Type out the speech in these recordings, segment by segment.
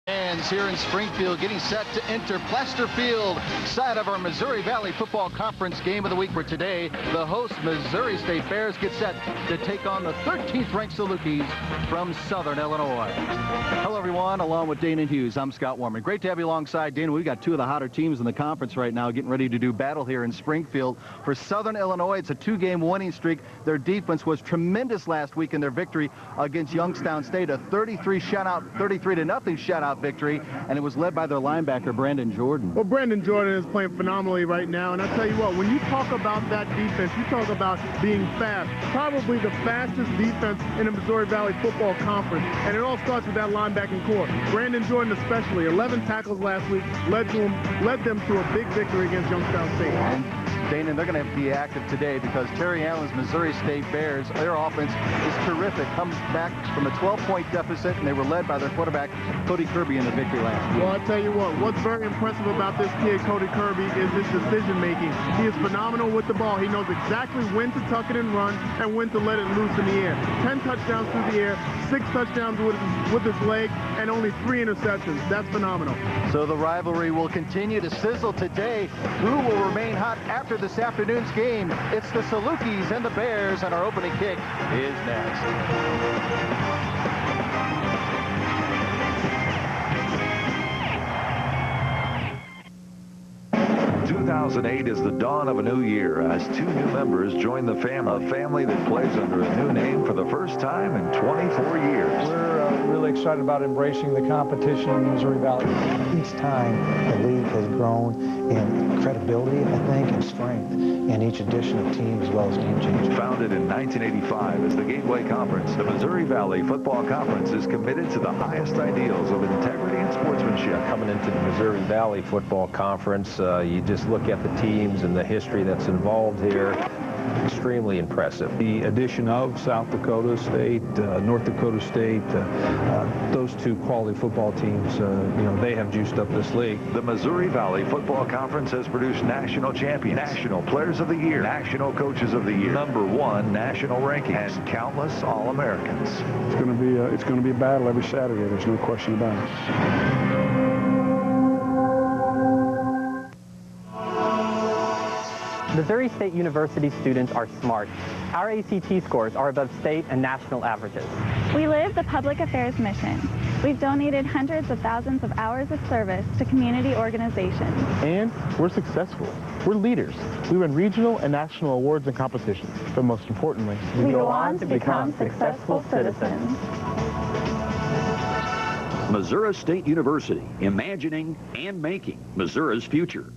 Fans here in Springfield getting set to enter Plaster Field, side of our Missouri Valley Football Conference game of the week, where today the host Missouri State Bears get set to take on the 13th ranked Salukis from Southern Illinois. Hello everyone, along with Dana Hughes, I'm Scott Warman. Great to have you alongside Dana. We've got two of the hotter teams in the conference right now getting ready to do battle here in Springfield. For Southern Illinois, it's a two-game winning streak. Their defense was tremendous last week in their victory against Youngstown State, a 33-0 shutout victory, and it was led by their linebacker, Brandon Jordan. Well, Brandon Jordan is playing phenomenally right now, and I tell you what, when you talk about that defense, you talk about being fast, probably the fastest defense in the Missouri Valley Football Conference, and it all starts with that linebacking core. Brandon Jordan especially, 11 tackles last week, led them to a big victory against Youngstown State. And Dana, they're going to be active today because Terry Allen's Missouri State Bears, their offense is terrific. Comes back from a 12-point deficit, and they were led by their quarterback, Cody Kirby, in the victory last week. Well, I tell you what, what's very impressive about this kid, Cody Kirby, is his decision-making. He is phenomenal with the ball. He knows exactly when to tuck it and run and when to let it loose in the air. 10 touchdowns through the air, 6 touchdowns with his leg, and only 3 interceptions. That's phenomenal. So the rivalry will continue to sizzle today. Who will remain hot after this afternoon's game? It's the Salukis and the Bears, and our opening kick is next. 2008 is the dawn of a new year as 2 new members join the family. A family that plays under a new name for the first time in 24 years. We're really excited about embracing the competition in Missouri Valley. Each time the league has grown in credibility, I think, and strength in each edition of team as well as game changers. Founded in 1985 as the Gateway Conference, the Missouri Valley Football Conference is committed to the highest ideals of integrity and sportsmanship. Coming into the Missouri Valley Football Conference, you just look at the teams and the history that's involved here. Extremely impressive. The addition of South Dakota State, North Dakota State, those 2 quality football teams, they have juiced up this league. The Missouri Valley Football Conference has produced national champions, national players of the year, national coaches of the year, #1 national rankings, and countless All-Americans. It's going to be a battle every Saturday. There's no question about it. Missouri State University students are smart. Our ACT scores are above state and national averages. We live the public affairs mission. We've donated hundreds of thousands of hours of service to community organizations. And we're successful. We're leaders. We win regional and national awards and competitions. But most importantly, we go on to become successful citizens. Missouri State University, imagining and making Missouri's future.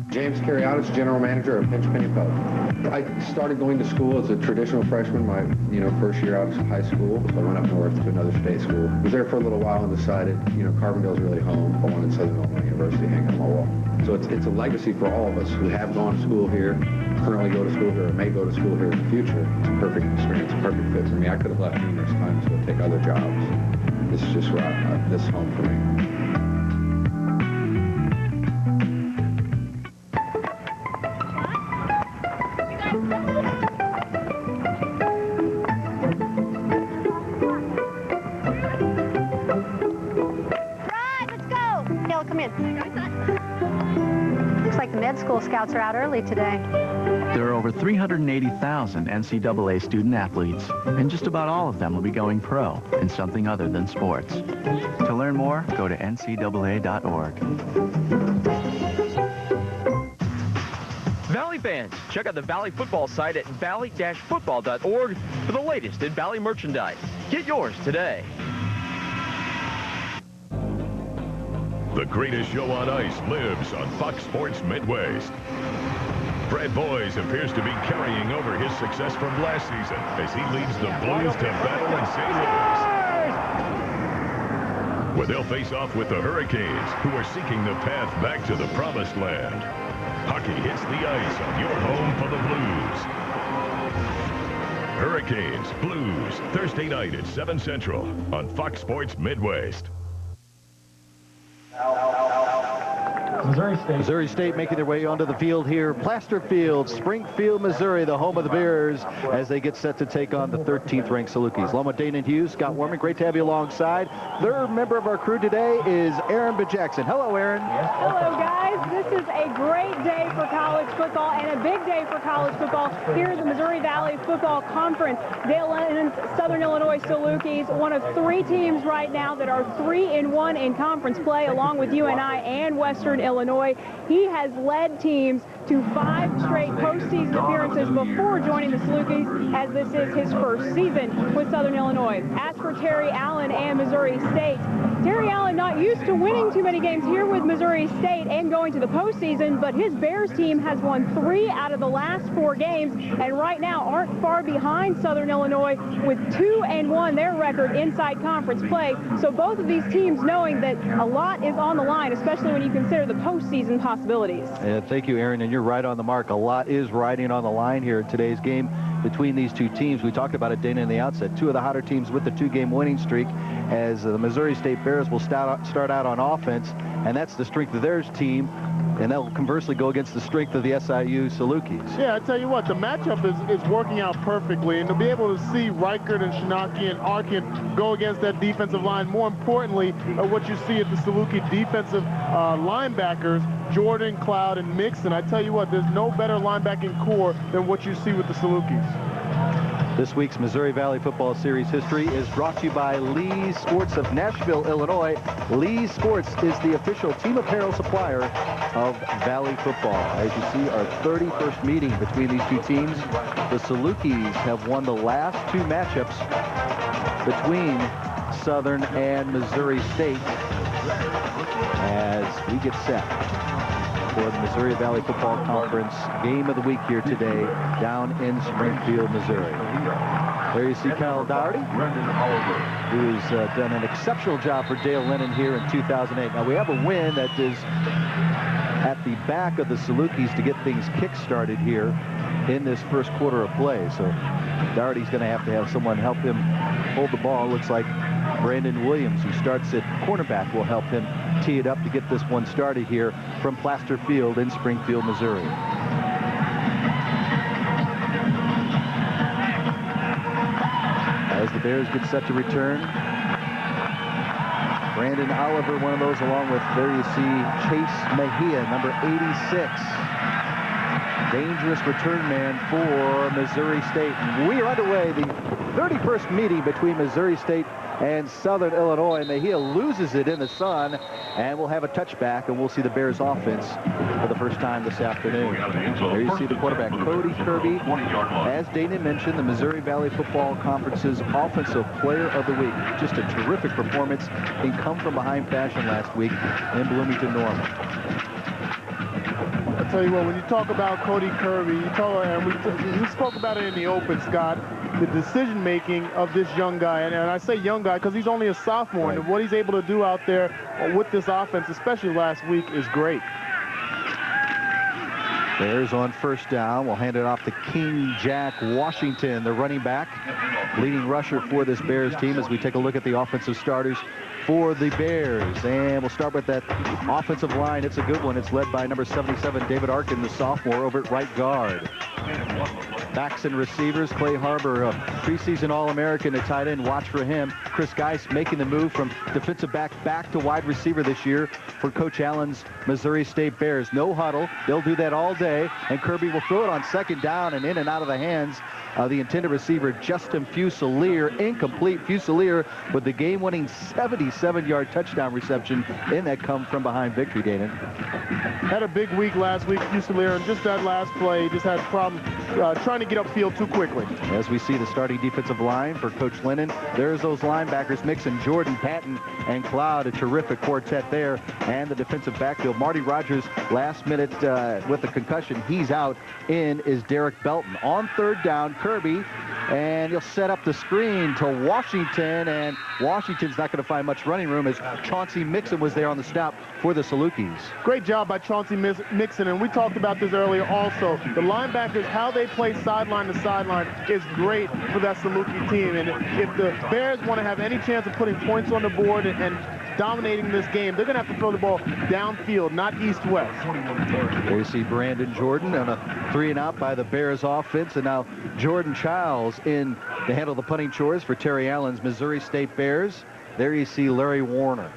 James Carriotis, General Manager of Pinch Penny Pub. I started going to school as a traditional freshman my first year out of high school. So I went up north to another state school. Was there for a little while and decided, Carbondale's really home. I wanted Southern Illinois University hanging on my wall. So it's a legacy for all of us who have gone to school here, currently go to school here, or may go to school here in the future. It's a perfect experience, a perfect fit for me. I could have left numerous times to take other jobs. This is just this is home for me. Looks like the med school scouts are out early today. There are over 380,000 NCAA student athletes, and just about all of them will be going pro in something other than sports. To learn more, go to ncaa.org. Valley fans, check out the Valley football site at valley-football.org for the latest in Valley merchandise. Get yours today. The greatest show on ice lives on Fox Sports Midwest. Brad Boyes appears to be carrying over his success from last season as he leads the Blues to battle in St. Louis, where they'll face off with the Hurricanes, who are seeking the path back to the Promised Land. Hockey hits the ice on your home for the Blues. Hurricanes, Blues, Thursday night at 7 Central on Fox Sports Midwest. Missouri State making their way onto the field here. Plaster Field, Springfield, Missouri, the home of the Bears, as they get set to take on the 13th ranked Salukis. Along with Dana Hughes, Scott Warman, great to have you alongside. Third member of our crew today is Aaron Bajackson. Hello, Aaron. Hello, guys. This is a great day for college football and a big day for college football here at the Missouri Valley Football Conference. Dale Lennon's Southern Illinois Salukis, one of 3 teams right now that are 3-1 in conference play, along with UNI and Western Illinois. He has led teams to 5 straight postseason appearances before joining the Salukis, as this is his first season with Southern Illinois. As for Terry Allen and Missouri State, Terry Allen not used to winning too many games here with Missouri State and going to the postseason, but his Bears team has won 3 out of the last 4 games, and right now aren't far behind Southern Illinois with 2-1 their record inside conference play. So both of these teams knowing that a lot is on the line, especially when you consider the postseason possibilities. Thank you, Aaron, and you're right on the mark. A lot is riding on the line here in today's game between these 2 teams. We talked about it, Dana, in the outset. 2 of the hotter teams with the 2-game winning streak, as the Missouri State Bears will start out on offense, and that's the strength of their team, and that will conversely go against the strength of the SIU Salukis. Yeah, I tell you what, the matchup is working out perfectly, and to be able to see Reichert and Shinaki and Arkin go against that defensive line, more importantly, what you see at the Saluki defensive linebackers, Jordan, Cloud, and Mixon. I tell you what, there's no better linebacking core than what you see with the Salukis. This week's Missouri Valley Football Series history is brought to you by Lee's Sports of Nashville, Illinois. Lee's Sports is the official team apparel supplier of Valley football. As you see, our 31st meeting between these 2 teams. The Salukis have won the last 2 matchups between Southern and Missouri State as we get set for the Missouri Valley Football Conference game of the week here today down in Springfield, Missouri. There you see Kyle Dougherty, who's done an exceptional job for Dale Lennon here in 2008. Now, we have a win that is at the back of the Salukis to get things kick-started here in this first quarter of play. So Dougherty's going to have someone help him hold the ball. Looks like Brandon Williams, who starts at cornerback, will help him tee it up to get this one started here from Plaster Field in Springfield, Missouri. As the Bears get set to return, Brandon Oliver, one of those, along with, there you see, Chase Mejia, number 86. Dangerous return man for Missouri State. And we are underway, the 31st meeting between Missouri State and Southern Illinois. Mejia loses it in the sun, and we'll have a touchback, and we'll see the Bears offense for the first time this afternoon. There you see the quarterback, Cody Kirby. As Dana mentioned, the Missouri Valley Football Conference's Offensive Player of the Week. Just a terrific performance in come-from-behind fashion last week in Bloomington Normal. I'll tell you what, when you talk about Cody Kirby, we spoke about it in the open, Scott, the decision-making of this young guy, and I say young guy because he's only a sophomore, right. And what he's able to do out there with this offense, especially last week, is great. Bears on first down. We'll hand it off to King Jack Washington, the running back, leading rusher for this Bears team, as we take a look at the offensive starters for the Bears. And we'll start with that offensive line. It's a good one. It's led by number 77, David Arkin, the sophomore, over at right guard. Backs and receivers, Clay Harbor, a preseason All-American at tight end. Watch for him. Chris Geist making the move from defensive back to wide receiver this year for Coach Allen's Missouri State Bears. No huddle. They'll do that all day. And Kirby will throw it on second down and in and out of the hands of the intended receiver, Justin Fusilier. Incomplete. Fusilier with the game-winning 77-yard touchdown reception in that come-from-behind victory, Dana. Had a big week last week, Fusilier, and just that last play, just had a problem trying to get upfield too quickly. As we see the starting defensive line for Coach Lennon, there's those linebackers, Mixon, Jordan, Patton, and Cloud, a terrific quartet there, and the defensive backfield. Marty Rogers, last minute with the concussion, he's out. In is Derek Belton. On third down, Kirby, and he'll set up the screen to Washington, and Washington's not going to find much running room as Chauncey Mixon was there on the stop for the Salukis. Great job by Chauncey Mixon, and we talked about this earlier also. The linebackers, how they play sideline to sideline is great for that Saluki team, and if the Bears want to have any chance of putting points on the board and dominating this game. They're going to have to throw the ball downfield, not east-west. There you see Brandon Jordan on a 3-and-out by the Bears offense, and now Jordan Childs in to handle the punting chores for Terry Allen's Missouri State Bears. There you see Larry Warner,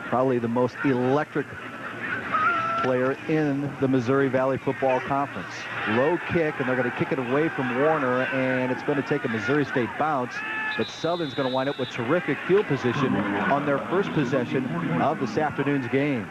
probably the most electric player in the Missouri Valley Football Conference. Low kick, and they're going to kick it away from Warner, and it's going to take a Missouri State bounce, but Southern's going to wind up with terrific field position on their first possession of this afternoon's game.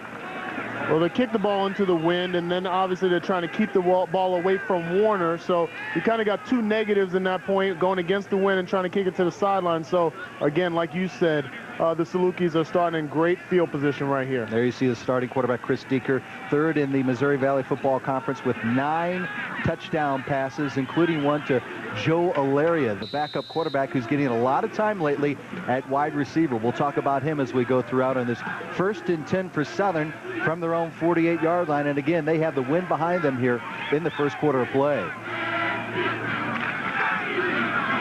Well, they kicked the ball into the wind, and then obviously they're trying to keep the ball away from Warner. So you kind of got two negatives in that point, going against the wind and trying to kick it to the sideline. So, again, like you said, the Salukis are starting in great field position right here. There you see the starting quarterback, Chris Deeker, third in the Missouri Valley Football Conference with 9 touchdown passes, including one to Joe Alaria, the backup quarterback who's getting a lot of time lately at wide receiver. We'll talk about him as we go throughout on this 1st and 10 for Southern from their own 48-yard line. And again, they have the wind behind them here in the first quarter of play.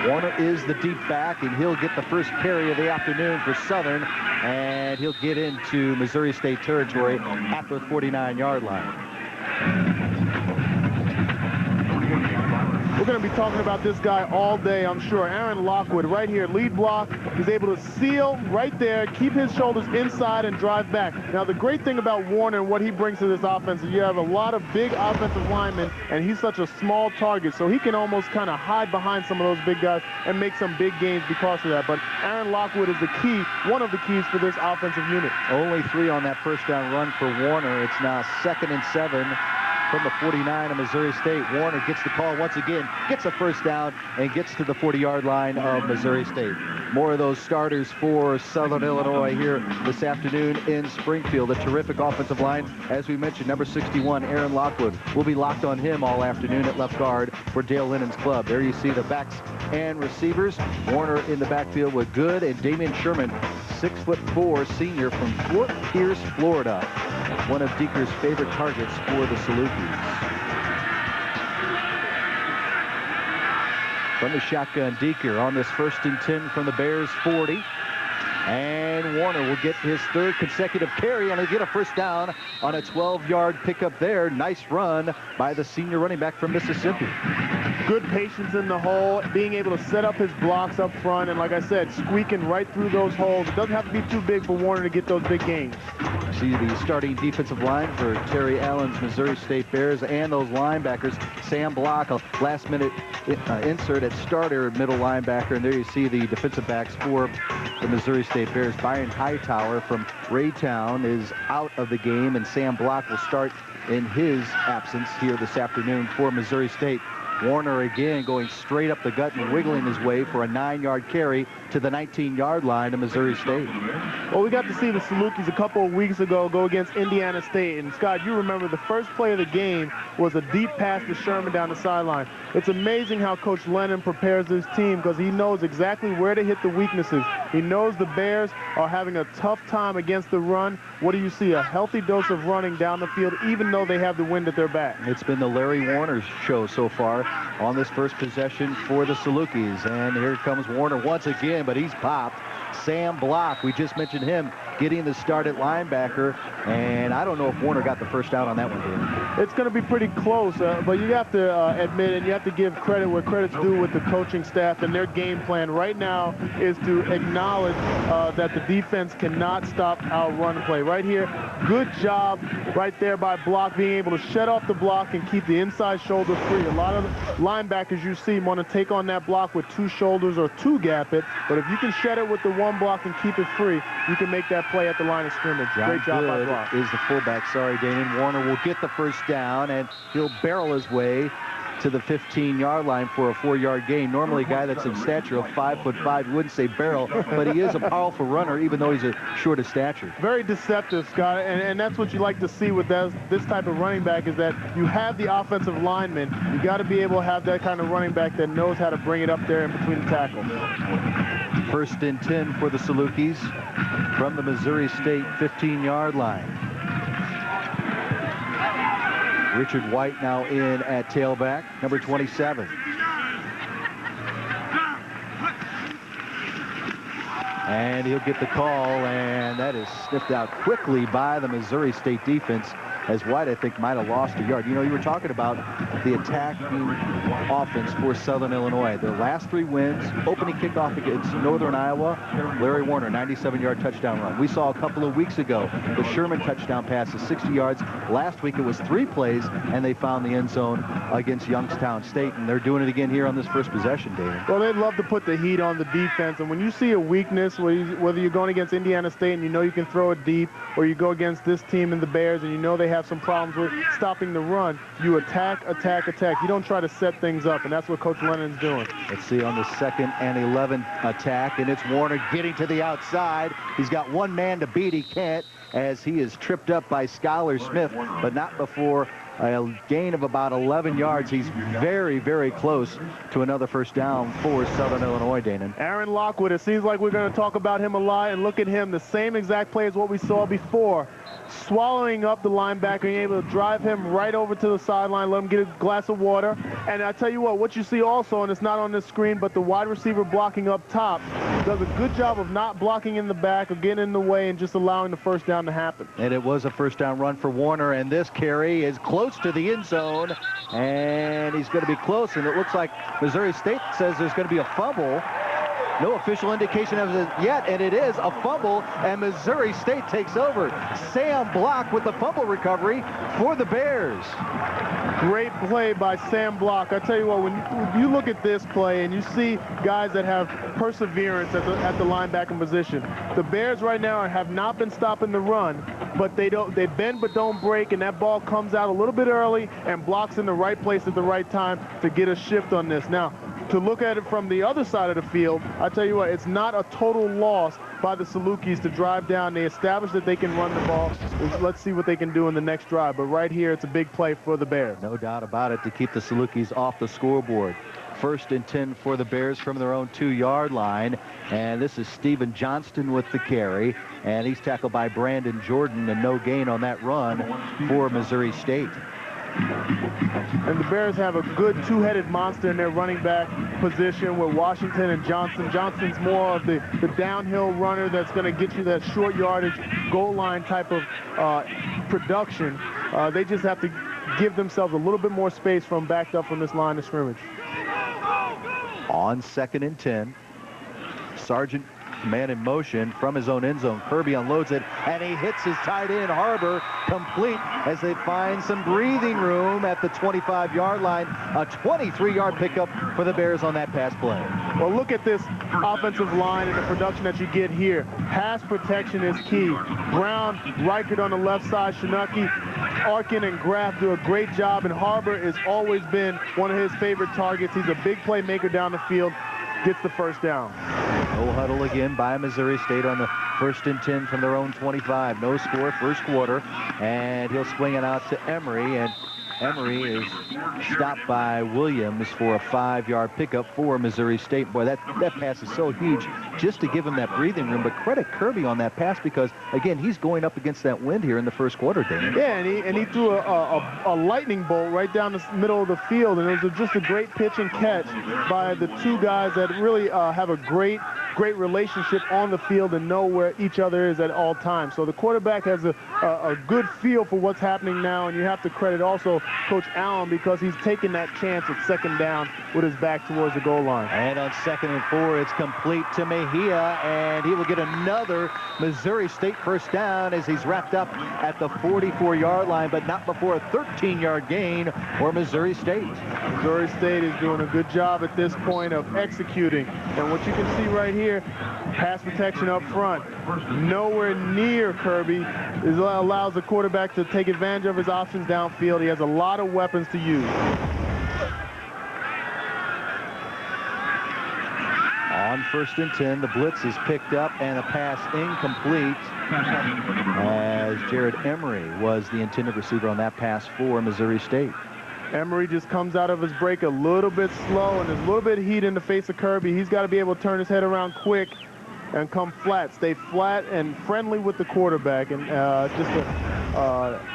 Warner is the deep back, and he'll get the first carry of the afternoon for Southern, and he'll get into Missouri State territory at their 49-yard line. We're going to be talking about this guy all day, I'm sure. Aaron Lockwood right here, lead block. He's able to seal right there, keep his shoulders inside and drive back. Now, the great thing about Warner and what he brings to this offense is you have a lot of big offensive linemen, and he's such a small target, so he can almost kind of hide behind some of those big guys and make some big gains because of that. But Aaron Lockwood is the key, one of the keys for this offensive unit. Only 3 on that first down run for Warner. It's now 2nd and 7. From the 49 of Missouri State. Warner gets the call once again, gets a first down, and gets to the 40-yard line of Missouri State. More of those starters for Southern Illinois here this afternoon in Springfield. A terrific offensive line. As we mentioned, number 61, Aaron Lockwood. Will be locked on him all afternoon at left guard for Dale Lennon's club. There you see the backs and receivers. Warner in the backfield with Good and Damian Sherman, 6'4", senior from Fort Pierce, Florida. One of Deeker's favorite targets for the Salukis. From the shotgun, Deeker on this 1st and 10 from the Bears 40. And Warner will get his 3rd consecutive carry, and he'll get a first down on a 12-yard pickup there. Nice run by the senior running back from Mississippi. Good patience in the hole, being able to set up his blocks up front, and like I said, squeaking right through those holes. It doesn't have to be too big for Warner to get those big gains. See the starting defensive line for Terry Allen's Missouri State Bears and those linebackers. Sam Block, a last-minute insert at starter middle linebacker, and there you see the defensive backs for the Missouri State Bears. Byron Hightower from Raytown is out of the game, and Sam Block will start in his absence here this afternoon for Missouri State. Warner again going straight up the gut and wiggling his way for a 9-yard carry to the 19-yard line of Missouri State. Well, we got to see the Salukis a couple of weeks ago go against Indiana State. And, Scott, you remember the first play of the game was a deep pass to Sherman down the sideline. It's amazing how Coach Lennon prepares his team because he knows exactly where to hit the weaknesses. He knows the Bears are having a tough time against the run. What do you see? A healthy dose of running down the field, even though they have the wind at their back. It's been the Larry Warner show so far on this first possession for the Salukis. And here comes Warner once again, but he's popped. Sam Block, we just mentioned him getting the start at linebacker, and I don't know if Warner got the first down on that one, Dave. It's going to be pretty close, but you have to admit, and you have to give credit where credit's due with the coaching staff, and their game plan right now is to acknowledge that the defense cannot stop our run play. Right here, good job right there by Block being able to shut off the block and keep the inside shoulder free. A lot of linebackers you see want to take on that block with 2 shoulders or 2 gap it, but if you can shut it with the 1 block and keep it free, you can make that play at the line of scrimmage. Great job by Block. Is the fullback. Sorry, Damon. Warner will get the first down, and he'll barrel his way to the 15-yard line for a 4-yard gain. Normally a guy that's of stature of 5'5", you wouldn't say barrel, but he is a powerful runner, even though he's a short of stature. Very deceptive, Scott, and that's what you like to see with this type of running back is that you have the offensive lineman. You got to be able to have that kind of running back that knows how to bring it up there in between the tackles. 1st and 10 for the Salukis from the Missouri State 15-yard line. Richard White now in at tailback, number 27. And he'll get the call, and that is sniffed out quickly by the Missouri State defense, as White, I think, might have lost a yard. You know, you were talking about the attacking offense for Southern Illinois. Their last 3 wins, opening kickoff against Northern Iowa, Larry Warner, 97-yard touchdown run. We saw a couple of weeks ago the Sherman touchdown pass of 60 yards. Last week it was 3 plays, and they found the end zone against Youngstown State, and they're doing it again here on this first possession, David. Well, they'd love to put the heat on the defense, and when you see a weakness, whether you're going against Indiana State and you know you can throw it deep, or you go against this team and the Bears and you know they have some problems with stopping the run, you attack. You don't try to set things up, and that's what Coach Lennon's doing. Let's see on the 2nd and 11 attack, and it's Warner getting to the outside. He's got one man to beat. He can't, as he is tripped up by Skylar Smith, but not before a gain of about 11 yards. He's very, very close to another first down for Southern Illinois, Dana. Aaron Lockwood, it seems like we're going to talk about him a lot, and look at him, the same exact play as what we saw before. Swallowing up the linebacker, being able to drive him right over to the sideline, let him get a glass of water. And I tell you what you see also, and it's not on this screen, but the wide receiver blocking up top does a good job of not blocking in the back or getting in the way and just allowing the first down to happen. And it was a first down run for Warner, and this carry is close to the end zone, and he's going to be close, and it looks like Missouri State says there's going to be a fumble. No official indication of it yet, and it is a fumble, and Missouri State takes over. Sam Block with the fumble recovery for the Bears. Great play by Sam Block. I tell you what, when you look at this play and you see guys that have perseverance at the linebacker position, the Bears right now have not been stopping the run, but they bend but don't break, and that ball comes out a little bit early, and Block's in the right place at the right time to get a shift on this. Now, to look at it from the other side of the field, I tell you what, it's not a total loss by the Salukis to drive down. They establish that they can run the ball. Let's see what they can do in the next drive. But right here, it's a big play for the Bears. No doubt about it, to keep the Salukis off the scoreboard. 1st and 10 for the Bears from their own 2-yard line. And this is Stephen Johnston with the carry. And he's tackled by Brandon Jordan, and no gain on that run for Missouri State. And the Bears have a good 2-headed monster in their running back position with Washington and Johnson. Johnson's more of the downhill runner that's going to get you that short yardage, goal line type of production. They just have to give themselves a little bit more space from backed up from this line of scrimmage. On 2nd and 10, Sargent, man in motion from his own end zone. Kirby unloads it, and he hits his tight end, Harbor, complete as they find some breathing room at the 25-yard line. A 23-yard pickup for the Bears on that pass play. Well, look at this offensive line and the production that you get here. Pass protection is key. Brown, Reichert on the left side, Shinucky, Arkin, and Graff do a great job, and Harbor has always been one of his favorite targets. He's a big playmaker down the field. Gets the first down. No huddle again by Missouri State on the 1st and 10 from their own 25. No score, first quarter, and he'll swing it out to Emery, and Emery is stopped by Williams for a 5-yard pickup for Missouri State. Boy, that pass is so huge just to give him that breathing room. But credit Kirby on that pass because, again, he's going up against that wind here in the first quarter, Dan. Yeah, and he threw a lightning bolt right down the middle of the field, and it was just a great pitch and catch by the two guys that really have a great relationship on the field and know where each other is at all times. So the quarterback has a good feel for what's happening now, and you have to credit also Coach Allen because he's taking that chance at 2nd down with his back towards the goal line. And on 2nd and 4, it's complete to Mejia, and he will get another Missouri State first down as he's wrapped up at the 44-yard line, but not before a 13-yard gain for Missouri State. Missouri State is doing a good job at this point of executing. And what you can see right here, pass protection up front. Nowhere near Kirby. It allows the quarterback to take advantage of his options downfield. He has a lot of weapons to use. On 1st and 10, the blitz is picked up and a pass incomplete as Jared Emery was the intended receiver on that pass for Missouri State. Emery just comes out of his break a little bit slow, and there's a little bit of heat in the face of Kirby. He's got to be able to turn his head around quick and come flat, stay flat and friendly with the quarterback, and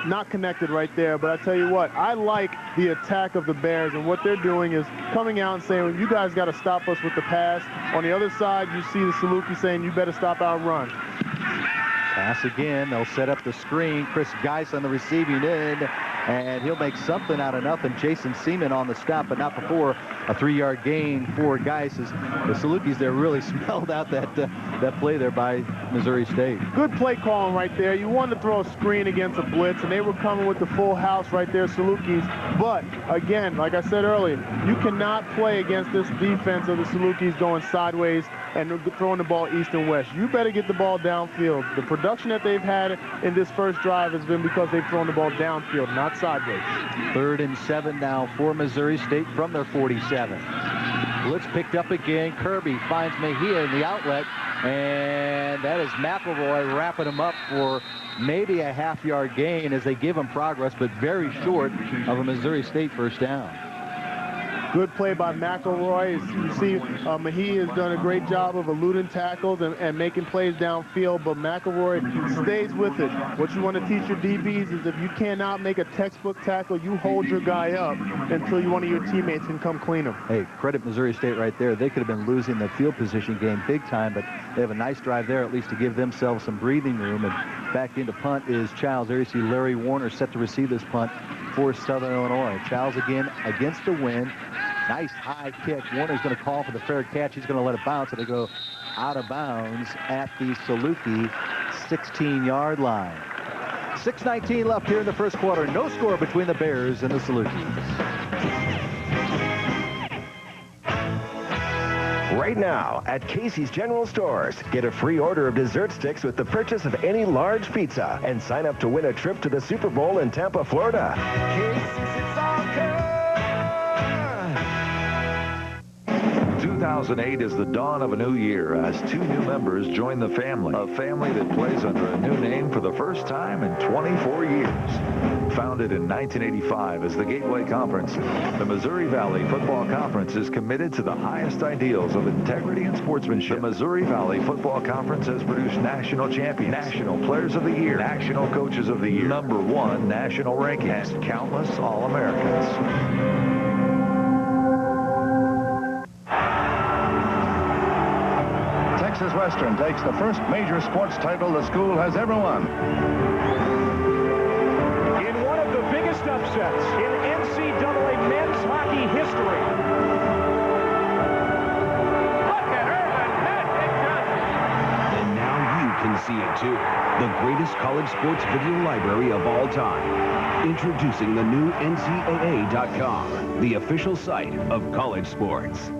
not connected right there. But I tell you what, I like the attack of the Bears, and what they're doing is coming out and saying, well, you guys got to stop us with the pass. On the other side, you see the Saluki saying, you better stop our run. Pass again. They'll set up the screen. Chris Geis on the receiving end, and he'll make something out of nothing. Jason Seaman on the stop, but not before a 3-yard gain for Geis. As the Salukis there really smelled out that play there by Missouri State. Good play calling right there. You wanted to throw a screen against a blitz, and they were coming with the full house right there, Salukis. But, again, like I said earlier, you cannot play against this defense of the Salukis going sideways and throwing the ball east and west. You better get the ball downfield. The production that they've had in this first drive has been because they've thrown the ball downfield, not sideways. 3rd and 7 now for Missouri State from their 47. Blitz picked up again. Kirby finds Mejia in the outlet, and that is McElroy wrapping him up for maybe a half-yard gain as they give him progress, but very short of a Missouri State first down. Good play by McElroy. You see, Mejia has done a great job of eluding tackles and making plays downfield, but McElroy stays with it. What you want to teach your DBs is if you cannot make a textbook tackle, you hold your guy up until one of your teammates can come clean him. Hey, credit Missouri State right there. They could have been losing the field position game big time, but they have a nice drive there, at least to give themselves some breathing room. And back into punt is Childs. There you see Larry Warner set to receive this punt for Southern Illinois. Childs again against the wind. Nice high kick. Warner's going to call for the fair catch. He's going to let it bounce, and they go out of bounds at the Saluki 16-yard line. 6:19 left here in the first quarter. No score between the Bears and the Salukis. Right now at Casey's General Stores, get a free order of dessert sticks with the purchase of any large pizza and sign up to win a trip to the Super Bowl in Tampa, Florida. Casey's, it's all good. 2008 is the dawn of a new year as 2 new members join the family. A family that plays under a new name for the first time in 24 years. Founded in 1985 as the Gateway Conference, the Missouri Valley Football Conference is committed to the highest ideals of integrity and sportsmanship. The Missouri Valley Football Conference has produced national champions, national players of the year, national coaches of the year, #1 national rankings, and countless All-Americans. Texas Western takes the first major sports title the school has ever won. In one of the biggest upsets in NCAA men's hockey history. Look at her, the net, it does it. And now you can see it too. The greatest college sports video library of all time. Introducing the new NCAA.com, the official site of college sports.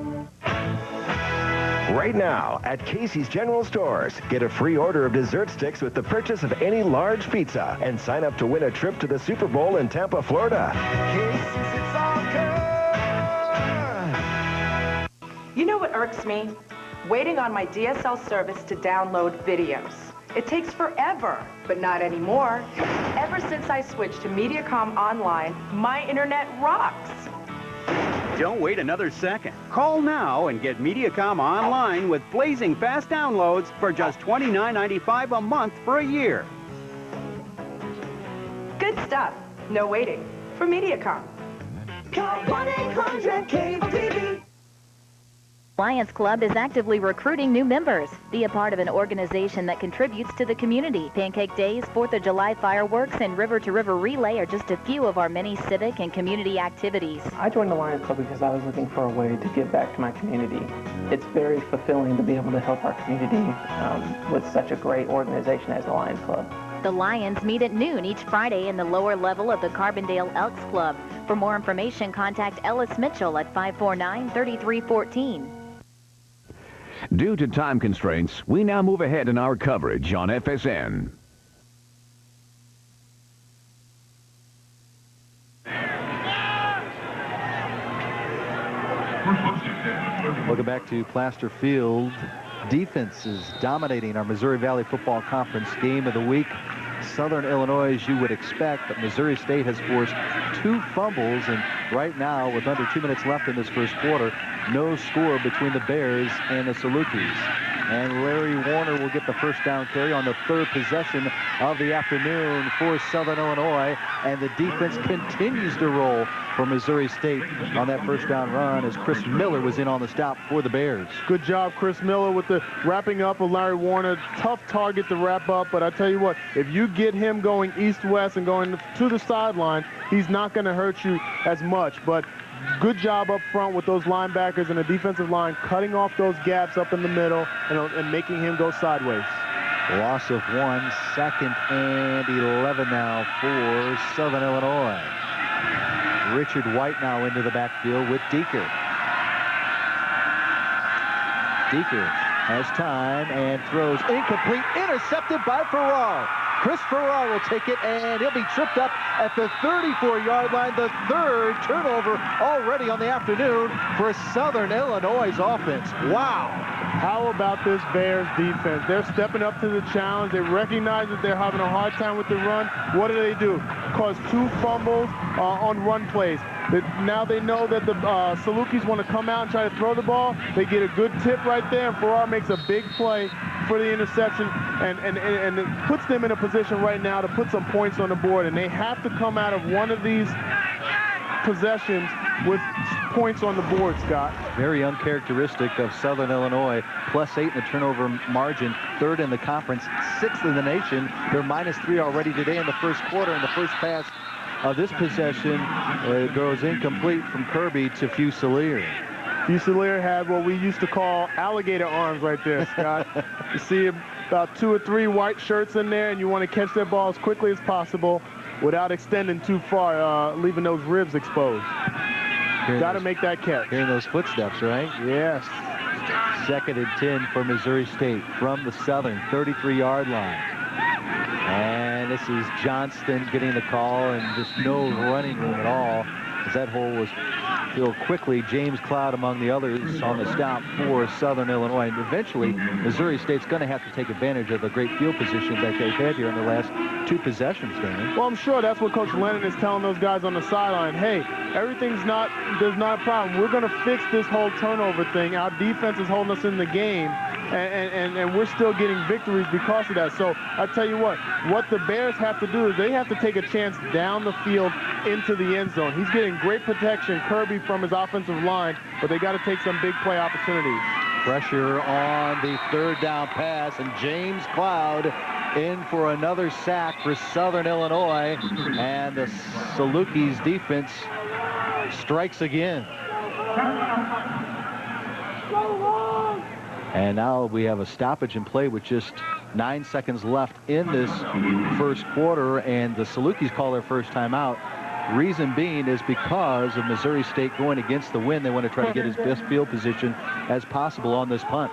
Right now at Casey's General Stores, get a free order of dessert sticks with the purchase of any large pizza and sign up to win a trip to the Super Bowl in Tampa, Florida. Casey's, it's all good. You know what irks me? Waiting on my DSL service to download videos. It takes forever, but not anymore. Ever since I switched to Mediacom Online, my internet rocks. Don't wait another second. Call now and get Mediacom Online with blazing fast downloads for just $29.95 a month for a year. Good stuff. No waiting. For Mediacom. Call 1-800-CABLE-TV. Lions Club is actively recruiting new members. Be a part of an organization that contributes to the community. Pancake Days, 4th of July fireworks, and River to River Relay are just a few of our many civic and community activities. I joined the Lions Club because I was looking for a way to give back to my community. It's very fulfilling to be able to help our community with such a great organization as the Lions Club. The Lions meet at noon each Friday in the lower level of the Carbondale Elks Club. For more information, contact Ellis Mitchell at 549-3314. Due to time constraints, we now move ahead in our coverage on FSN. Welcome back to Plaster Field. Defense is dominating our Missouri Valley Football Conference game of the week. Southern Illinois, as you would expect, but Missouri State has forced 2 fumbles, and right now, with under 2 minutes left in this first quarter, no score between the Bears and the Salukis. And Larry Warner will get the first down carry on the third possession of the afternoon for Southern Illinois. And the defense continues to roll for Missouri State on that first down run as Chris Miller was in on the stop for the Bears. Good job, Chris Miller, with the wrapping up of Larry Warner. Tough target to wrap up, but I tell you what, if you get him going east-west and going to the sideline, he's not going to hurt you as much. But good job up front with those linebackers and the defensive line cutting off those gaps up in the middle and making him go sideways. Loss of 1, 2nd and 11 now for Southern Illinois. Richard White now into the backfield with Deeker. Deeker has time and throws incomplete, intercepted by Farrar. Chris Farrar will take it, and he'll be tripped up at the 34-yard line. The third turnover already on the afternoon for Southern Illinois' offense. Wow. How about this Bears defense? They're stepping up to the challenge. They recognize that they're having a hard time with the run. What do? Cause 2 fumbles on run plays. Now they know that the Salukis want to come out and try to throw the ball. They get a good tip right there, and Farrar makes a big play for the interception, and it puts them in a position right now to put some points on the board, and they have to come out of one of these possessions with points on the board, Scott. Very uncharacteristic of Southern Illinois. +8 in the turnover margin, 3rd in the conference, 6th in the nation. They're -3 already today in the first quarter, and the first pass of this possession goes incomplete from Kirby to Fusilier. Fusilier had what we used to call alligator arms right there, Scott. You see about 2 or 3 white shirts in there, and you want to catch that ball as quickly as possible without extending too far, leaving those ribs exposed. Got to make that catch. Hearing those footsteps, right? Yes. 2nd and 10 for Missouri State from the Southern 33-yard line. And this is Johnston getting the call, and just no running room at all, as that hole was filled quickly. James Cloud among the others on the stop for Southern Illinois. And eventually, Missouri State's going to have to take advantage of the great field position that they've had here in the last 2 possessions, Damon. Well, I'm sure that's what Coach Lennon is telling those guys on the sideline. Hey, there's not a problem. We're going to fix this whole turnover thing. Our defense is holding us in the game, and we're still getting victories because of that. So I tell you what the Bears have to do is they have to take a chance down the field into the end zone. He's getting great protection, Kirby, from his offensive line, but they got to take some big play opportunities. Pressure on the 3rd down pass, and James Cloud in for another sack for Southern Illinois, and the Salukis defense strikes again. And now we have a stoppage in play with just 9 seconds left in this first quarter, and the Salukis call their first timeout. Reason being is because of Missouri State going against the wind. They want to try to get as best field position as possible on this punt.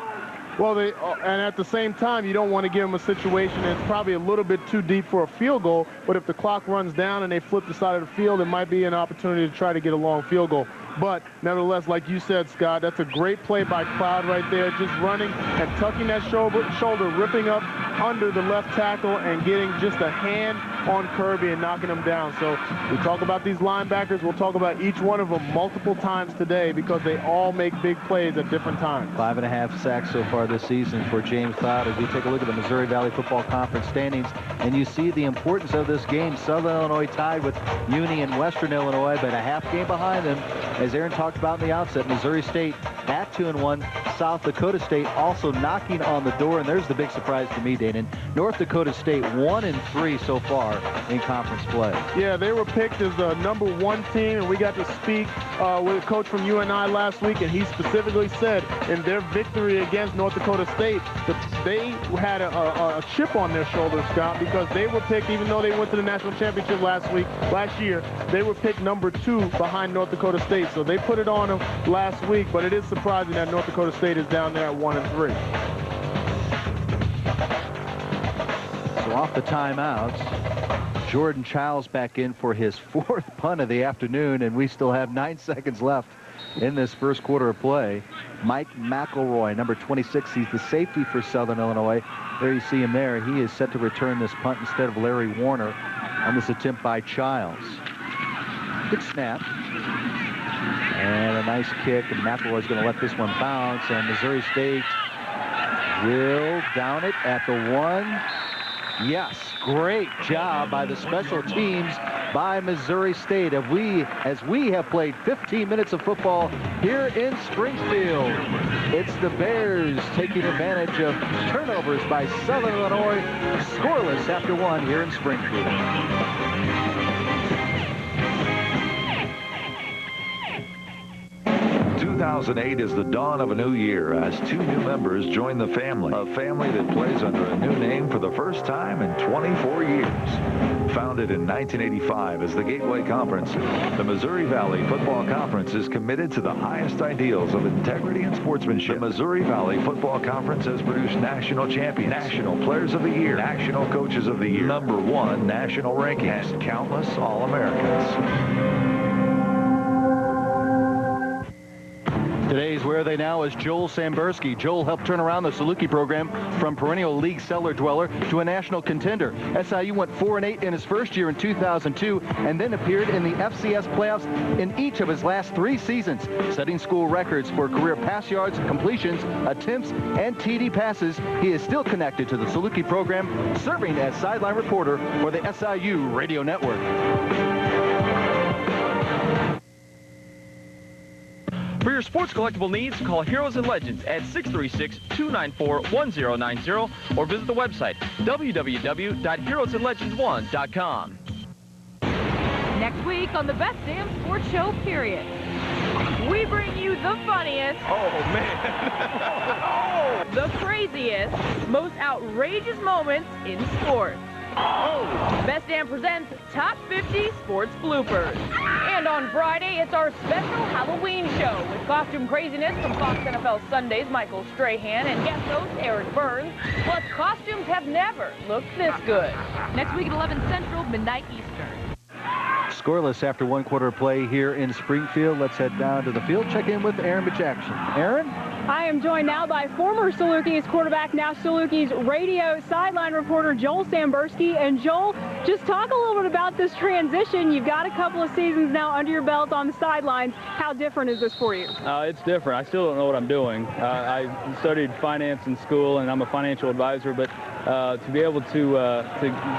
Well, and at the same time, you don't want to give them a situation that's probably a little bit too deep for a field goal, but if the clock runs down and they flip the side of the field, it might be an opportunity to try to get a long field goal. But nevertheless, like you said, Scott, that's a great play by Cloud right there, just running and tucking that shoulder, ripping up under the left tackle and getting just a hand on Kirby and knocking him down. So we talk about these linebackers. We'll talk about each one of them multiple times today because they all make big plays at different times. 5.5 sacks so far this season for James Cloud. As we take a look at the Missouri Valley Football Conference standings, and you see the importance of this game. Southern Illinois tied with Muni and Western Illinois, but a half game behind them. As Aaron talked about in the outset, Missouri State at 2-1. South Dakota State also knocking on the door, and there's the big surprise to me, Danon. North Dakota State 1-3 so far in conference play. Yeah, they were picked as the #1 team, and we got to speak with a coach from UNI last week, and he specifically said in their victory against North Dakota State that they had a chip on their shoulder, Scott, because they were picked, even though they went to the national championship last year, they were picked #2 behind North Dakota State. So they put it on them last week, but it is surprising that North Dakota State is down there at 1-3. So off the timeouts, Jordan Childs back in for his 4th punt of the afternoon, and we still have 9 seconds left in this first quarter of play. Mike McElroy, number 26, he's the safety for Southern Illinois. There you see him there. He is set to return this punt instead of Larry Warner on this attempt by Childs. Good snap. And a nice kick, and McElroy's going to let this one bounce, and Missouri State will down it at the 1. Yes, great job by the special teams by Missouri State. As we have played 15 minutes of football here in Springfield. It's the Bears taking advantage of turnovers by Southern Illinois. Scoreless after 1 here in Springfield. 2008 is the dawn of a new year as 2 new members join the family. A family that plays under a new name for the first time in 24 years. Founded in 1985 as the Gateway Conference, the Missouri Valley Football Conference is committed to the highest ideals of integrity and sportsmanship. The Missouri Valley Football Conference has produced national champions, national players of the year, national coaches of the year, #1 national rankings, and countless All-Americans. Today's Where Are They Now is Joel Sambursky. Joel helped turn around the Saluki program from perennial league cellar dweller to a national contender. SIU went 4-8 in his first year in 2002 and then appeared in the FCS playoffs in each of his last 3 seasons, setting school records for career pass yards, completions, attempts, and TD passes. He is still connected to the Saluki program, serving as sideline reporter for the SIU radio network. For your sports collectible needs, call Heroes and Legends at 636-294-1090 or visit the website www.heroesandlegends1.com. Next week on the Best Damn Sports Show, period. We bring you the funniest, the craziest, most outrageous moments in sports. Best Damn presents Top 50 Sports Bloopers. And on Friday, it's our special Halloween show with costume craziness from Fox NFL Sundays, Michael Strahan, and guest host Eric Burns. Plus, costumes have never looked this good. Next week at 11 Central, midnight Eastern. Scoreless after 1 quarter of play here in Springfield. Let's head down to the field, check in with Aaron Jackson. Aaron? I am joined now by former Salukis quarterback, now Salukis radio sideline reporter Joel Sambursky. And Joel, just talk a little bit about this transition. You've got a couple of seasons now under your belt on the sidelines. How different is this for you? It's different. I still don't know what I'm doing. I studied finance in school, and I'm a financial advisor, but to be able to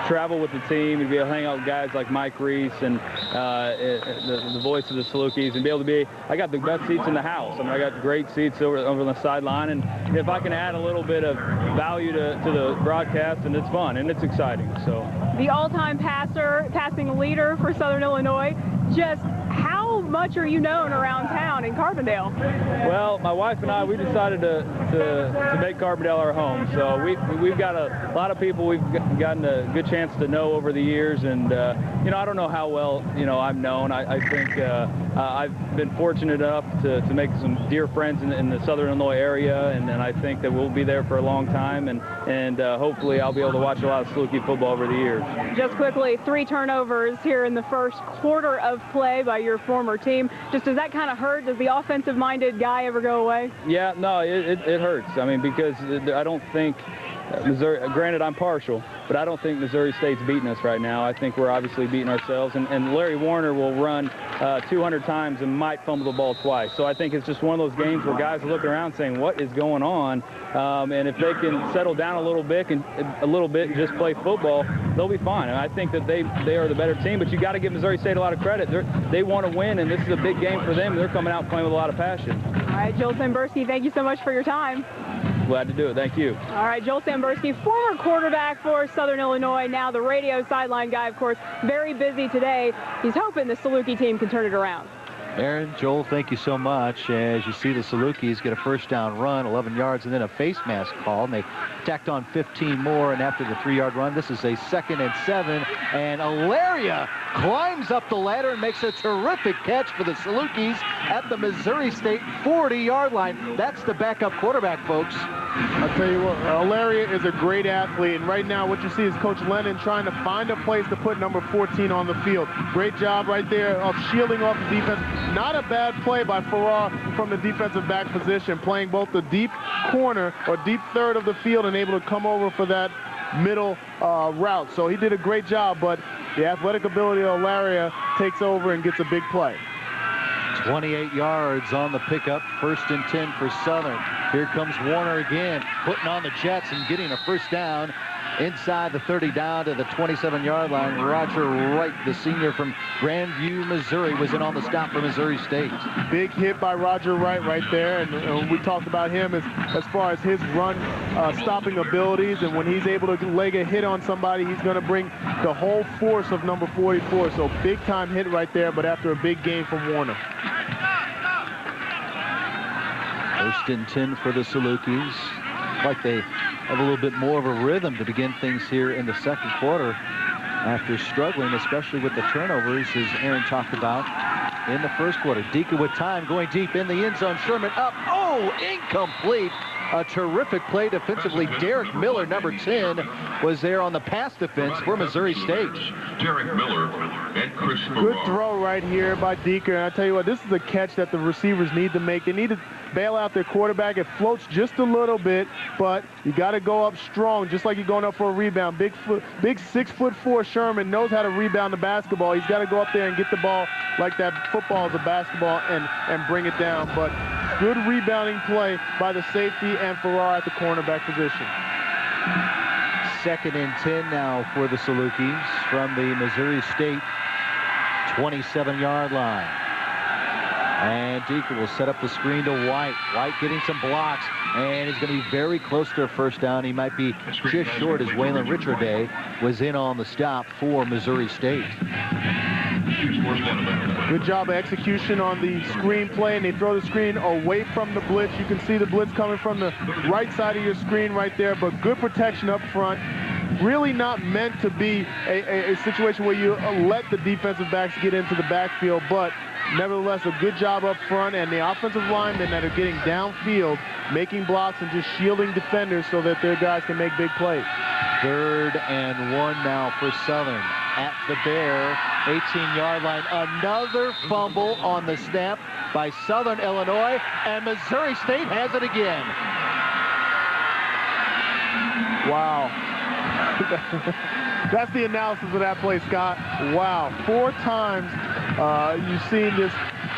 travel with the team and be able to hang out with guys like Mike Reese and the voice of the Salukis, and be able to be, I got the best seats in the house. I mean, I got great seats over on the sideline, and if I can add a little bit of value to the broadcast, and it's fun and it's exciting. So the all-time passing leader for Southern Illinois, just how much are you known around town in Carbondale? Well, my wife and I, we decided to make Carbondale our home. So we've got a lot of people we've gotten a good chance to know over the years, and you know, I don't know how well, you know, I'm known. I think I've been fortunate enough to make some dear friends in the Southern Illinois area, and I think that we'll be there for a long time, and hopefully I'll be able to watch a lot of Saluki football over the years. Just quickly, 3 turnovers here in the first quarter of play by your former team. Just does that kind of hurt? Does the offensive-minded guy ever go away? Yeah, no, it hurts. I mean, because I don't think Missouri, granted I'm partial, but I don't think Missouri State's beating us right now. I think we're obviously beating ourselves, and Larry Warner will run 200 times and might fumble the ball twice. So I think it's just one of those games where guys are looking around saying, what is going on? And if they can settle down a little bit and just play football, they'll be fine. And I think that they are the better team, but you got to give Missouri State a lot of credit. They want to win, and this is a big game for them. They're coming out playing with a lot of passion. All right, Joel Sambursky, thank you so much for your time. Glad to do it. Thank you. All right, Joel Sambursky, former quarterback for Southern Illinois, now the radio sideline guy, of course, very busy today. He's hoping the Saluki team can turn it around. Aaron, Joel, thank you so much. As you see the Salukis get a first down run, 11 yards, and then a face mask call, and they tacked on 15 more, and after the 3-yard run, this is a 2nd and 7, and Alaria climbs up the ladder and makes a terrific catch for the Salukis at the Missouri State 40-yard line. That's the backup quarterback, folks. I'll tell you what, Alaria is a great athlete, and right now what you see is Coach Lennon trying to find a place to put number 14 on the field. Great job right there of shielding off the defense. Not a bad play by Farrar from the defensive back position, playing both the deep corner or deep third of the field and able to come over for that middle route. So he did a great job, but the athletic ability of Alaria takes over and gets a big play. 28 yards on the pickup, 1st and 10 for Southern. Here comes Warner again, putting on the Jets and getting a first down inside the 30 down to the 27-yard line. Roger Wright, the senior from Grandview, Missouri, was in on the stop for Missouri State. Big hit by Roger Wright right there, and we talked about him as far as his run stopping abilities, and when he's able to leg a hit on somebody, he's going to bring the whole force of number 44. So big time hit right there, but after a big game from Warner. First and 10 for the Salukis. Like they have a little bit more of a rhythm to begin things here in the second quarter after struggling, especially with the turnovers, as Aaron talked about in the first quarter. Deacon with time, going deep in the end zone. Sherman up. Oh, incomplete. A terrific play defensively. Derek Miller, number 10, was there on the pass defense for Missouri State. Derek Miller and Chris Good throw right here by Deacon. And I tell you what, this is a catch that the receivers need to make. They need to bail out their quarterback. It floats just a little bit, but you got to go up strong, just like you're going up for a rebound. Big 6'4" Sherman knows how to rebound the basketball. He's got to go up there and get the ball like that football is a basketball and bring it down. But good rebounding play by the safety and Farrar at the cornerback position. Second and 10 now for the Salukis from the Missouri State 27-yard line. And Deacon will set up the screen to White. White getting some blocks, and he's going to be very close to a first down. He might be just short as Waylon Richarday was in on the stop for Missouri State. Good job of execution on the screen play, and they throw the screen away from the blitz. You can see the blitz coming from the right side of your screen right there, but good protection up front. Really not meant to be a situation where you let the defensive backs get into the backfield, but nevertheless, a good job up front, and the offensive linemen that are getting downfield, making blocks and just shielding defenders so that their guys can make big plays. 3rd and 1 now for Southern at the Bear 18-yard line. Another fumble on the snap by Southern Illinois, and Missouri State has it again. Wow. That's the analysis of that play, Scott. Wow. 4 times you've seen this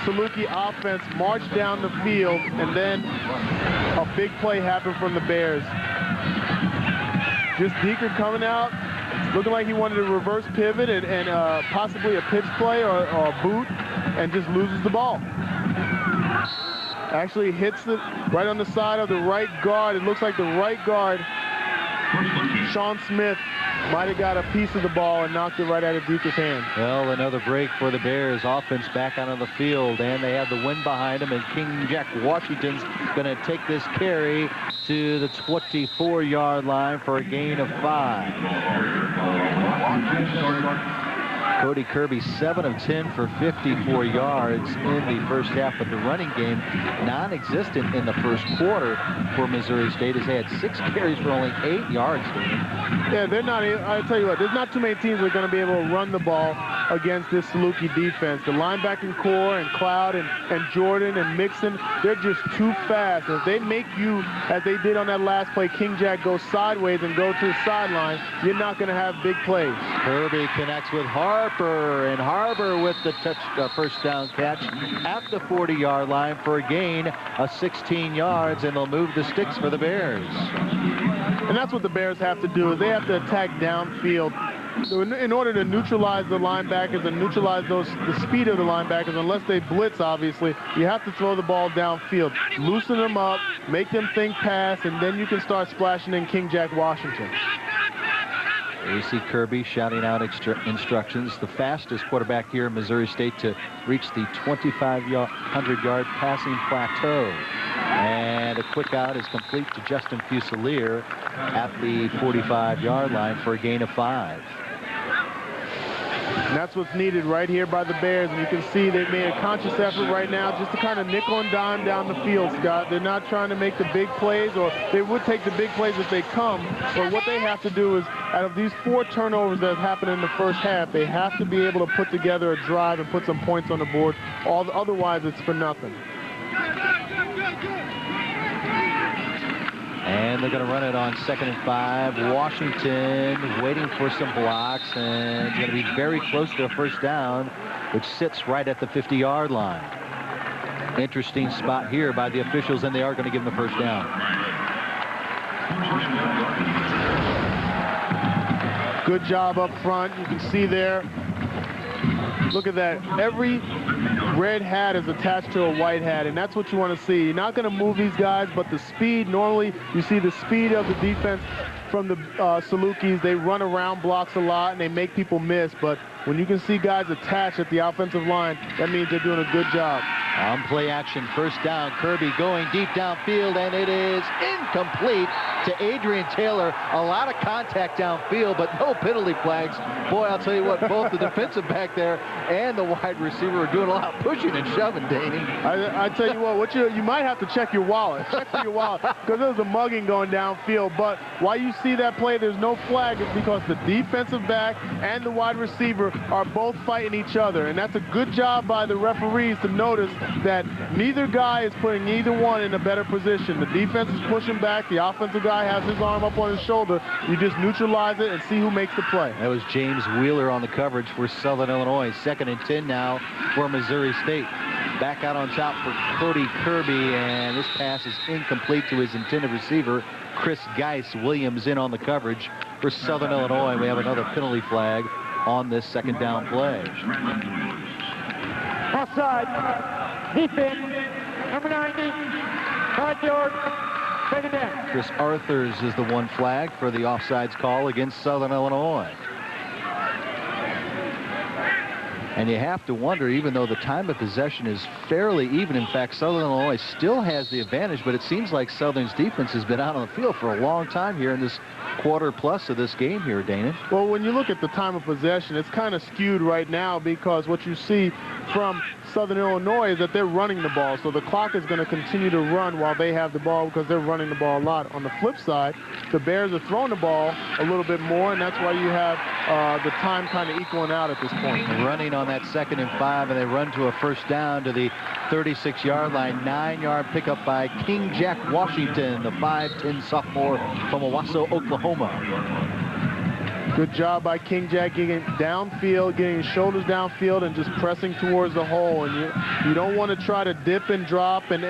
Saluki offense march down the field, and then a big play happen from the Bears. Just Deacon coming out, looking like he wanted to reverse pivot and possibly a pitch play or a boot, and just loses the ball. Actually hits it right on the side of the right guard. It looks like the right guard, Sean Smith, might have got a piece of the ball and knocked it right out of Deacon's hand. Well, another break for the Bears. Offense back out on the field, and they have the wind behind them, and King Jack Washington's going to take this carry to the 24-yard line for a gain of 5. Cody Kirby, 7 of 10 for 54 yards in the first half of the running game. Non-existent in the first quarter for Missouri State, has had 6 carries for only 8 yards. Yeah, they're not, I'll tell you what, there's not too many teams that are going to be able to run the ball against this Saluki defense. The linebacking core and Cloud and Jordan and Mixon, they're just too fast. If they make you, as they did on that last play, King Jack go sideways and go to the sideline, you're not going to have big plays. Kirby connects with Harper, and Harper with the first down catch at the 40-yard line for a gain of 16 yards, and they'll move the sticks for the Bears. And that's what the Bears have to do, is they have to attack downfield. So in order to neutralize the linebackers and neutralize the speed of the linebackers, unless they blitz, obviously, you have to throw the ball downfield. Loosen them up, make them think pass, and then you can start splashing in King Jack Washington. A.C. Kirby shouting out instructions. The fastest quarterback here in Missouri State to reach the 2,500-yard passing plateau. And a quick out is complete to Justin Fusilier at the 45-yard line for a gain of 5. And that's what's needed right here by the Bears. And you can see they've made a conscious effort right now just to kind of nickel and dime down the field, Scott. They're not trying to make the big plays, or they would take the big plays if they come. But what they have to do is, out of these 4 turnovers that have happened in the first half, they have to be able to put together a drive and put some points on the board. Otherwise, it's for nothing. And they're going to run it on 2nd and 5. Washington waiting for some blocks, and it's going to be very close to a first down, which sits right at the 50-yard line. Interesting spot here by the officials, and they are going to give them the first down. Good job up front. You can see there. Look at that. Every red hat is attached to a white hat, and that's what you want to see. You're not going to move these guys, but the speed, normally you see the speed of the defense from the Salukis. They run around blocks a lot, and they make people miss, but when you can see guys attached at the offensive line, that means they're doing a good job. On play action, first down, Kirby going deep downfield, and it is incomplete to Adrian Taylor. A lot of contact downfield, but no penalty flags. Boy, I'll tell you what, both the defensive back there and the wide receiver are doing a lot of pushing and shoving, Danny. I tell you what you might have to check your wallet. Check for your wallet, because there was a mugging going downfield. But why you see that play, there's no flag, is because the defensive back and the wide receiver are both fighting each other. And that's a good job by the referees to notice that neither guy is putting either one in a better position. The defense is pushing back. The offensive guy has his arm up on his shoulder. You just neutralize it and see who makes the play. That was James Wheeler on the coverage for Southern Illinois. 2nd and 10 now for Missouri State. Back out on top for Cody Kirby, and this pass is incomplete to his intended receiver, Chris Geis. Williams in on the coverage for Southern Illinois. We have another penalty flag on this 2nd down play. Offside. Defense. Number 90. 5 yards. Second down. Chris Arthurs is the one flag for the offsides call against Southern Illinois. And you have to wonder, even though the time of possession is fairly even, in fact, Southern Illinois still has the advantage, but it seems like Southern's defense has been out on the field for a long time here in this quarter plus of this game here, Dana. Well, when you look at the time of possession, it's kind of skewed right now, because what you see from Southern Illinois is that they're running the ball. So the clock is going to continue to run while they have the ball, because they're running the ball a lot. On the flip side, the Bears are throwing the ball a little bit more, and that's why you have the time kind of equaling out at this point. Running on that 2nd and 5, and they run to a first down to the 36-yard line. 9-yard pickup by King Jack Washington, the 5'10 sophomore from Owasso, Oklahoma. Good job by King Jack getting downfield, getting his shoulders downfield, and just pressing towards the hole. And you don't want to try to dip and drop and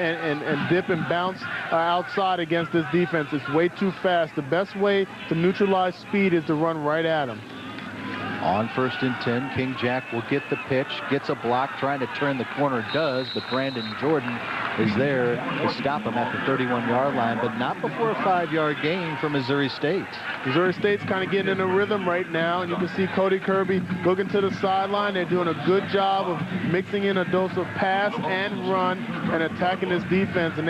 dip and bounce outside against this defense. It's way too fast. The best way to neutralize speed is to run right at him. On 1st and 10, King Jack will get the pitch, gets a block, trying to turn the corner, does, but Brandon Jordan is there to stop him at the 31-yard line, but not before a 5-yard gain for Missouri State. Missouri State's kind of getting in a rhythm right now, and you can see Cody Kirby looking to the sideline. They're doing a good job of mixing in a dose of pass and run and attacking this defense, and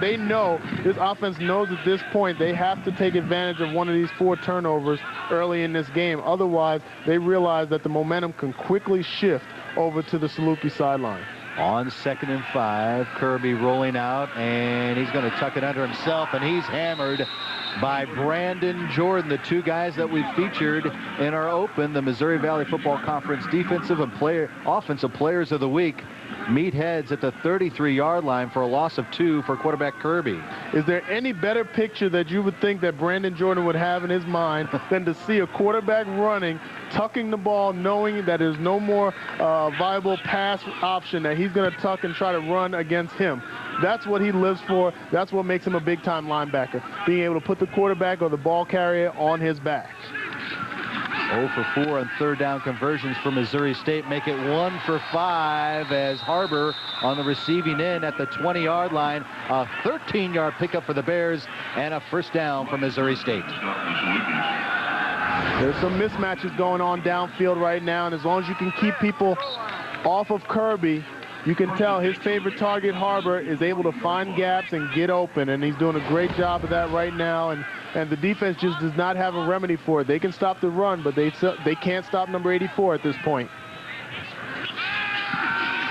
they know, this offense knows at this point they have to take advantage of one of these 4 turnovers early in this game. Otherwise, they realize that the momentum can quickly shift over to the Saluki sideline. On 2nd and 5, Kirby rolling out, and he's going to tuck it under himself, and he's hammered by Brandon Jordan, the 2 guys that we featured in our open, the Missouri Valley Football Conference Defensive and Offensive Players of the Week. Meet heads at the 33-yard line for a loss of 2 for quarterback Kirby. Is there any better picture that you would think that Brandon Jordan would have in his mind than to see a quarterback running, tucking the ball, knowing that there's no more viable pass option, that he's going to tuck and try to run against him? That's what he lives for. That's what makes him a big-time linebacker, being able to put the quarterback or the ball carrier on his back. 0 for 4 on 3rd down conversions for Missouri State. Make it 1 for 5 as Harbor on the receiving end at the 20-yard line. A 13-yard pickup for the Bears and a first down for Missouri State. There's some mismatches going on downfield right now, and as long as you can keep people off of Kirby, you can tell his favorite target, Harbor, is able to find gaps and get open, and he's doing a great job of that right now. And the defense just does not have a remedy for it. They can stop the run, but they can't stop number 84 at this point.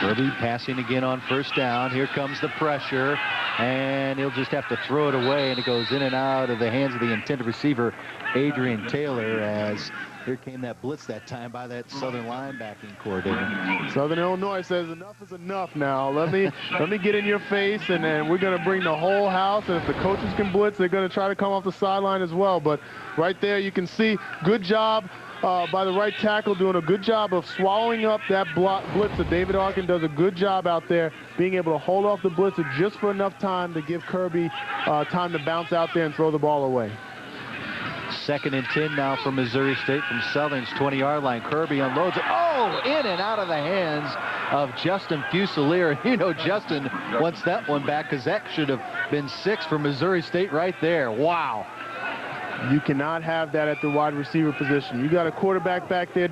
Kirby passing again on first down. Here comes the pressure, and he'll just have to throw it away, and it goes in and out of the hands of the intended receiver, Adrian Taylor, as here came that blitz that time by that Southern linebacking core, David. Southern Illinois says enough is enough now. Let me get in your face, and then we're going to bring the whole house. And if the coaches can blitz, they're going to try to come off the sideline as well. But right there, you can see good job by the right tackle, doing a good job of swallowing up that blitz. David Arkin does a good job out there, being able to hold off the blitzer just for enough time to give Kirby time to bounce out there and throw the ball away. 2nd and 10 now for Missouri State from Southern's 20-yard line. Kirby unloads it. Oh, in and out of the hands of Justin Fusilier. You know, Justin wants that one back because that should have been 6 for Missouri State right there. Wow. You cannot have that at the wide receiver position. You got a quarterback back there,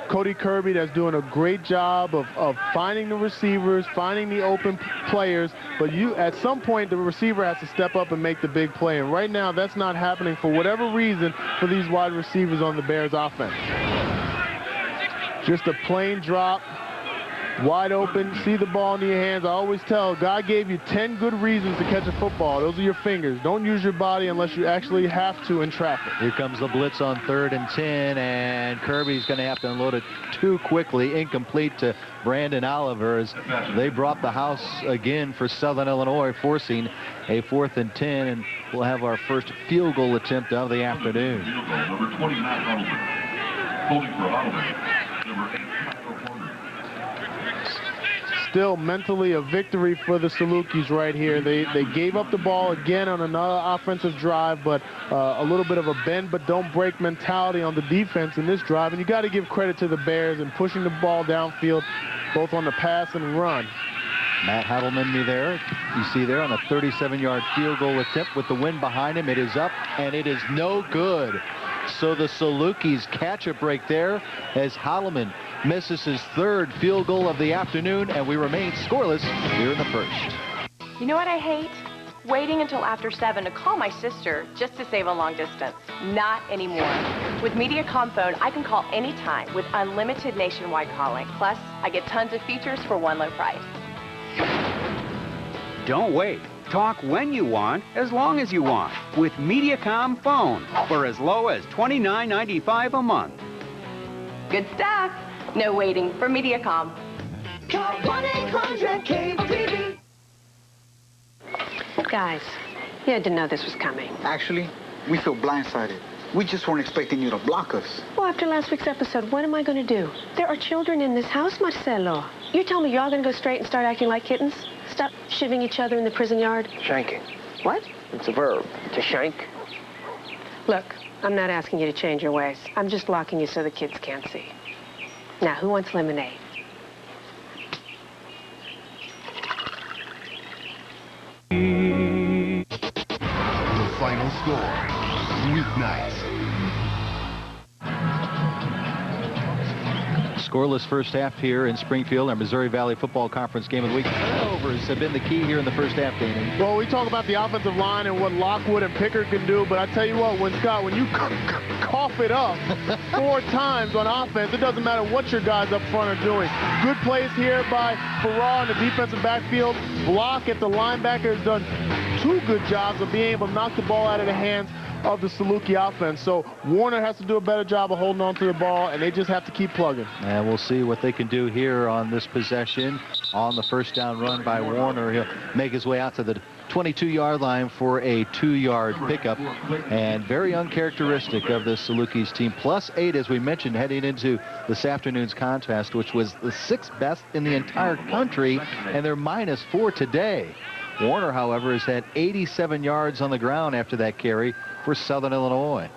Cody Kirby, that's doing a great job of finding the receivers, finding the open players, but at some point the receiver has to step up and make the big play, and right now that's not happening for whatever reason for these wide receivers on the Bears offense. Just a plain drop, wide open, see the ball in your hands. I always tell, God gave you 10 good reasons to catch a football. Those are your fingers. Don't use your body unless you actually have to in traffic. Here comes the blitz on 3rd and 10, and Kirby's going to have to unload it too quickly. Incomplete to Brandon Oliver as they brought the house again for Southern Illinois, forcing a 4th and 10, and we'll have our first field goal attempt of the afternoon. Number 20, Matt Oliver. Holding for Oliver. Number 8, Still mentally a victory for the Salukis right here. They gave up the ball again on another offensive drive, but a little bit of a bend but don't break mentality on the defense in this drive. And you got to give credit to the Bears in pushing the ball downfield, both on the pass and run. Matt Hadelman you see there on a 37-yard field goal attempt with the wind behind him. It is up, and it is no good. So the Salukis catch a break there as Hadelman misses his 3rd field goal of the afternoon, and we remain scoreless here in the 1st. You know what I hate? Waiting until after 7 to call my sister just to save a long distance. Not anymore. With Mediacom phone, I can call anytime with unlimited nationwide calling. Plus, I get tons of features for one low price. Don't wait. Talk when you want, as long as you want, with Mediacom phone for as low as $29.95 a month. Good stuff. No waiting for Mediacom. Call 1-800-CABLE-TV. Guys, you had to know this was coming. Actually, we feel blindsided. We just weren't expecting you to block us. Well, after last week's episode, what am I going to do? There are children in this house, Marcelo. You tell me you're all going to go straight and start acting like kittens? Stop shivving each other in the prison yard? Shanking. What? It's a verb. To shank. Look, I'm not asking you to change your ways. I'm just blocking you so the kids can't see. Now, who wants lemonade? The final score, weeknights. Scoreless first half here in Springfield, our Missouri Valley Football Conference game of the week. Turnovers have been the key here in the first half, Danny. Well, we talk about the offensive line and what Lockwood and Pickard can do, but I tell you what, when you cough it up 4 times on offense, it doesn't matter what your guys up front are doing. Good plays here by Farrar in the defensive backfield. Block at the linebacker has done 2 good jobs of being able to knock the ball out of the hands of the Saluki offense. So Warner has to do a better job of holding on to the ball, and they just have to keep plugging. And we'll see what they can do here on this possession. On the first down run by Warner, he'll make his way out to the 22-yard line for a 2-yard pickup. And very uncharacteristic of the Salukis team. +8, as we mentioned, heading into this afternoon's contest, which was the 6th best in the entire country, and they're -4 today. Warner, however, has had 87 yards on the ground after that carry for Southern Illinois.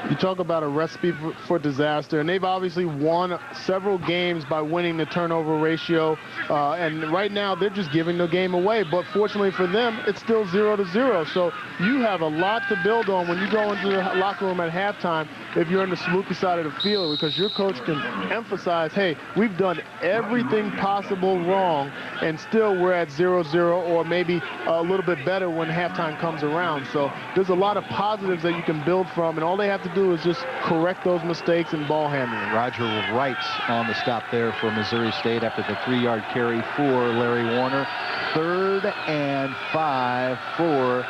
You talk about a recipe for disaster, and they've obviously won several games by winning the turnover ratio, and right now they're just giving the game away, but fortunately for them, it's still 0-0, so you have a lot to build on when you go into the locker room at halftime if you're on the Saluki side of the field, because your coach can emphasize, hey, we've done everything possible wrong, and still we're at 0-0, or maybe a little bit better when halftime comes around. So there's a lot of positives that you can build from, and all they have to do is just correct those mistakes in ball handling. Roger Wright on the stop there for Missouri State after the 3-yard carry for Larry Warner. 3rd and 5 for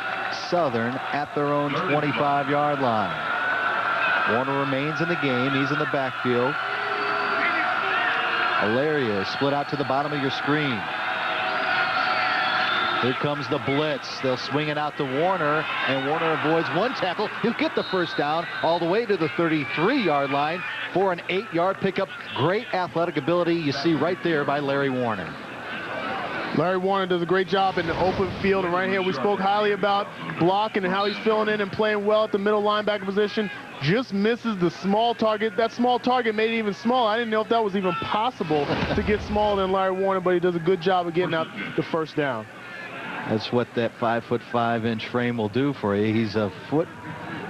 Southern at their own 25-yard line. Warner remains in the game. He's in the backfield. Alaria split out to the bottom of your screen. Here comes the blitz. They'll swing it out to Warner, and Warner avoids one tackle. He'll get the first down all the way to the 33-yard line for an 8-yard pickup. Great athletic ability you see right there by Larry Warner. Larry Warner does a great job in the open field, and right here we spoke highly about blocking and how he's filling in and playing well at the middle linebacker position. Just misses the small target. That small target made it even smaller. I didn't know if that was even possible to get smaller than Larry Warner, but he does a good job of getting out the first down. That's what that 5'5" frame will do for you. He's a foot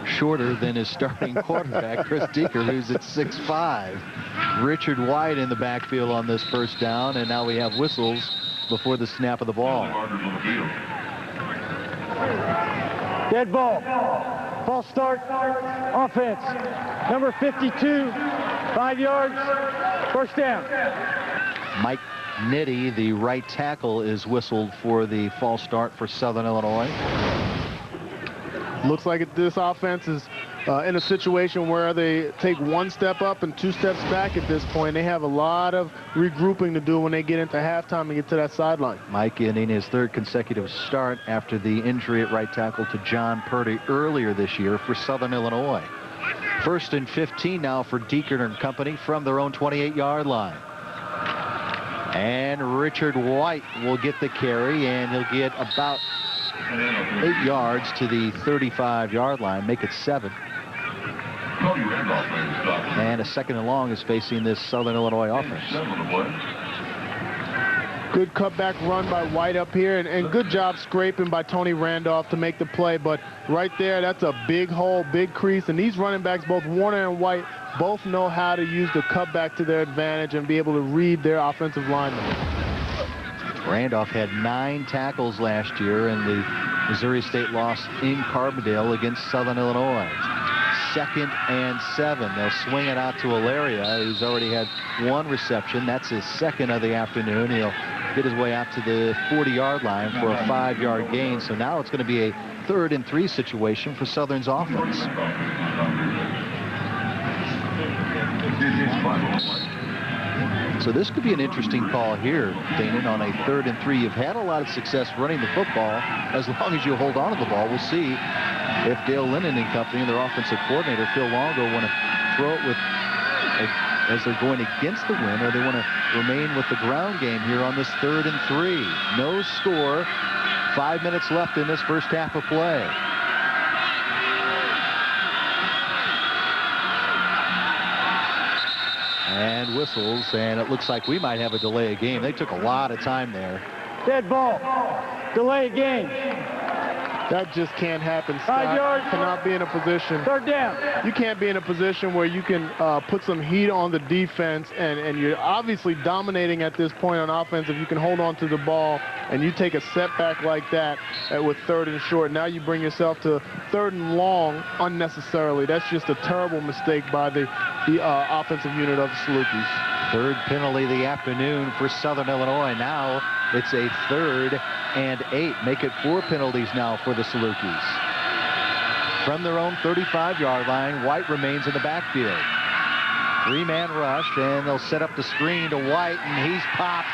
shorter than his starting quarterback, Chris Deeker, who's at 6'5". Richard White in the backfield on this first down, and now we have whistles before the snap of the ball. Dead ball. False start. Offense. Number 52. 5 yards. First down. Mike Nitti, the right tackle, is whistled for the false start for Southern Illinois. Looks like this offense is in a situation where they take 1 step up and 2 steps back at this point. They have a lot of regrouping to do when they get into halftime and get to that sideline. Mike getting his 3rd consecutive start after the injury at right tackle to John Purdy earlier this year for Southern Illinois. 1st and 15 now for Deeker and company from their own 28-yard line. And Richard White will get the carry, and he'll get about 8 yards to the 35-yard line, make it 7. And a 2nd and long is facing this Southern Illinois offense. Good cutback run by White up here, and good job scraping by Tony Randolph to make the play. But right there, that's a big hole, big crease. And these running backs, both Warner and White, both know how to use the cutback to their advantage and be able to read their offensive linemen. Randolph had 9 tackles last year in the Missouri State loss in Carbondale against Southern Illinois. 2nd and 7. They'll swing it out to Alaria, who's already had 1 reception. That's his 2nd of the afternoon. He'll get his way out to the 40-yard line for a 5-yard gain. So now it's going to be a 3rd and 3 situation for Southern's offense. So this could be an interesting call here, Danon, on a 3rd and 3. You've had a lot of success running the football. As long as you hold on to the ball, we'll see if Dale Lennon and company and their offensive coordinator, Phil Longo, want to throw it with as they're going against the wind, or they want to remain with the ground game here on this 3rd and 3. No score. 5 minutes left in this first half of play. And whistles, and it looks like we might have a delay of game. They took a lot of time there. Dead ball. Delay of game. That just can't happen, Scott. 5 yards. Cannot be in a position. 3rd down. You can't be in a position where you can put some heat on the defense, and you're obviously dominating at this point on offense. If you can hold on to the ball and you take a setback like that with 3rd and short, now you bring yourself to 3rd and long unnecessarily. That's just a terrible mistake by the offensive unit of the Salukis. 3rd penalty of the afternoon for Southern Illinois. Now it's a 3rd and 8. Make it 4 penalties now for the Salukis. From their own 35-yard line, White remains in the backfield. 3-man rush, and they'll set up the screen to White, and he's popped.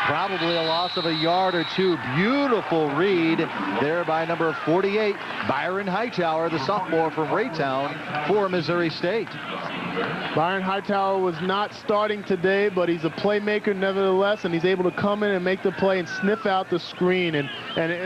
Probably a loss of a yard or 2. Beautiful read there by number 48, Byron Hightower, the sophomore from Raytown for Missouri State. Byron Hightower was not starting today, but he's a playmaker nevertheless, and he's able to come in and make the play and sniff out the screen. And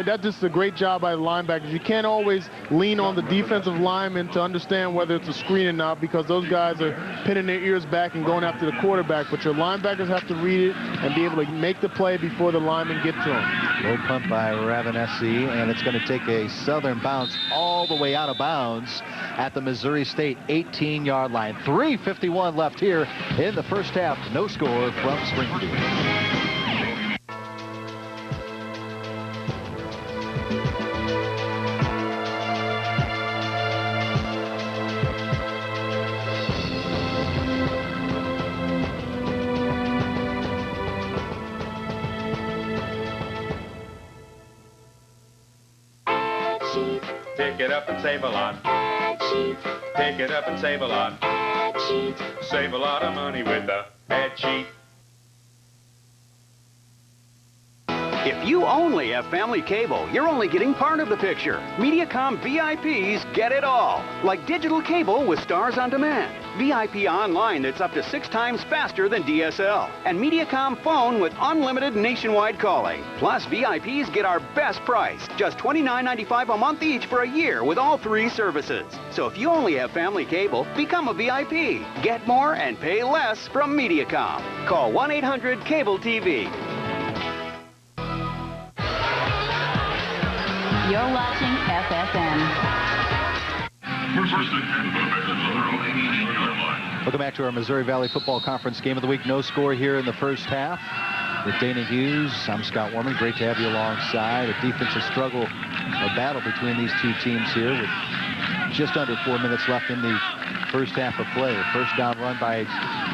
that's just a great job by the linebackers. You can't always lean on the defensive linemen to understand whether it's a screen or not, because those guys are pinning their ears back and going after the quarterback. But your linebackers have to read it and be able to make the play before the linemen get to him. Low pump by Ravenesi, and it's going to take a Southern bounce all the way out of bounds at the Missouri State 18-yard line. 3:51 left here in the first half. No score from Springfield. Pick it up and save a lot. Pick it up and save a lot. Save a lot of money with the ad sheet. If you only have family cable, you're only getting part of the picture. Mediacom VIPs get it all, like digital cable with Stars on Demand, VIP online that's up to 6 times faster than DSL, and Mediacom phone with unlimited nationwide calling. Plus, VIPs get our best price, just $29.95 a month each for a year with all 3 services. So if you only have family cable, become a VIP. Get more and pay less from Mediacom. Call 1-800-CABLE-TV. You're watching FFN. Welcome back to our Missouri Valley Football Conference Game of the Week. No score here in the first half. With Dana Hughes, I'm Scott Warman. Great to have you alongside. A defensive struggle, a battle between these two teams here with just under 4 minutes left in the first half of play. First down run by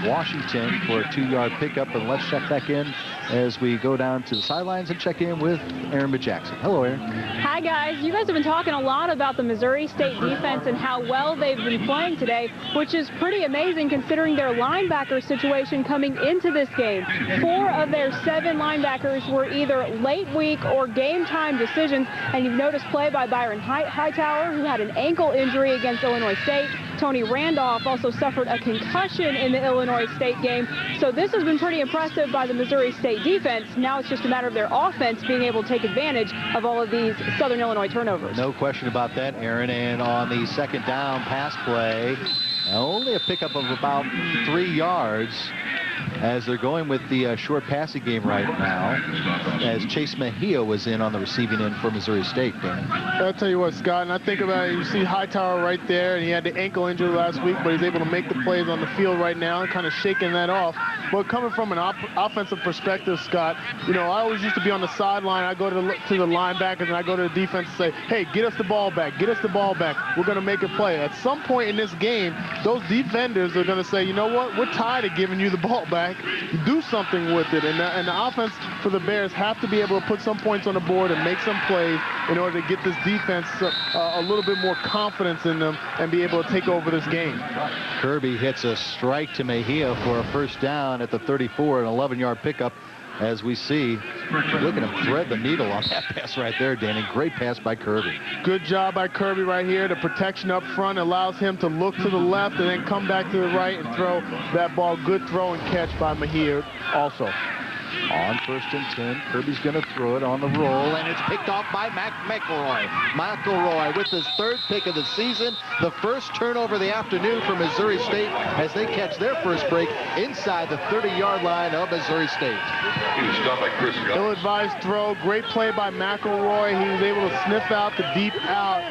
Washington for a 2-yard pickup. And let's check back in as we go down to the sidelines and check in with Aaron Jackson. Hello, Aaron. Hi, guys. You guys have been talking a lot about the Missouri State defense and how well they've been playing today, which is pretty amazing considering their linebacker situation coming into this game. 4 of their 7 linebackers were either late week or game time decisions, and you've noticed play by Byron Hightower, who had an ankle injury against Illinois State. Tony Randolph also suffered a concussion in the Illinois State game. So this has been pretty impressive by the Missouri State defense. Now it's just a matter of their offense being able to take advantage of all of these Southern Illinois turnovers. No question about that, Aaron. And on the second down pass play, only a pickup of about 3 yards as they're going with the short passing game right now, as Chase Mejia was in on the receiving end for Missouri State. Dan. I'll tell you what, Scott, and I think about it, you see Hightower right there, and he had the ankle injury last week, but he's able to make the plays on the field right now, kind of shaking that off. But coming from an offensive perspective, Scott, you know, I always used to be on the sideline. I go to the linebackers, and I go to the defense and say, hey, get us the ball back, get us the ball back. We're going to make a play. At some point in this game, those defenders are going to say, you know what, we're tired of giving you the ball back. Do something with it. And the offense for the Bears have to be able to put some points on the board and make some plays in order to get this defense a little bit more confidence in them and be able to take over this game. Kirby hits a strike to Mejia for a first down at the 34, an 11-yard pickup. As we see, look at him thread the needle on that pass right there, Danny. Great pass by Kirby. Good job by Kirby right here. The protection up front allows him to look to the left and then come back to the right and throw that ball. Good throw and catch by Mejia also. On 1st and 10, Kirby's going to throw it on the roll, and it's picked off by McElroy. McElroy with his 3rd pick of the season, the first turnover of the afternoon for Missouri State as they catch their first break inside the 30-yard line of Missouri State. Ill-advised throw, great play by McElroy. He was able to sniff out the deep out,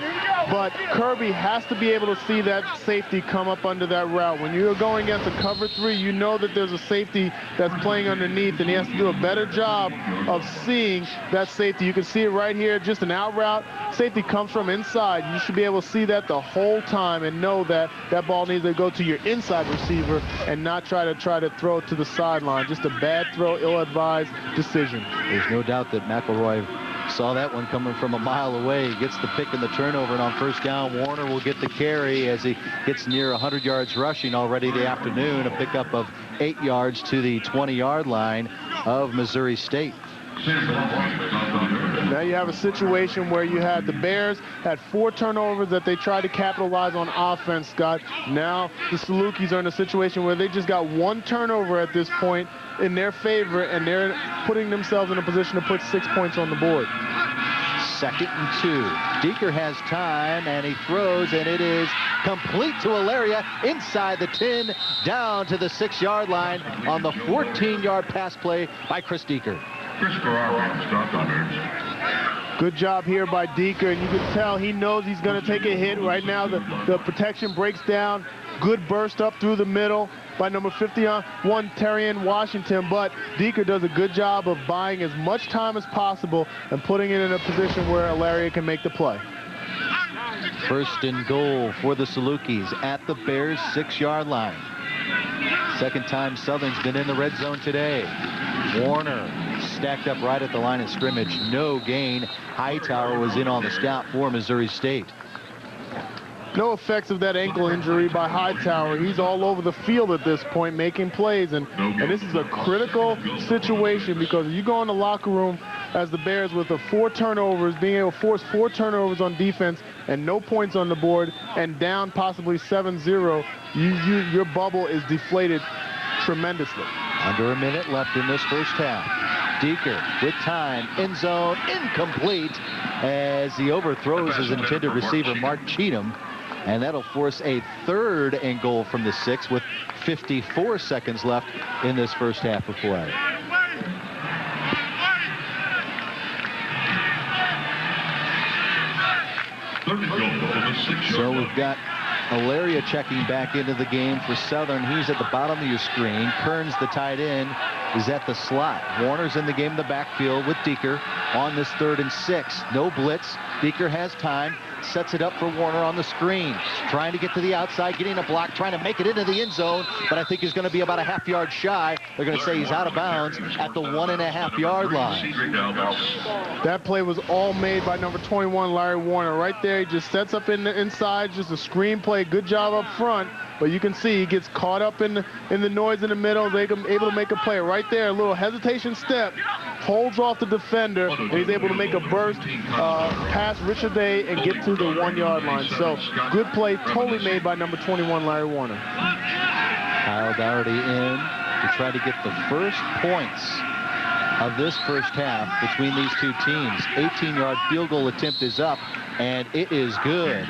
but Kirby has to be able to see that safety come up under that route. When you're going against a cover 3, you know that there's a safety that's playing underneath, and he has to do a better job of seeing that safety. You can see it right here, just an out route. Safety comes from inside. You should be able to see that the whole time and know that that ball needs to go to your inside receiver and not try to throw it to the sideline. Just a bad throw, ill-advised decision. There's no doubt that McElroy saw that one coming from a mile away. He gets the pick and the turnover, and on first down, Warner will get the carry as he gets near 100 yards rushing already the afternoon. A pickup of 8 yards to the 20-yard line of Missouri State. Now you have a situation where you had the Bears had 4 turnovers that they tried to capitalize on offense, Scott. Now the Salukis are in a situation where they just got 1 turnover at this point in their favor, and they're putting themselves in a position to put 6 points on the board. 2nd and 2. Deeker has time, and he throws, and it is complete to Alaria inside the 10, down to the 6-yard line on the 14-yard pass play by Chris Deeker. Good job here by Deeker, and you can tell he knows he's going to take a hit. Right now the protection breaks down. Good burst up through the middle by number 51, Terrian Washington, but Deeker does a good job of buying as much time as possible and putting it in a position where Alaria can make the play. 1st and goal for the Salukis at the Bears' 6-yard line. Second time Southern's been in the red zone today. Warner stacked up right at the line of scrimmage. No gain. Hightower was in on the scout for Missouri State. No effects of that ankle injury by Hightower. He's all over the field at this point making plays, and this is a critical situation because you go in the locker room as the Bears with the 4 turnovers, being able to force 4 turnovers on defense and no points on the board and down possibly 7-0, your bubble is deflated tremendously. Under a minute left in this first half. Deeker with time, end zone, incomplete as he overthrows his intended receiver, Mark Cheatham. And that'll force a 3rd and goal from the 6 with 54 seconds left in this first half of play. So we've got Alaria checking back into the game for Southern. He's at the bottom of your screen. Kearns, the tight end, is at the slot. Warner's in the game in the backfield with Deeker on this 3rd and 6. No blitz. Deeker has time. Sets it up for Warner on the screen. Trying to get to the outside, getting a block, trying to make it into the end zone, but I think he's going to be about a half-yard shy. They're going to say he's out of bounds at the 1.5-yard line. That play was all made by number 21, Larry Warner. Right there, he just sets up in the inside, just a screen play. Good job up front, but you can see he gets caught up in the noise in the middle. They're able to make a play right there. A little hesitation step, holds off the defender, and he's able to make a burst past Richard Day and get to the 1-yard line. So good play, totally made by number 21, Larry Warner. Kyle Dougherty in to try to get the first points of this first half between these two teams. 18-yard field goal attempt is up, and it is good.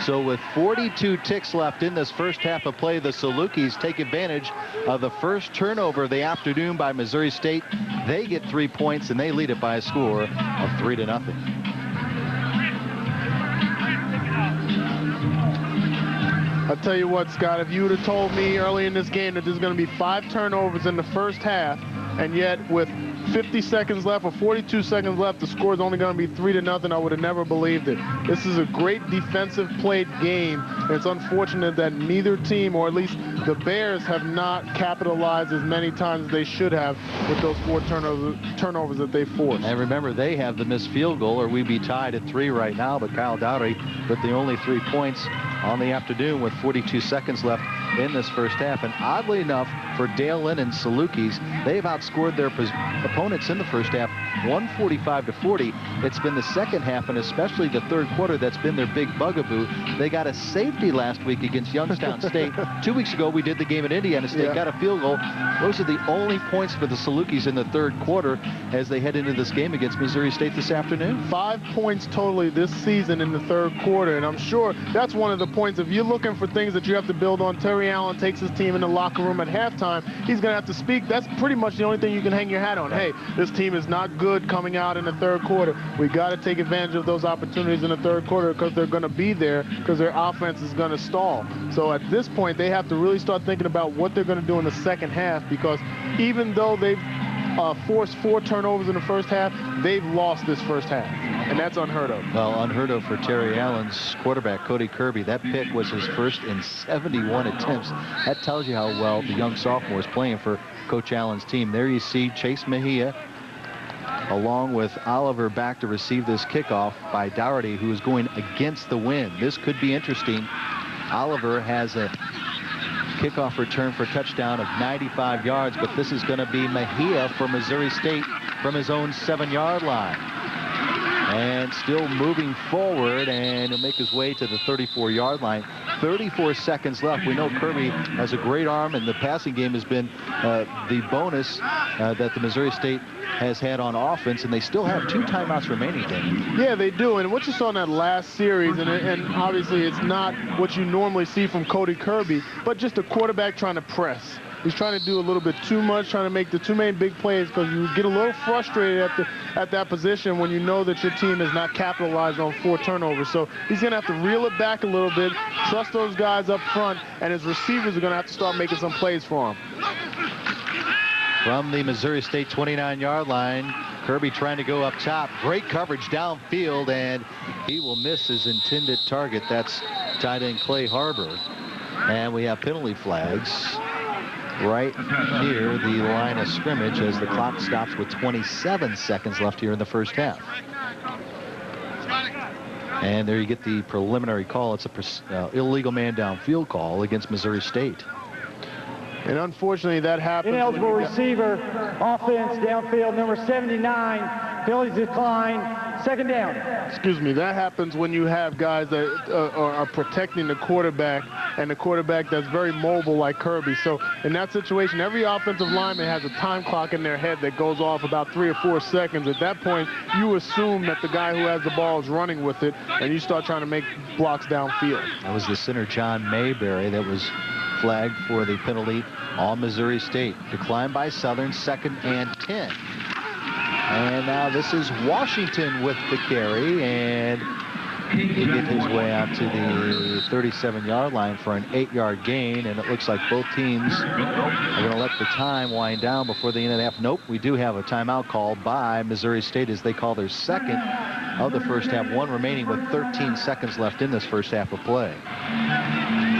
So with 42 ticks left in this first half of play, the Salukis take advantage of the first turnover of the afternoon by Missouri State. They get 3 points, and they lead it by a score of 3-0. I'll tell you what, Scott, if you would have told me early in this game that there's going to be 5 turnovers in the first half, and yet with 50 seconds left or 42 seconds left, the score is only going to be 3-0, I would have never believed it. This is a great defensive played game, and it's unfortunate that neither team, or at least the Bears, have not capitalized as many times as they should have with those 4 turnovers that they forced. And remember, they have the missed field goal, or we'd be tied at 3 right now, but Kyle Dougherty with the only 3 points on the afternoon with 42 seconds left in this first half. And oddly enough, for Dale Lynn and Salukis, they've outscored their opponents in the first half 145-40. It's been the second half, and especially the third quarter, that's been their big bugaboo. They got a safety last week against Youngstown State. 2 weeks ago, we did the game at Indiana State, got a field goal. Those are the only points for the Salukis in the third quarter as they head into this game against Missouri State this afternoon. 5 points totally this season in the third quarter, and I'm sure that's one of the points. If you're looking for things that you have to build on, Terry Allen takes his team in the locker room at halftime. He's going to have to speak. That's pretty much the only thing you can hang your hat on. Hey, this team is not good coming out in the third quarter. We got to take advantage of those opportunities in the third quarter because they're going to be there because their offense is going to stall. So at this point, they have to really start thinking about what they're going to do in the second half, because even though they've forced 4 turnovers in the first half, they've lost this first half, and that's unheard of. Well, unheard of for Terry Allen's quarterback, Cody Kirby. That pick was his first in 71 attempts. That tells you how well the young sophomore is playing for Coach Allen's team. There you see Chase Mejia along with Oliver back to receive this kickoff by Dougherty, who is going against the wind. This could be interesting. Oliver has a kickoff return for a touchdown of 95 yards, but this is going to be Mejia for Missouri State from his own 7-yard line. And still moving forward, and he'll make his way to the 34-yard line. 34 seconds left. We know Kirby has a great arm, and the passing game has been the bonus that the Missouri State has had on offense, and they still have 2 timeouts remaining, Dan. Yeah, they do. And what you saw in that last series, and obviously it's not what you normally see from Cody Kirby, but just a quarterback trying to press. He's trying to do a little bit too much, trying to make the too many big plays, because you get a little frustrated at that position when you know that your team has not capitalized on 4 turnovers. So he's going to have to reel it back a little bit, trust those guys up front, and his receivers are going to have to start making some plays for him. From the Missouri State 29-yard line, Kirby trying to go up top. Great coverage downfield, and he will miss his intended target. That's tight end Clay Harbor. And we have penalty flags right near the line of scrimmage as the clock stops with 27 seconds left here in the first half. And there you get the preliminary call. It's a illegal man downfield call against Missouri State. And unfortunately, that happens. Ineligible receiver, offense, downfield, number 79, Penalties decline. Second down. Excuse me, that happens when you have guys that are protecting the quarterback, and the quarterback that's very mobile like Kirby. So in that situation, every offensive lineman has a time clock in their head that goes off about 3 or 4 seconds. At that point, you assume that the guy who has the ball is running with it, and you start trying to make blocks downfield. That was the center, John Mayberry, that was flagged for the penalty on Missouri State. Declined by Southern, 2nd and 10. And now this is Washington with the carry, and he gets his way out to the 37-yard line for an 8-yard gain, and it looks like both teams are going to let the time wind down before the end of the half. Nope, we do have a timeout called by Missouri State as they call their second of the first half, 1 remaining with 13 seconds left in this first half of play.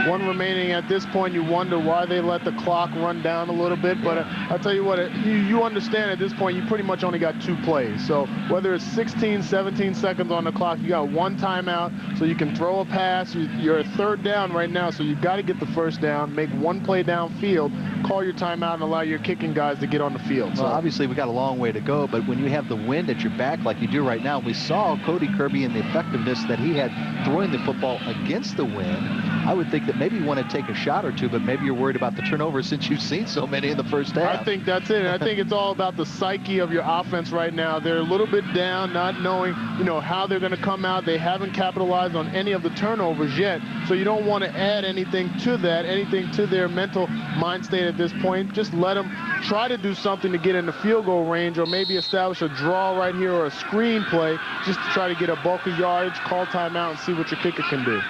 1 remaining at this point. You wonder why they let the clock run down a little bit, but I'll tell you what, you understand at this point you pretty much only got 2 plays. So whether it's 16, 17 seconds on the clock, you got 1 timeout, so you can throw a pass. You're at 3rd down right now, so you've got to get the first down, make 1 play downfield, call your timeout, and allow your kicking guys to get on the field. Well, obviously we got a long way to go, but when you have the wind at your back like you do right now, we saw Cody Kirby and the effectiveness that he had throwing the football against the wind. I would think that maybe you want to take a shot or two, but maybe you're worried about the turnovers since you've seen so many in the first half. I think that's it. And I think it's all about the psyche of your offense right now. They're a little bit down, not knowing, how they're going to come out. They haven't capitalized on any of the turnovers yet. So you don't want to add anything to that, anything to their mental mind state at this point. Just let them try to do something to get in the field goal range, or maybe establish a draw right here or a screen play just to try to get a bulk of yardage, call timeout, and see what your kicker can do.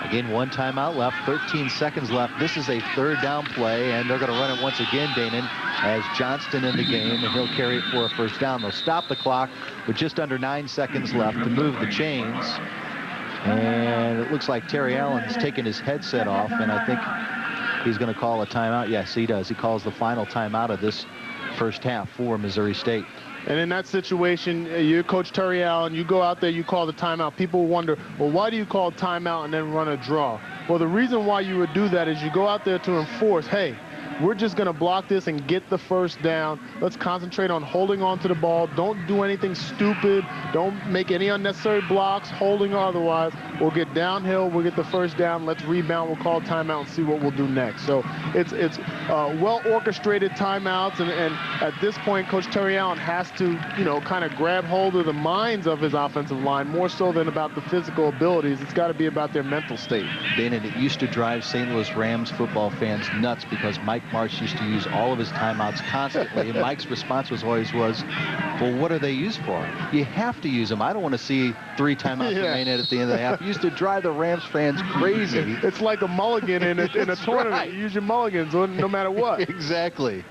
Again, 1 timeout left, 13 seconds left. This is a 3rd down play, and they're going to run it once again, Danon, as Johnston in the game, and he'll carry it for a first down. They'll stop the clock with just under 9 seconds left to move the chains. And it looks like Terry Allen's taking his headset off, and I think he's going to call a timeout. Yes, he does. He calls the final timeout of this first half for Missouri State. And in that situation, you're Coach Terry Allen, you go out there, you call the timeout. People wonder, well, why do you call timeout and then run a draw? Well, the reason why you would do that is you go out there to enforce, hey, we're just going to block this and get the first down. Let's concentrate on holding on to the ball. Don't do anything stupid. Don't make any unnecessary blocks, holding or otherwise. We'll get downhill. We'll get the first down. Let's rebound. We'll call timeout and see what we'll do next. So it's well-orchestrated timeouts. And at this point, Coach Terry Allen has to, kind of grab hold of the minds of his offensive line more so than about the physical abilities. It's got to be about their mental state. Danon, it used to drive St. Louis Rams football fans nuts because Mike Marsh used to use all of his timeouts constantly, and Mike's response was, well, what are they used for? You have to use them. I don't want to see 3 timeouts remaining at the end of the half. It used to drive the Rams fans crazy. It's like a mulligan in a tournament. Right. You use your mulligans no matter what. Exactly.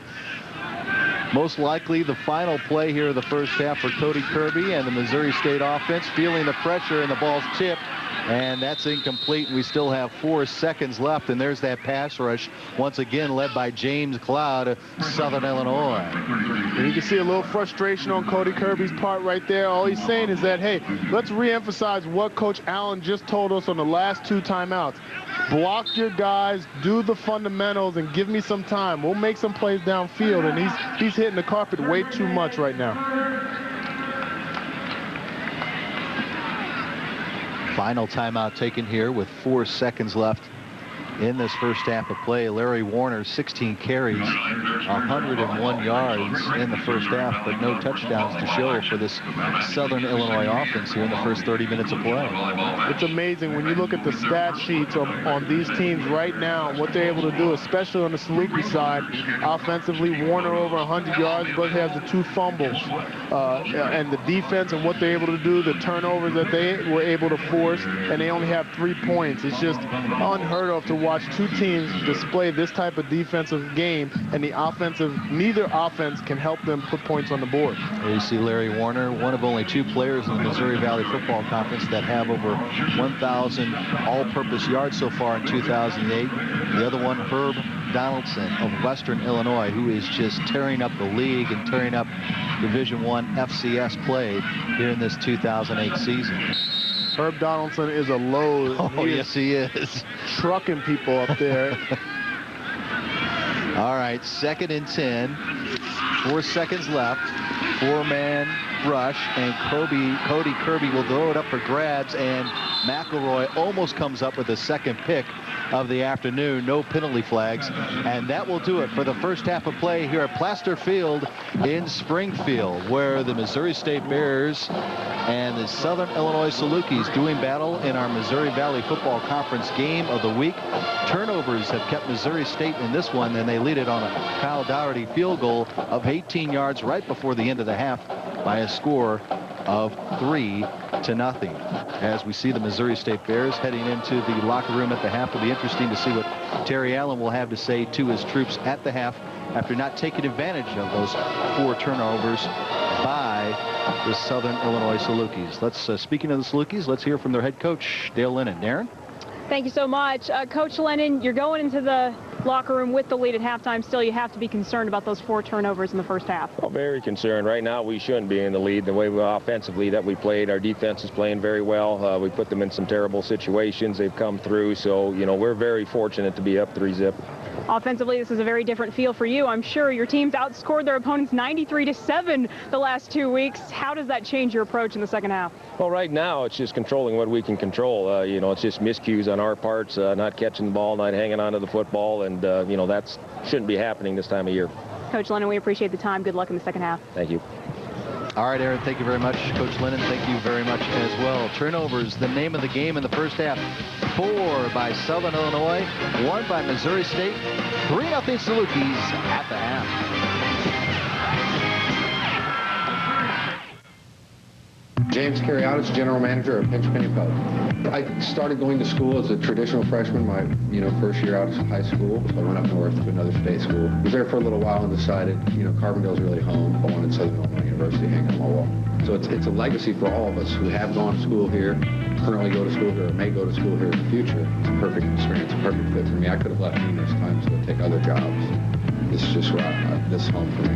Most likely the final play here of the first half for Cody Kirby and the Missouri State offense, feeling the pressure, and the ball's tipped. And that's incomplete. We still have 4 seconds left, and there's that pass rush once again led by James Cloud of Southern Illinois. And you can see a little frustration on Cody Kirby's part right there. All he's saying is that, hey, let's reemphasize what Coach Allen just told us on the last 2 timeouts. Block your guys, do the fundamentals, and give me some time. We'll make some plays downfield, and he's hitting the carpet way too much right now. Final timeout taken here with 4 seconds left in this first half of play. Larry Warner, 16 carries, 101 yards in the first half, but no touchdowns to show for this Southern Illinois offense here in the first 30 minutes of play. It's amazing when you look at the stat sheets on these teams right now and what they're able to do, especially on the Saluki side. Offensively, Warner over 100 yards, but he has the 2 fumbles. And the defense and what they're able to do, the turnovers that they were able to force, and they only have 3 points. It's just unheard of to watch 2 teams display this type of defensive game, and neither offense can help them put points on the board. There you see Larry Warner, one of only 2 players in the Missouri Valley Football Conference that have over 1,000 all-purpose yards so far in 2008. The other one, Herb Donaldson of Western Illinois, who is just tearing up the league and tearing up Division I FCS play here in this 2008 season. Herb Donaldson is a load. Oh, yes, he is. Trucking people up there. All right, 2nd and 10. 4 seconds left. 4-man rush, and Cody Kirby will throw it up for grabs, and McElroy almost comes up with the second pick of the afternoon. No penalty flags, and that will do it for the first half of play here at Plaster Field in Springfield, where the Missouri State Bears and the Southern Illinois Salukis doing battle in our Missouri Valley Football Conference game of the week. Turnovers have kept Missouri State in this one, and they lead it on a Kyle Dougherty field goal of 18 yards right before the end of the half by a score of 3-0. As we see the Missouri State Bears heading into the locker room at the half, it'll be interesting to see what Terry Allen will have to say to his troops at the half after not taking advantage of those 4 turnovers by the Southern Illinois Salukis. Speaking of the Salukis, let's hear from their head coach, Dale Lennon. Darren? Thank you so much. Coach Lennon, you're going into the locker room with the lead at halftime. Still, you have to be concerned about those 4 turnovers in the first half. Well, very concerned. Right now, we shouldn't be in the lead. The way offensively that we played, our defense is playing very well. We put them in some terrible situations. They've come through. So, we're very fortunate to be up 3-zip. Offensively, this is a very different feel for you. I'm sure your team's outscored their opponents 93-7 the last 2 weeks. How does that change your approach in the second half? Well, right now, it's just controlling what we can control. It's just miscues on our parts, not catching the ball, not hanging on to the football, and, that shouldn't be happening this time of year. Coach Lennon, we appreciate the time. Good luck in the second half. Thank you. All right, Aaron, thank you very much. Coach Lennon, thank you very much as well. Turnovers, the name of the game in the first half. 4 by Southern Illinois, 1 by Missouri State, 3-0 Salukis at the half. James Carriotis, General Manager of Pinch Penny Pub. I started going to school as a traditional freshman my first year out of high school. So I went up north to another state school. Was there for a little while and decided, Carbondale's really home. I wanted Southern Illinois University hanging on my wall. So it's a legacy for all of us who have gone to school here, currently go to school here, or may go to school here in the future. It's a perfect experience, a perfect fit for me. I could have left numerous times to take other jobs. This is just where this is home for me.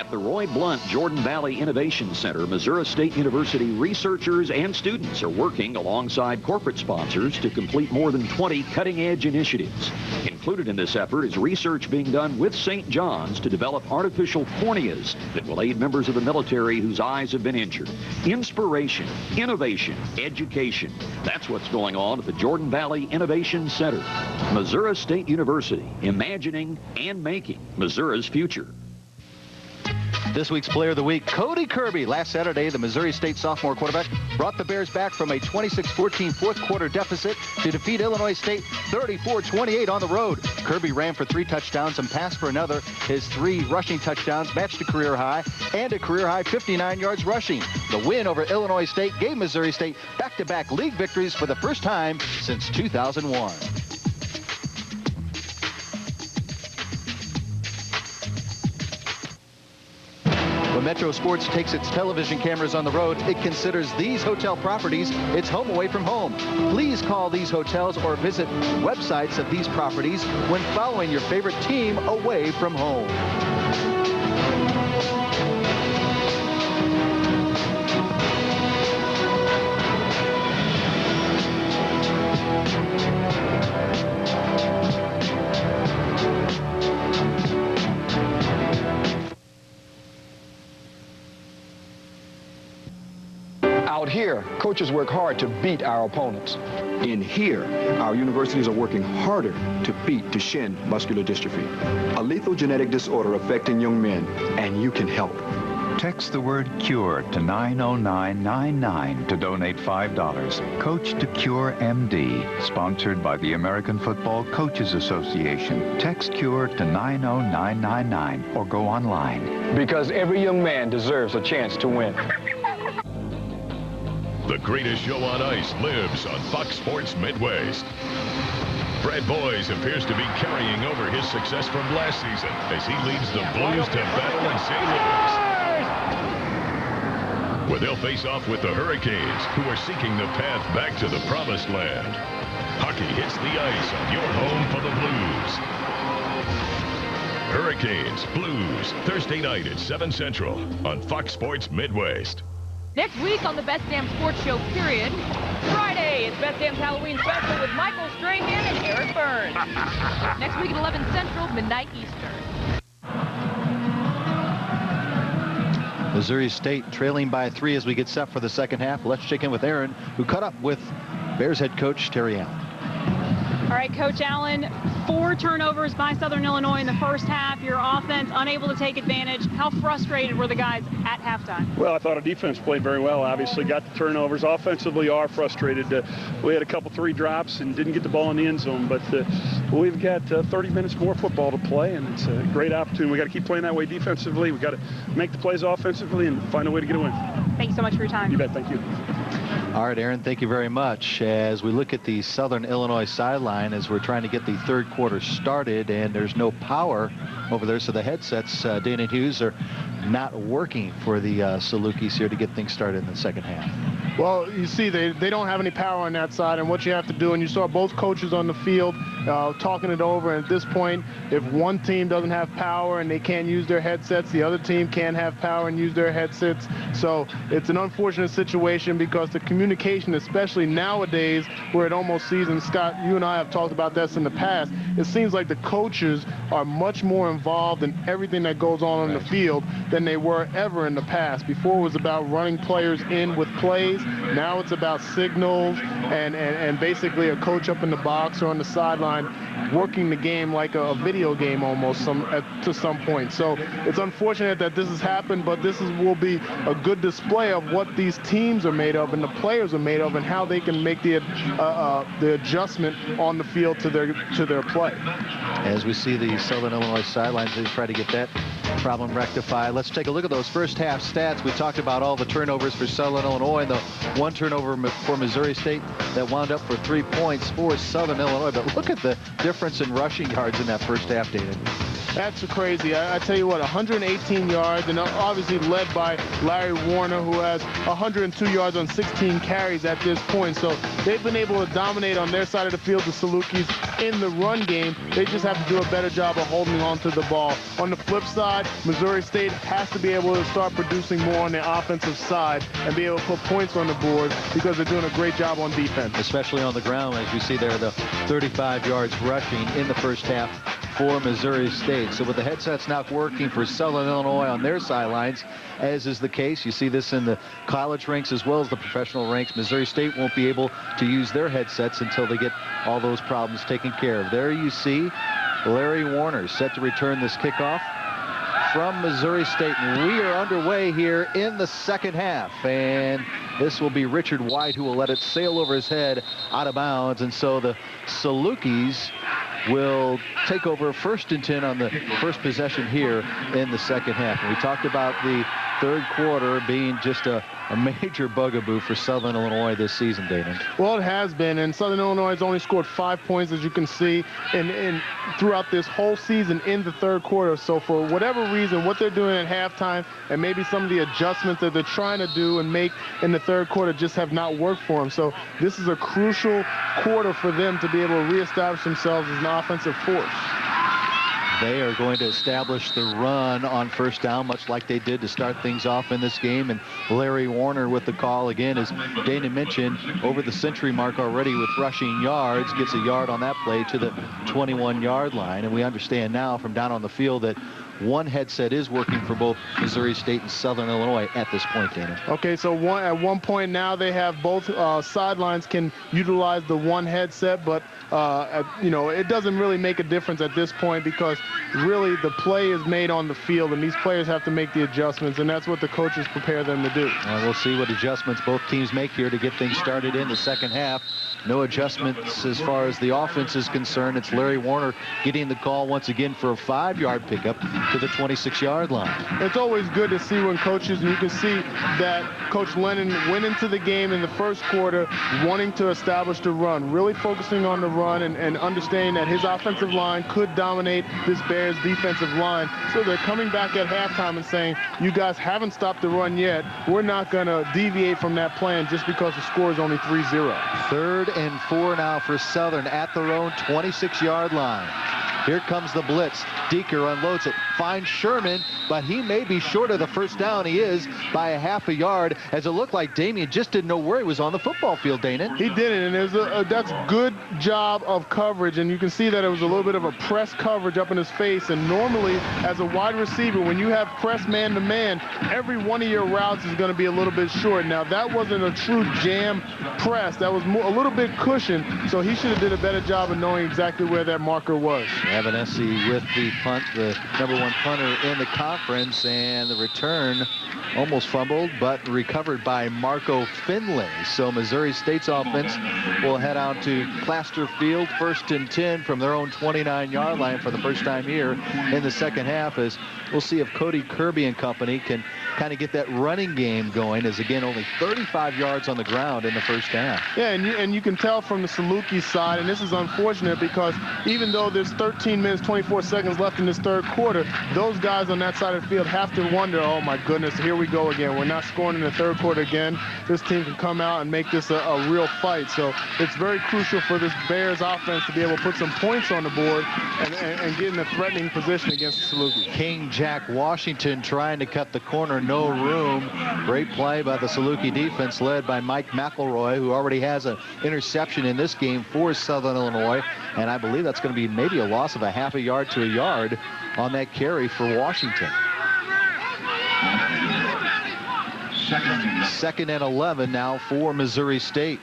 The Roy Blunt Jordan Valley Innovation Center, Missouri State University researchers and students are working alongside corporate sponsors to complete more than 20 cutting-edge initiatives. Included in this effort is research being done with St. John's to develop artificial corneas that will aid members of the military whose eyes have been injured. Inspiration, innovation, education. That's what's going on at the Jordan Valley Innovation Center. Missouri State University, imagining and making Missouri's future. This week's Player of the Week, Cody Kirby. Last Saturday, the Missouri State sophomore quarterback brought the Bears back from a 26-14 fourth quarter deficit to defeat Illinois State 34-28 on the road. Kirby ran for 3 touchdowns and passed for another. His 3 rushing touchdowns matched a career high and a career high 59 yards rushing. The win over Illinois State gave Missouri State back-to-back league victories for the first time since 2001. When Metro Sports takes its television cameras on the road, it considers these hotel properties its home away from home. Please call these hotels or visit websites of these properties when following your favorite team away from home. Out here, coaches work hard to beat our opponents. In here, our universities are working harder to beat Duchenne muscular dystrophy, a lethal genetic disorder affecting young men, and you can help. Text the word CURE to 90999 to donate $5. Coach to Cure MD, sponsored by the American Football Coaches Association. Text CURE to 90999 or go online. Because every young man deserves a chance to win. The greatest show on ice lives on Fox Sports Midwest. Brad Boyes appears to be carrying over his success from last season as he leads the Blues to battle in St. Louis, where they'll face off with the Hurricanes, who are seeking the path back to the Promised Land. Hockey hits the ice on your home for the Blues. Hurricanes, Blues, Thursday night at 7 Central on Fox Sports Midwest. Next week on the Best Damn Sports Show, period. Friday, it's Best Damn's Halloween special with Michael Strahan and Eric Burns. Next week at 11 Central, midnight Eastern. Missouri State trailing by 3 as we get set for the second half. Let's check in with Aaron, who caught up with Bears head coach Terry Allen. All right, Coach Allen, 4 turnovers by Southern Illinois in the first half. Your offense unable to take advantage. How frustrated were the guys at halftime? Well, I thought our defense played very well. Obviously, got the turnovers. Offensively, are frustrated. We had a couple 3 drops and didn't get the ball in the end zone. But we've got 30 minutes more football to play, and it's a great opportunity. We got to keep playing that way defensively. We got to make the plays offensively and find a way to get a win. Thank you so much for your time. You bet. Thank you. All right, Aaron, thank you very much. As we look at the Southern Illinois sideline as we're trying to get the third quarter started, and there's no power over there, so the headsets, Dana Hughes, are not working for the Salukis here to get things started in the second half. Well, you see, they don't have any power on that side, and what you have to do, and you saw both coaches on the field talking it over, and at this point, if one team doesn't have power and they can't use their headsets, the other team can't have power and use their headsets. So it's an unfortunate situation because the communication, especially nowadays, where it almost seems, and Scott, you and I have talked about this in the past, it seems like the coaches are much more involved in everything that goes on the field than they were ever in the past. Before it was about running players in with plays. Now it's about signals and basically a coach up in the box or on the sideline working the game like a video game almost to some point. So it's unfortunate that this has happened, but this will be a good display of what these teams are made of and the players are made of and how they can make the adjustment on the field to their play. As we see the Southern Illinois sidelines, they try to get that problem rectified. Let's take a look at those first half stats. We talked about all the turnovers for Southern Illinois and the 1 turnover for Missouri State that wound up for 3 points for Southern Illinois. But look at the difference in rushing yards in that first half, David. That's crazy. I tell you what, 118 yards, and obviously led by Larry Warner, who has 102 yards on 16 carries at this point. So they've been able to dominate on their side of the field, the Salukis, in the run game. They just have to do a better job of holding on to the ball. On the flip side, Missouri State has to be able to start producing more on the offensive side and be able to put points on the board because they're doing a great job on defense. Especially on the ground, as we see there, the 35 yards rushing in the first half for Missouri State. So with the headsets not working for Southern Illinois on their sidelines, as is the case, you see this in the college ranks as well as the professional ranks, Missouri State won't be able to use their headsets until they get all those problems taken care of. There you see Larry Warner set to return this kickoff from Missouri State, and we are underway here in the second half, and this will be Richard White who will let it sail over his head out of bounds, and so the Salukis will take over 1st and 10 on the first possession here in the second half. And we talked about the third quarter being just a major bugaboo for Southern Illinois this season, Dana. Well, it has been, and Southern Illinois has only scored 5 points, as you can see, throughout this whole season in the third quarter. So for whatever reason, what they're doing at halftime and maybe some of the adjustments that they're trying to do and make in the third quarter just have not worked for them. So this is a crucial quarter for them to be able to reestablish themselves as an offensive force. They are going to establish the run on first down, much like they did to start things off in this game. And Larry Warner with the call again, as Dana mentioned, over the century mark already with rushing yards, gets a yard on that play to the 21-yard line. And we understand now from down on the field that one headset is working for both Missouri State and Southern Illinois at this point, Dana. Okay, so at one point now they have both sidelines can utilize the one headset, but it doesn't really make a difference at this point because really the play is made on the field and these players have to make the adjustments, and that's what the coaches prepare them to do. And we'll see what adjustments both teams make here to get things started in the second half. No adjustments as far as the offense is concerned. It's Larry Warner getting the call once again for a 5-yard pickup to the 26-yard line. It's always good to see when coaches, and you can see that Coach Lennon went into the game in the first quarter wanting to establish the run, really focusing on the run and understanding that his offensive line could dominate this Bears defensive line. So they're coming back at halftime and saying, you guys haven't stopped the run yet. We're not going to deviate from that plan just because the score is only 3-0. 3rd and 4 now for Southern at their own 26-yard line. Here comes the blitz. Deeker unloads it. Finds Sherman, but he may be short of the first down. He is by a half a yard, as it looked like Damian just didn't know where he was on the football field, Dana. He didn't, and that's good job of coverage, and you can see that it was a little bit of a press coverage up in his face, and normally as a wide receiver, when you have press man-to-man, every one of your routes is going to be a little bit short. Now, that wasn't a true jam press. That was a little bit cushion, so he should have did a better job of knowing exactly where that marker was. Evanessi with the punt, the #1 punter in the conference, and the return almost fumbled, but recovered by Marco Finley. So Missouri State's offense will head out to Plaster Field, 1st and 10 from their own 29-yard line for the first time here in the second half, as we'll see if Cody Kirby and company can kind of get that running game going, as again only 35 yards on the ground in the first half. Yeah, and you can tell from the Saluki side, and this is unfortunate because even though there's 13 minutes, 24 seconds left in this third quarter, those guys on that side of the field have to wonder, oh my goodness, here we go again. We're not scoring in the third quarter again. This team can come out and make this a real fight. So it's very crucial for this Bears offense to be able to put some points on the board and get in a threatening position against the Saluki. King Jack Washington trying to cut the corner, no room. Great play by the Saluki defense, led by Mike McElroy, who already has an interception in this game for Southern Illinois, and I believe that's going to be maybe a loss of a half a yard to a yard on that carry for Washington. 2nd and 11 now for Missouri State.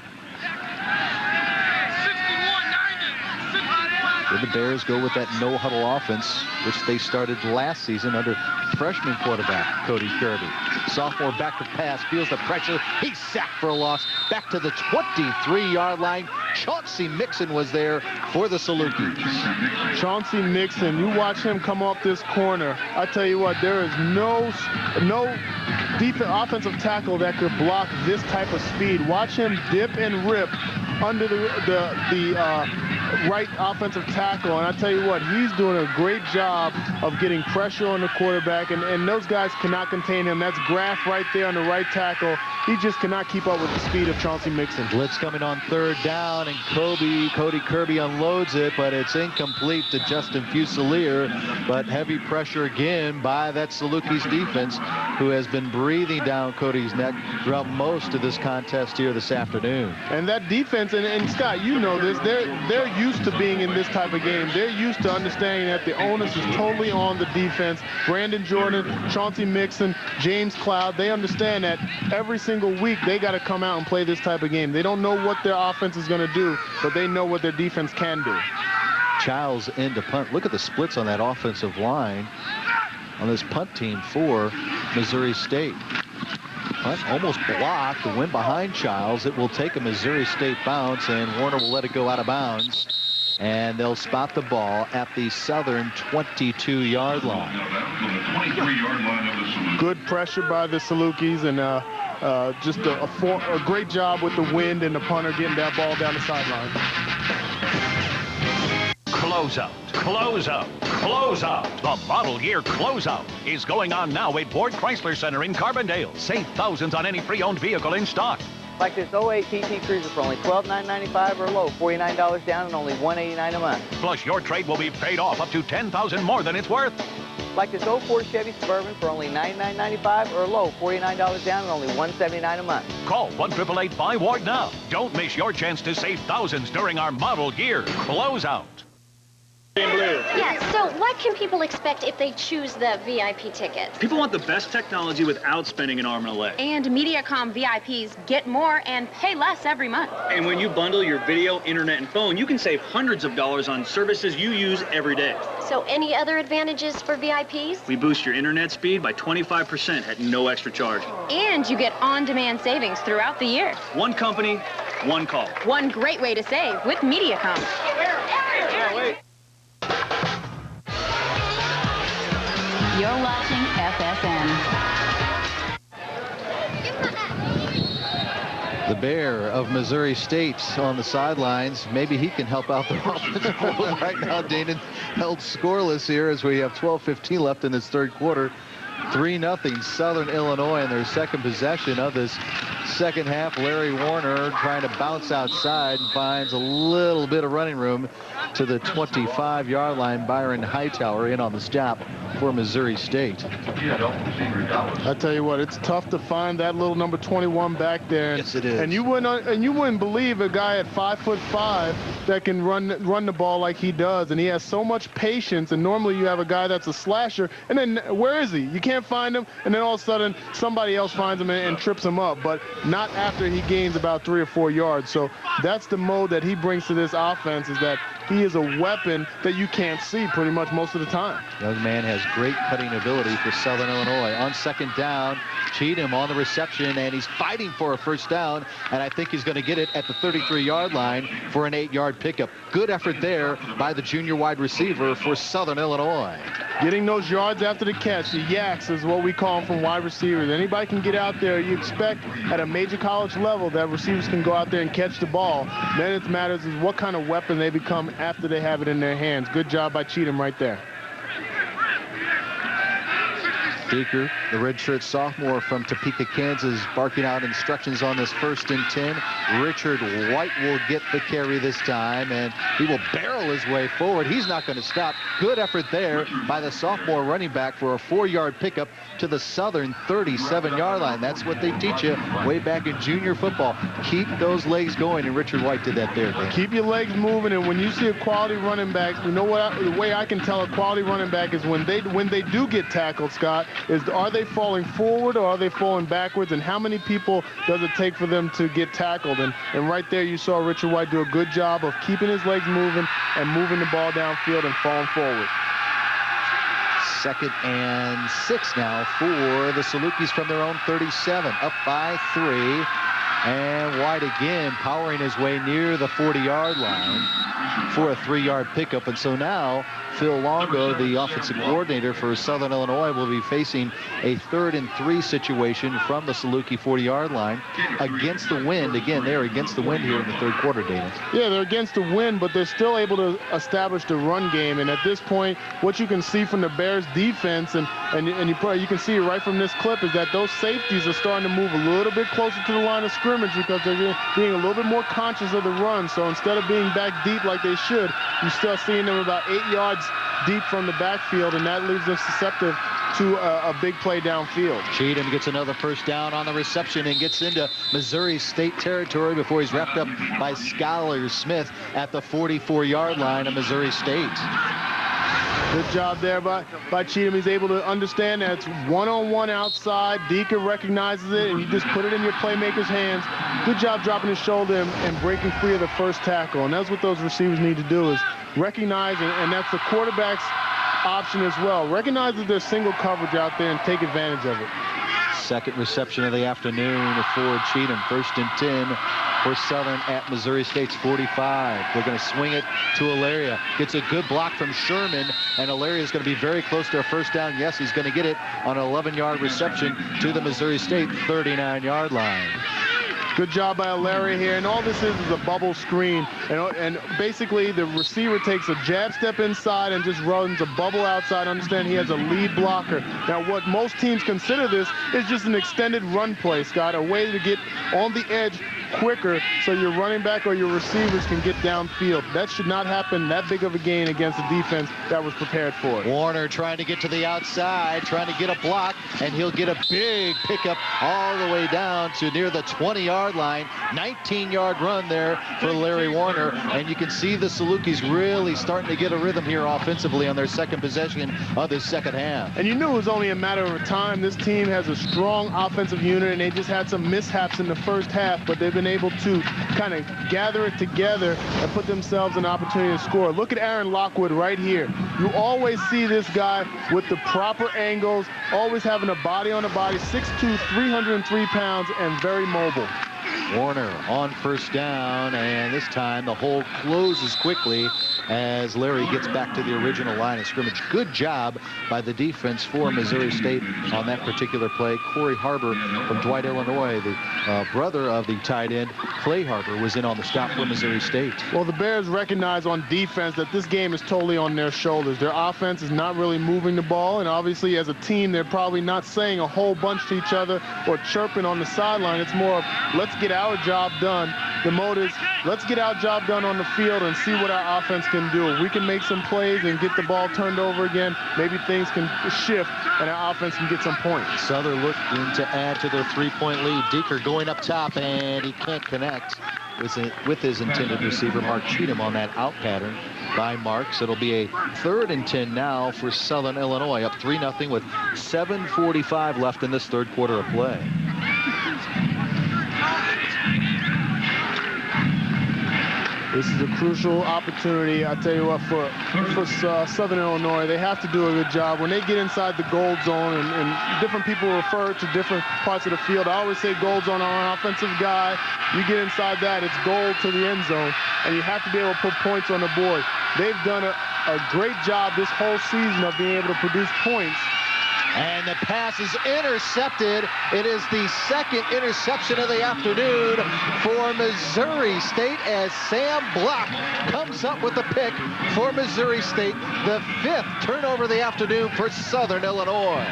Did the Bears go with that no-huddle offense, which they started last season under freshman quarterback Cody Kirby? Sophomore back to pass, feels the pressure. He's sacked for a loss. Back to the 23-yard line. Chauncey Mixon was there for the Salukis. Chauncey Mixon, you watch him come off this corner. I tell you what, there is no offensive tackle that could block this type of speed. Watch him dip and rip under the right offensive tackle, and I tell you what, he's doing a great job of getting pressure on the quarterback, and those guys cannot contain him. That's Graff right there on the right tackle. He just cannot keep up with the speed of Chauncey Mixon. Blitz coming on 3rd down, and Cody Kirby unloads it, but it's incomplete to Justin Fusilier. But heavy pressure again by that Salukis defense, who has been breathing down Cody's neck throughout most of this contest here this afternoon. And that defense, and Scott, you know this, they're used to being in this type of game. They're used to understanding that the onus is totally on the defense. Brandon Jordan, Chauncey Mixon, James Cloud, they understand that every single week they got to come out and play this type of game. They don't know what their offense is going to do, but they know what their defense can do. Childs into punt. Look at the splits on that offensive line on this punt team for Missouri State. Punt almost blocked. The win behind Childs. It will take a Missouri State bounce, and Warner will let it go out of bounds. And they'll spot the ball at the Southern 22-yard line. Good pressure by the Salukis, and just a great job with the wind and the punter getting that ball down the sideline. Closeout, closeout, closeout. The model year closeout is going on now at Ford Chrysler Center in Carbondale. Save thousands on any pre-owned vehicle in stock. Like this 08 TT Cruiser for only $12,995 or low, $49 down and only $189 a month. Plus, your trade will be paid off up to $10,000 more than it's worth. Like this 04 Chevy Suburban for only $99.95 or low, $49 down and only $179 a month. Call 1-888-BUY-WARD now. Don't miss your chance to save thousands during our model year closeout. Yeah, so what can people expect if they choose the VIP ticket? People want the best technology without spending an arm and a leg. And MediaCom VIPs get more and pay less every month. And when you bundle your video, internet, and phone, you can save hundreds of dollars on services you use every day. So any other advantages for VIPs? We boost your internet speed by 25% at no extra charge. And you get on-demand savings throughout the year. One company, one call. One great way to save with MediaCom. Wait. You're watching FSN. The Bear of Missouri State on the sidelines. Maybe he can help out the offense. Right now, Dana held scoreless here as we have 12:15 left in this third quarter. 3-0 Southern Illinois in their second possession of this second half. Larry Warner trying to bounce outside and finds a little bit of running room to the 25-yard line. Byron Hightower in on the stop for Missouri State. I tell you what, it's tough to find that little number 21 back there. Yes, it is. And you wouldn't believe a guy at 5'5" that can run the ball like he does. And he has so much patience. And normally you have a guy that's a slasher, and then where is he? You can't find him, and then all of a sudden somebody else finds him and trips him up. But not after he gains about 3 or 4 yards. So that's the mode that he brings to this offense, is that he is a weapon that you can't see pretty much most of the time. Young man has great cutting ability for Southern Illinois. On second down, Cheatham on the reception, and he's fighting for a first down, and I think he's going to get it at the 33-yard line for an 8-yard pickup. Good effort there by the junior wide receiver for Southern Illinois. Getting those yards after the catch, the yaks is what we call them from wide receivers. Anybody can get out there. You expect at a major college level that receivers can go out there and catch the ball. Then it matters is what kind of weapon they become after they have it in their hands. Good job by Cheatham right there. Deeker, the redshirt sophomore from Topeka, Kansas, barking out instructions on this 1st and 10. Richard White will get the carry this time, and he will barrel his way forward. He's not going to stop. Good effort there by the sophomore running back for a 4-yard pickup to the Southern 37-yard line. That's what they teach you way back in junior football. Keep those legs going, and Richard White did that there. Dan. Keep your legs moving, and when you see a quality running back, you know what? The way I can tell a quality running back is when they do get tackled, Scott, is are they falling forward or are they falling backwards, and how many people does it take for them to get tackled? And right there you saw Richard White do a good job of keeping his legs moving and moving the ball downfield and falling forward. 2nd and 6 now for the Salukis from their own 37, up by 3. And White again powering his way near the 40-yard line for a 3-yard pickup. And so now Phil Longo, the offensive coordinator for Southern Illinois, will be facing a 3rd and 3 situation from the Saluki 40-yard line against the wind. Again, they're against the wind here in the 3rd quarter, Dana. Yeah, they're against the wind, but they're still able to establish the run game. And at this point, what you can see from the Bears defense, and you can see it right from this clip, is that those safeties are starting to move a little bit closer to the line of scrimmage because they're being a little bit more conscious of the run. So instead of being back deep like they should, you're still seeing them about 8 yards deep from the backfield, and that leaves them susceptible to a big play downfield. Cheatham gets another first down on the reception and gets into Missouri State territory before he's wrapped up by Skylar Smith at the 44-yard line of Missouri State. Good job there by Cheatham. He's able to understand that it's one-on-one outside. Deacon recognizes it, and you just put it in your playmaker's hands. Good job dropping his shoulder and breaking free of the first tackle. And that's what those receivers need to do, is recognize, and that's the quarterback's option as well. Recognize that there's single coverage out there and take advantage of it. 2nd reception of the afternoon for Cheatham. 1st and 10 for Southern at Missouri State's 45. They're going to swing it to Alaria. Gets a good block from Sherman, and Alaria is going to be very close to a first down. Yes, he's going to get it on an 11-yard reception to the Missouri State 39-yard line. Good job by Alaria here, and all this is a bubble screen, and basically the receiver takes a jab step inside and just runs a bubble outside. Understand he has a lead blocker. Now what most teams consider this is just an extended run play, Scott, a way to get on the edge quicker so your running back or your receivers can get downfield. That should not happen that big of a gain against a defense that was prepared for it. Warner trying to get to the outside, trying to get a block, and he'll get a big pickup all the way down to near the 20-yard line. 19-yard run there for Larry Warner, and you can see the Salukis really starting to get a rhythm here offensively on their 2nd possession of this 2nd half. And you knew it was only a matter of time. This team has a strong offensive unit, and they just had some mishaps in the first half, but they've been able to kind of gather it together and put themselves an opportunity to score. Look at Aaron Lockwood right here. You always see this guy with the proper angles, always having a body on a body, 6'2", 303 pounds, and very mobile. Warner on first down, and this time the hole closes quickly as Larry gets back to the original line of scrimmage. Good job by the defense for Missouri State on that particular play. Corey Harbor from Dwight, Illinois, the brother of the tight end, Clay Harbor, was in on the stop for Missouri State. Well, the Bears recognize on defense that this game is totally on their shoulders. Their offense is not really moving the ball, and obviously as a team, they're probably not saying a whole bunch to each other or chirping on the sideline. It's more of, let's get our job done. The mode is, let's get our job done on the field and see what our offense can do. If we can make some plays and get the ball turned over again, maybe things can shift and our offense can get some points. Southern looking to add to their 3-point lead. Deeker going up top, and he can't connect with his intended receiver, Mark Cheatham, on that out pattern by Marks. It'll be a 3rd and 10 now for Southern Illinois, up 3-0 with 7:45 left in this third quarter of play. This is a crucial opportunity. I tell you what, for Southern Illinois, they have to do a good job. When they get inside the gold zone, and different people refer to different parts of the field, I always say gold zone on an offensive guy. You get inside that, it's gold to the end zone, and you have to be able to put points on the board. They've done a great job this whole season of being able to produce points. And the pass is intercepted. It is the 2nd interception of the afternoon for Missouri State as Sam Block comes up with the pick for Missouri State. The 5th turnover of the afternoon for Southern Illinois.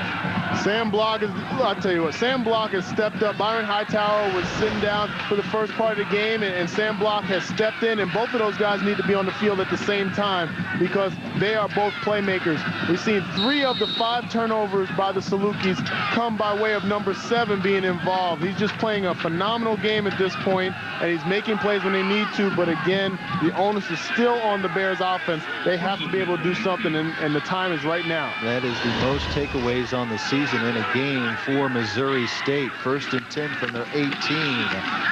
Sam Block is, I'll tell you what, Sam Block has stepped up. Byron Hightower was sitting down for the first part of the game, and Sam Block has stepped in, and both of those guys need to be on the field at the same time because they are both playmakers. We've seen 3 of the 5 turnovers by the Salukis come by way of number 7 being involved. He's just playing a phenomenal game at this point, and he's making plays when they need to, but again, the onus is still on the Bears offense. They have to be able to do something, and the time is right now. That is the most takeaways on the season in a game for Missouri State. 1st and 10 from their 18.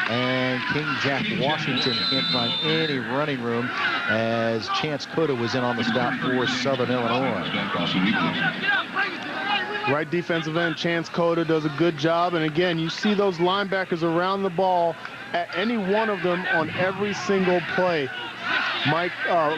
And King Jack Washington can't find any running room as Chance Cota was in on the stop for Southern Illinois. Right defensive end, Chance Cota does a good job. And again, you see those linebackers around the ball at any one of them on every single play. Mike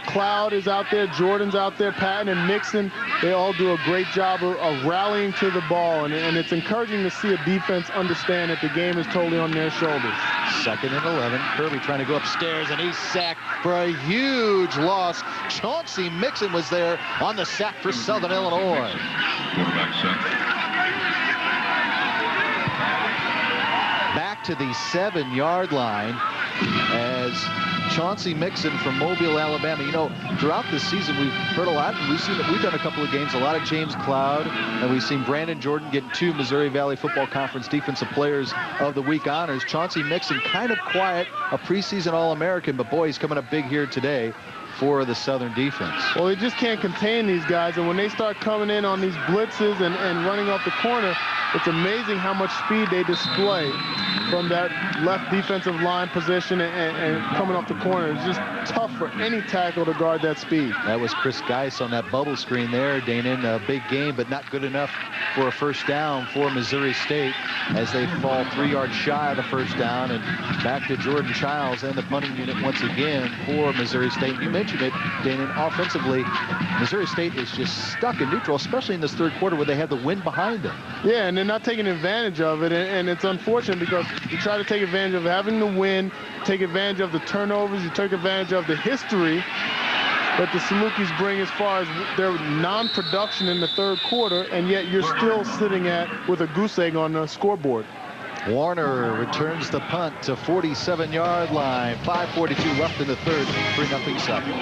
Cloud is out there, Jordan's out there, Patton and Mixon. They all do a great job of rallying to the ball, and it's encouraging to see a defense understand that the game is totally on their shoulders. 2nd and 11. Kirby trying to go upstairs, and he's sacked for a huge loss. Chauncey Mixon was there on the sack for Southern Illinois. Quarterback set. Back to the 7-yard line as Chauncey Mixon from Mobile, Alabama. You know, throughout this season, we've heard a lot, and we've done a couple of games, a lot of James Cloud, and we've seen Brandon Jordan getting 2 Missouri Valley Football Conference Defensive Players of the Week honors. Chauncey Mixon, kind of quiet, a preseason All-American, but boy, he's coming up big here today for the Southern defense. Well, they just can't contain these guys, and when they start coming in on these blitzes and running off the corner, it's amazing how much speed they display from that left defensive line position and coming off the corner. It's just tough for any tackle to guard that speed. That was Chris Geis on that bubble screen there. Danon, a big game, but not good enough for a first down for Missouri State as they fall 3 yards shy of the first down. And back to Jordan Childs and the punting unit once again for Missouri State. You mentioned it, Danon, offensively, Missouri State is just stuck in neutral, especially in this third quarter where they have the wind behind them. Yeah, and they're not taking advantage of it, and it's unfortunate because you try to take advantage of having the win, take advantage of the turnovers, you take advantage of the history that the Salukis bring as far as their non-production in the third quarter, and yet you're still sitting with a goose egg on the scoreboard. Warner returns the punt to 47-yard line. 5:42 left in the third. 3-0 Southern.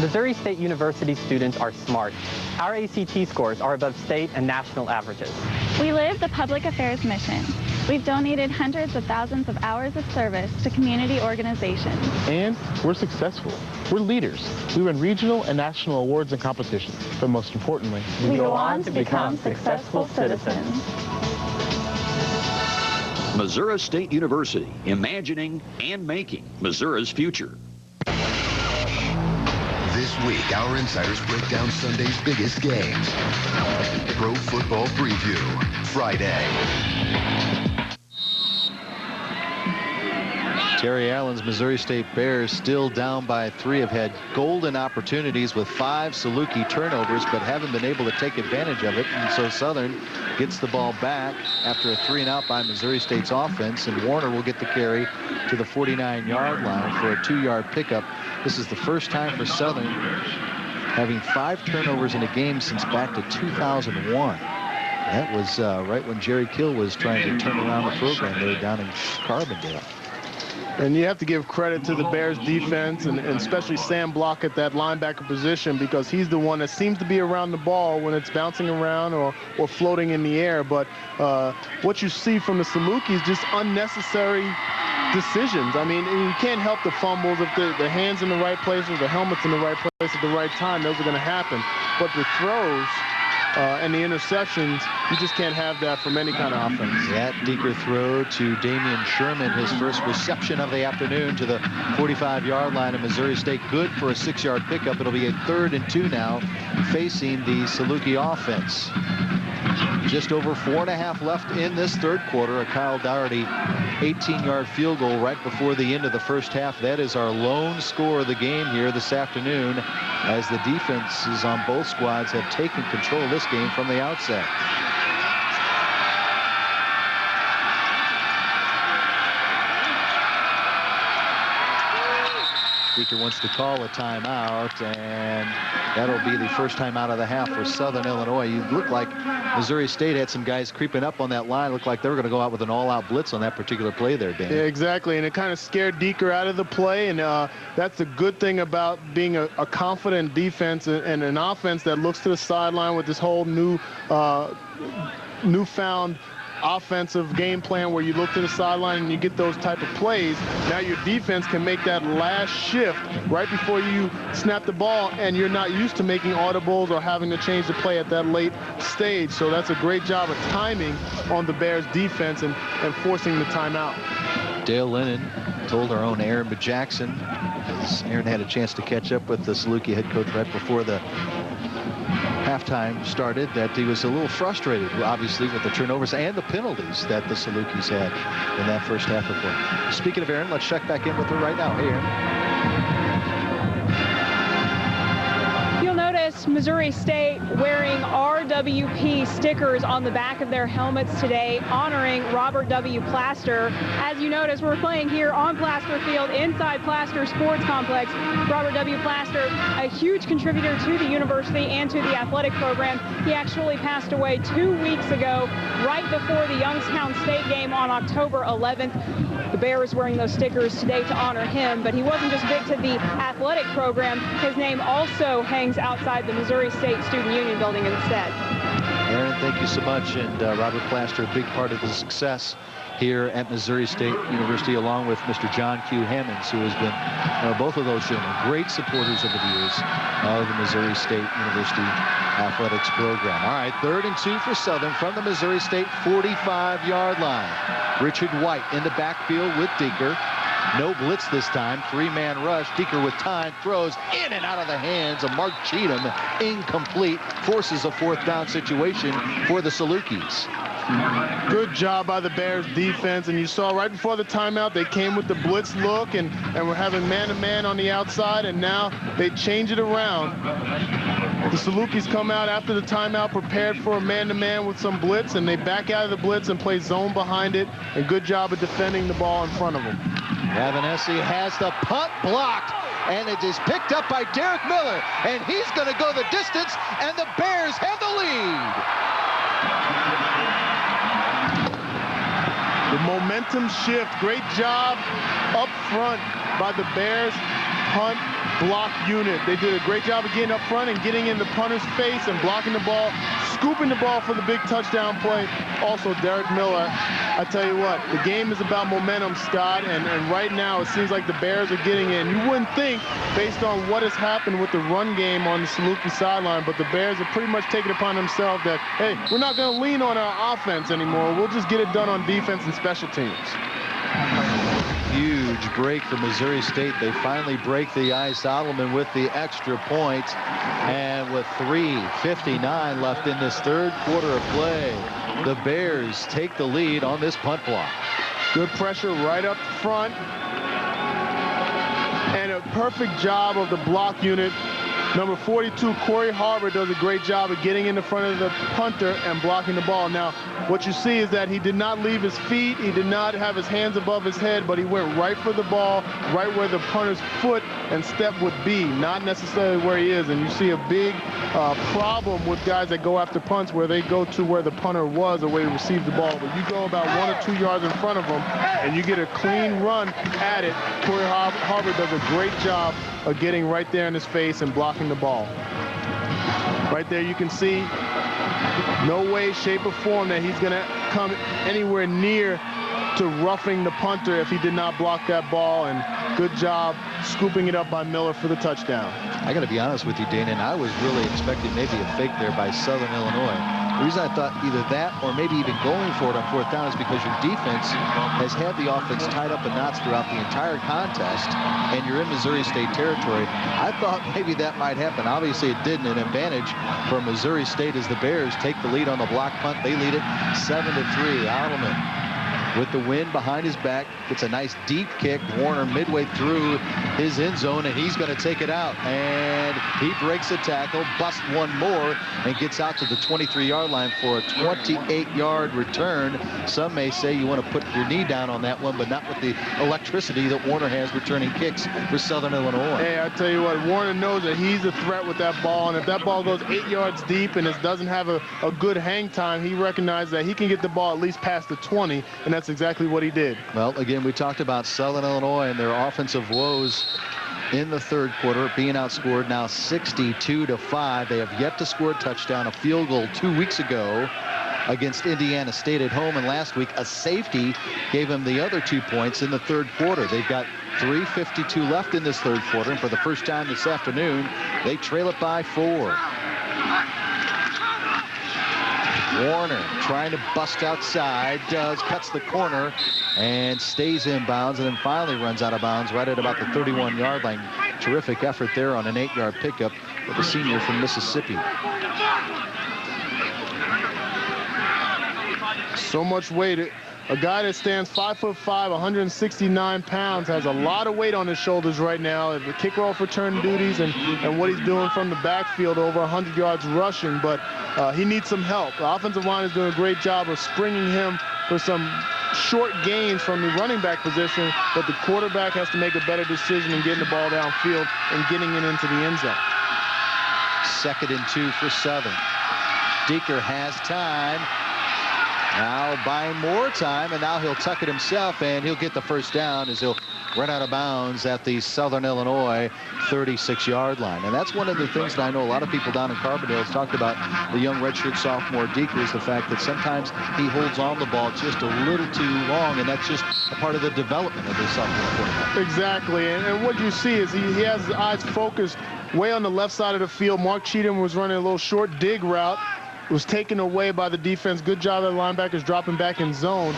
Missouri State University students are smart. Our ACT scores are above state and national averages. We live the public affairs mission. We've donated hundreds of thousands of hours of service to community organizations. And we're successful. We're leaders. We win regional and national awards and competitions. But most importantly, we go on to become successful citizens. Missouri State University, imagining and making Missouri's future. This This week, our insiders break down Sunday's biggest games. Pro Football Preview, Friday. Terry Allen's Missouri State Bears still down by 3, have had golden opportunities with 5 Saluki turnovers, but haven't been able to take advantage of it. And so Southern gets the ball back after a 3-and-out by Missouri State's offense, and Warner will get the carry to the 49-yard line for a 2-yard pickup. This is the first time for Southern having 5 turnovers in a game since back to 2001. That was right when Jerry Kill was trying to turn around the program there down in Carbondale. And you have to give credit to the Bears defense and especially Sam Block at that linebacker position, because he's the one that seems to be around the ball when it's bouncing around or floating in the air. But what you see from the Saluki is just unnecessary decisions. I mean, you can't help the fumbles. If the hand's in the right place or the helmet's in the right place at the right time, those are going to happen. But the throws and the interceptions, you just can't have that from any kind of offense. That Deeker throw to Damian Sherman, his first reception of the afternoon to the 45-yard line of Missouri State. Good for a 6-yard pickup. It'll be a 3rd and 2 now, facing the Saluki offense. Just over 4.5 left in this third quarter. A Kyle Dougherty 18-yard field goal right before the end of the first half. That is our lone score of the game here this afternoon, as the defenses on both squads have taken control of this game from the outset. Deeker wants to call a timeout, and that'll be the first time out of the half for Southern Illinois. You look like Missouri State had some guys creeping up on that line. Looked like they were going to go out with an all-out blitz on that particular play there, Dan. Yeah, exactly, and it kind of scared Deeker out of the play, and that's the good thing about being a confident defense and an offense that looks to the sideline with this whole newfound offensive game plan where you look to the sideline and you get those type of plays. Now your defense can make that last shift right before you snap the ball, and you're not used to making audibles or having to change the play at that late stage. So that's a great job of timing on the Bears defense and forcing the timeout. Dale Lennon told our own Aaron Jackson, as Aaron had a chance to catch up with the Saluki head coach right before the halftime started, that he was a little frustrated, obviously, with the turnovers and the penalties that the Salukis had in that first half of play. Speaking of Aaron, let's check back in with her right now. Hey, Aaron. You'll notice Missouri State wearing RWP stickers on the back of their helmets today, honoring Robert W. Plaster. As you notice, we're playing here on Plaster Field, inside Plaster Sports Complex. Robert W. Plaster, a huge contributor to the university and to the athletic program. He actually passed away 2 weeks ago, right before the Youngstown State game on October 11th. The Bears wearing those stickers today to honor him, but he wasn't just big to the athletic program. His name also hangs outside the Missouri State Student Union building instead. Aaron, thank you so much. And Robert Plaster, a big part of the success here at Missouri State University, along with Mr. John Q. Hammonds, who has been both of those gentlemen great supporters over the years of the Missouri State University athletics program. All right, 3rd and 2 for Southern from the Missouri State 45-yard line. Richard White in the backfield with Deeker. No blitz this time, 3-man rush. Deeker with time, throws in and out of the hands of Mark Cheatham. Incomplete, forces a 4th down situation for the Salukis. Good job by the Bears defense, and you saw right before the timeout they came with the blitz look and were having man-to-man on the outside, and now they change it around. The Salukis come out after the timeout prepared for a man-to-man with some blitz, and they back out of the blitz and play zone behind it. A good job of defending the ball in front of them. Ravenesi has the punt blocked, and it is picked up by Derek Miller, and he's going to go the distance, and the Bears have the lead. The momentum shift, great job up front by the Bears punt block unit. They did a great job of getting up front and getting in the punter's face and blocking the ball, scooping the ball for the big touchdown play. Also, Derek Miller, I tell you what, the game is about momentum, Scott, and right now it seems like the Bears are getting in. You wouldn't think, based on what has happened with the run game on the Saluki sideline, but the Bears have pretty much taken it upon themselves that, hey, we're not going to lean on our offense anymore. We'll just get it done on defense and special teams. Huge break for Missouri State. They finally break the ice. Solomon with the extra point. And with 3:59 left in this third quarter of play, the Bears take the lead on this punt block. Good pressure right up front. And a perfect job of the block unit. Number 42, Corey Harbor, does a great job of getting in the front of the punter and blocking the ball. Now, what you see is that he did not leave his feet. He did not have his hands above his head, but he went right for the ball, right where the punter's foot and step would be, not necessarily where he is. And you see a big problem with guys that go after punts where they go to where the punter was or where he received the ball. But you go about 1 or 2 yards in front of him, and you get a clean run at it. Corey Harbor does a great job of getting right there in his face and blocking the ball. Right there you can see no way, shape, or form that he's going to come anywhere near to roughing the punter if he did not block that ball, and good job scooping it up by Miller for the touchdown. I got to be honest with you, Dana, and I was really expecting maybe a fake there by Southern Illinois. The reason I thought either that or maybe even going for it on 4th down is because your defense has had the offense tied up in knots throughout the entire contest, and you're in Missouri State territory. I thought maybe that might happen. Obviously, it didn't. An advantage for Missouri State as the Bears take the lead on the block punt. They lead it 7-3. Adelman with the wind behind his back, gets a nice deep kick. Warner midway through his end zone, and he's going to take it out. And he breaks a tackle, busts one more, and gets out to the 23-yard line for a 28-yard return. Some may say you want to put your knee down on that one, but not with the electricity that Warner has returning kicks for Southern Illinois. Hey, I tell you what, Warner knows that he's a threat with that ball, and if that ball goes 8 yards deep and it doesn't have a good hang time, he recognizes that he can get the ball at least past the 20, and that's exactly what he did. Well, again, we talked about Southern Illinois and their offensive woes in the third quarter, being outscored now 62-5. They have yet to score a touchdown. A field goal 2 weeks ago against Indiana State at home, and last week a safety gave them the other 2 points in the third quarter. They've got 3:52 left in this third quarter, and for the first time this afternoon, they trail it by 4. Warner trying to bust outside, cuts the corner and stays inbounds, and then finally runs out of bounds right at about the 31-yard line. Terrific effort there on an 8-yard pickup with a senior from Mississippi. So much weight. A guy that stands 5'5", 169 pounds, has a lot of weight on his shoulders right now. The kick roll for turn duties and what he's doing from the backfield, over 100 yards rushing, but he needs some help. The offensive line is doing a great job of springing him for some short gains from the running back position, but the quarterback has to make a better decision in getting the ball downfield and getting it into the end zone. 2nd and 2 for Southern. Deeker has time. Now buying more time, and now he'll tuck it himself, and he'll get the first down as he'll run out of bounds at the Southern Illinois 36-yard line. And that's one of the things that I know a lot of people down in Carbondale have talked about the young redshirt sophomore Deeker, is the fact that sometimes he holds on the ball just a little too long, and that's just a part of the development of the sophomore quarterback. Exactly, and what you see is he has his eyes focused way on the left side of the field. Mark Cheatham was running a little short dig route. Was taken away by the defense. Good job of the linebackers dropping back in zone.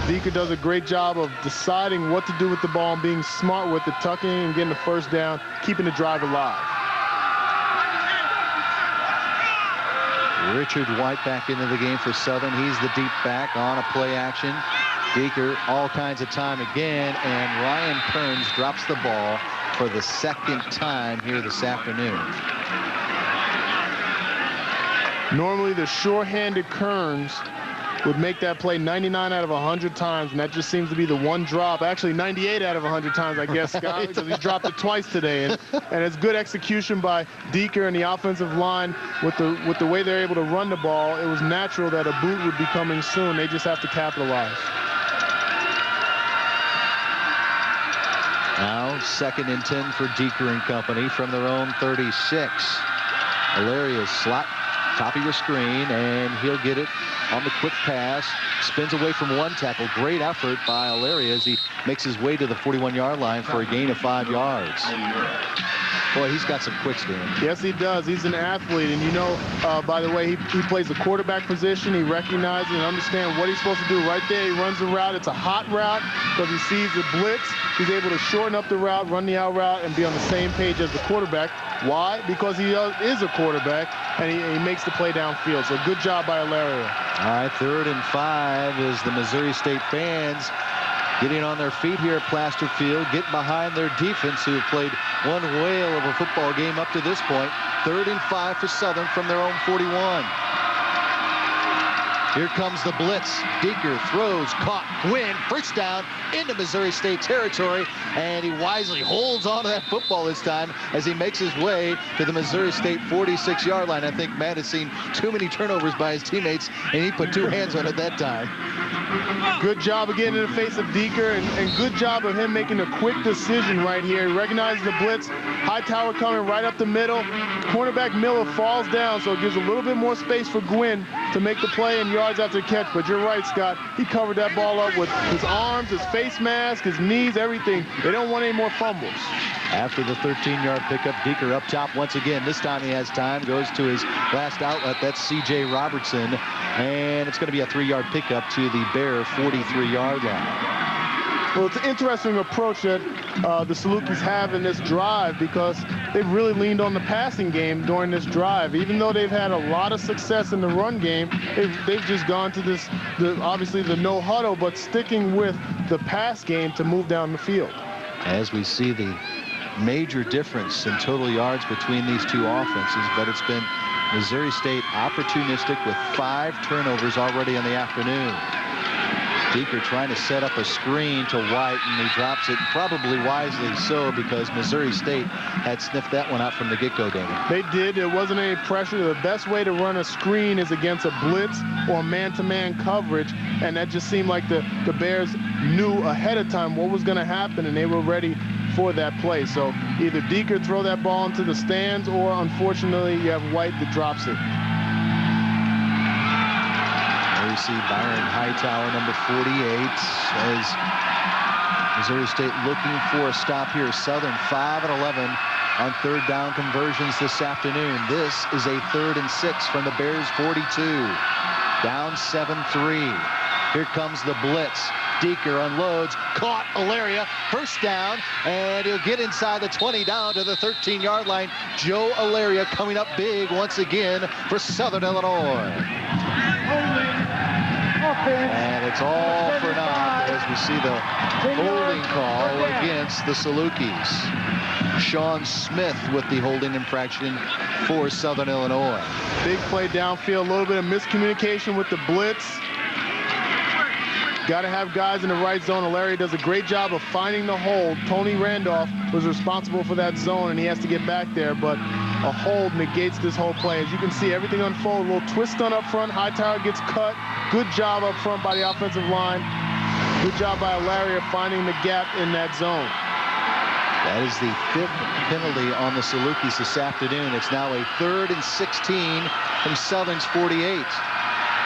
Deeker does a great job of deciding what to do with the ball and being smart with it, tucking and getting the first down, keeping the drive alive. Richard White back into the game for Southern. He's the deep back on a play action. Deeker all kinds of time again, and Ryan Kearns drops the ball for the 2nd time here this afternoon. Normally, the sure-handed Kearns would make that play 99 out of 100 times, and that just seems to be the one drop. Actually, 98 out of 100 times, I guess, Scott, because he's dropped it twice today. And it's good execution by Deeker and the offensive line with the way they're able to run the ball. It was natural that a boot would be coming soon. They just have to capitalize. Now 2nd and 10 for Deeker and company from their own 36. Hilarious slot. Top of your screen, and he'll get it on the quick pass. Spins away from one tackle. Great effort by Alaria as he makes his way to the 41-yard line for a gain of 5 yards. Boy, he's got some quick hands. Yes, he does. He's an athlete. And, you know, by the way, he plays the quarterback position. He recognizes and understands what he's supposed to do. Right there, he runs the route. It's a hot route because he sees the blitz. He's able to shorten up the route, run the out route, and be on the same page as the quarterback. Why? Because he is a quarterback, and he makes the play downfield. So good job by Alaria. All right, 3rd and 5 is the Missouri State fans getting on their feet here at Plaster Field, getting behind their defense, who have played one whale of a football game up to this point. 3rd and 5 for Southern from their own 41. Here comes the blitz. Deeker throws, caught, Gwynn, first down into Missouri State territory, and he wisely holds on to that football this time as he makes his way to the Missouri State 46-yard line. I think Matt has seen too many turnovers by his teammates, and he put 2 hands on it that time. Good job again in the face of Deeker, and good job of him making a quick decision right here. He recognizes the blitz. Hightower coming right up the middle. Cornerback Miller falls down, so it gives a little bit more space for Gwynn to make the play and yards after the catch. But you're right, Scott. He covered that ball up with his arms, his face mask, his knees, everything. They don't want any more fumbles. After the 13-yard pickup, Deeker up top once again. This time he has time, goes to his last outlet. That's C.J. Robertson. And it's going to be a 3-yard pickup to the Bear 43-yard line. Well, it's an interesting approach that the Salukis have in this drive because they've really leaned on the passing game during this drive. Even though they've had a lot of success in the run game, they've just gone to this, obviously the no huddle, but sticking with the pass game to move down the field. As we see the major difference in total yards between these two offenses, but it's been Missouri State opportunistic with 5 turnovers already in the afternoon. Deeker trying to set up a screen to White, and he drops it, probably wisely so, because Missouri State had sniffed that one out from the get-go, Damon. They did. There wasn't any pressure. The best way to run a screen is against a blitz or man-to-man coverage, and that just seemed like the Bears knew ahead of time what was going to happen, and they were ready for that play. So either Deeker throw that ball into the stands, or unfortunately you have White that drops it. We see Byron Hightower, number 48, as Missouri State looking for a stop here. Southern 5 and 11 on 3rd down conversions this afternoon. This is a 3rd and 6 from the Bears 42. Down 7-3. Here comes the blitz. Deeker unloads, caught Alaria, first down, and he'll get inside the 20 down to the 13-yard line. Joe Alaria coming up big once again for Southern Illinois. And it's all for naught as we see the holding call against the Salukis. Sean Smith with the holding infraction for Southern Illinois. Big play downfield, a little bit of miscommunication with the blitz. Got to have guys in the right zone. Alaria does a great job of finding the hold. Tony Randolph was responsible for that zone, and he has to get back there, but a hold negates this whole play. As you can see, everything unfold. A little twist on up front. Hightower gets cut. Good job up front by the offensive line. Good job by Alaria finding the gap in that zone. That is the 5th penalty on the Salukis this afternoon. It's now a 3rd and 16 from Southern's 48.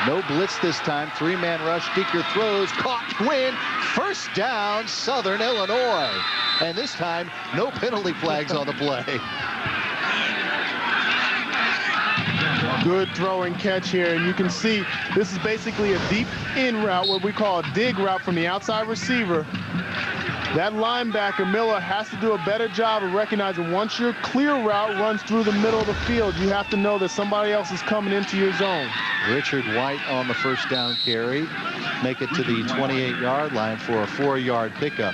No blitz this time. 3-man rush. Deeker throws. Caught. Win. First down, Southern Illinois. And this time, no penalty flags on the play. Good throw and catch here. And you can see this is basically a deep in route, what we call a dig route from the outside receiver. That linebacker, Miller, has to do a better job of recognizing once your clear route runs through the middle of the field, you have to know that somebody else is coming into your zone. Richard White on the first down carry. Make it to the 28-yard line for a 4-yard pickup.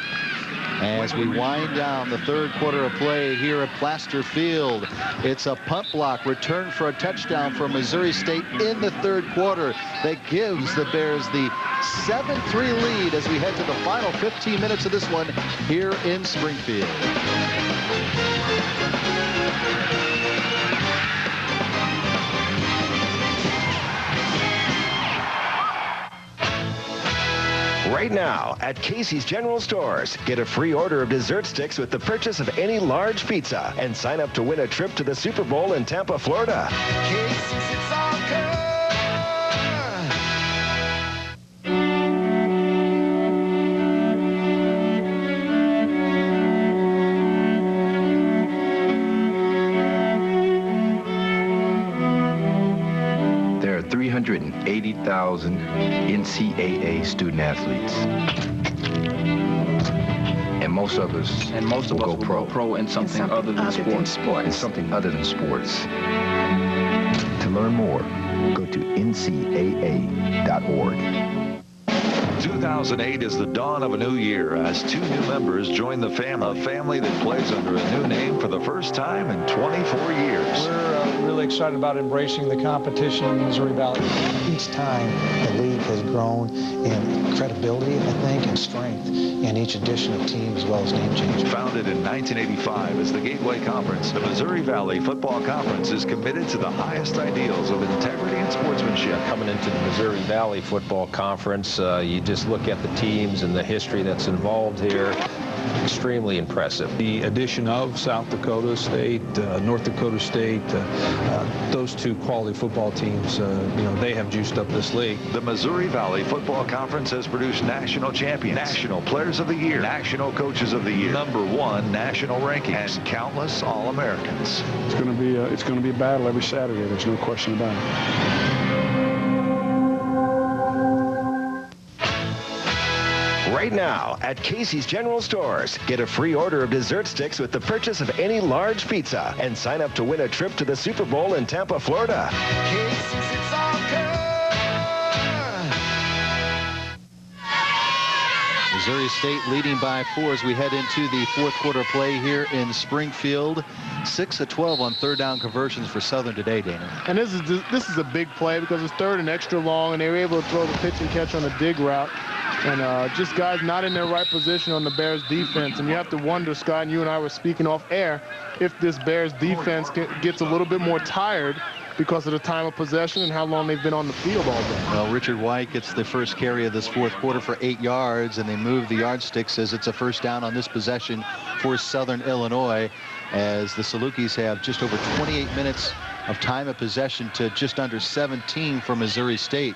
As we wind down the 3rd quarter of play here at Plaster Field, it's a punt block return for a touchdown for Missouri State in the 3rd quarter that gives the Bears the 7-3 lead as we head to the final 15 minutes of this one here in Springfield. Right now at Casey's General Stores, get a free order of dessert sticks with the purchase of any large pizza and sign up to win a trip to the Super Bowl in Tampa, Florida. Casey's, it's all good. 2,000 NCAA student athletes. And most of us will go pro in something other than sports. In something other than sports. To learn more, go to ncaa.org. 2008 is the dawn of a new year as 2 new members join the family. A family that plays under a new name for the first time in 24 years. We're really excited about embracing the competition in Missouri Valley. Each time the league has grown in credibility, I think, and strength in each edition of team as well as name change. Founded in 1985 as the Gateway Conference, the Missouri Valley Football Conference is committed to the highest ideals of integrity and sportsmanship. Coming into the Missouri Valley Football Conference, you just look at the teams and the history that's involved here. Extremely impressive. The addition of South Dakota State, North Dakota State, those 2 quality football teams, they have juiced up this league. The Missouri Valley Football Conference has produced national champions, national players of the year, national coaches of the year, #1 national rankings, and countless All-Americans. It's going to be a battle every Saturday. There's no question about it. Right now at Casey's General Stores, get a free order of dessert sticks with the purchase of any large pizza and sign up to win a trip to the Super Bowl in Tampa, Florida. Casey's, it's all good. Missouri State leading by 4 as we head into the 4th quarter play here in Springfield. 6 of 12 on 3rd down conversions for Southern today, Dana. And this is a big play because it's 3rd and extra long, and they were able to throw the pitch and catch on a dig route. And just guys not in their right position on the Bears defense. And you have to wonder, Scott, and you and I were speaking off air, if this Bears defense gets a little bit more tired because of the time of possession and how long they've been on the field all day. Well, Richard White gets the first carry of this 4th quarter for 8 yards, and they move the yardsticks as it's a first down on this possession for Southern Illinois, as the Salukis have just over 28 minutes of time of possession to just under 17 for Missouri State.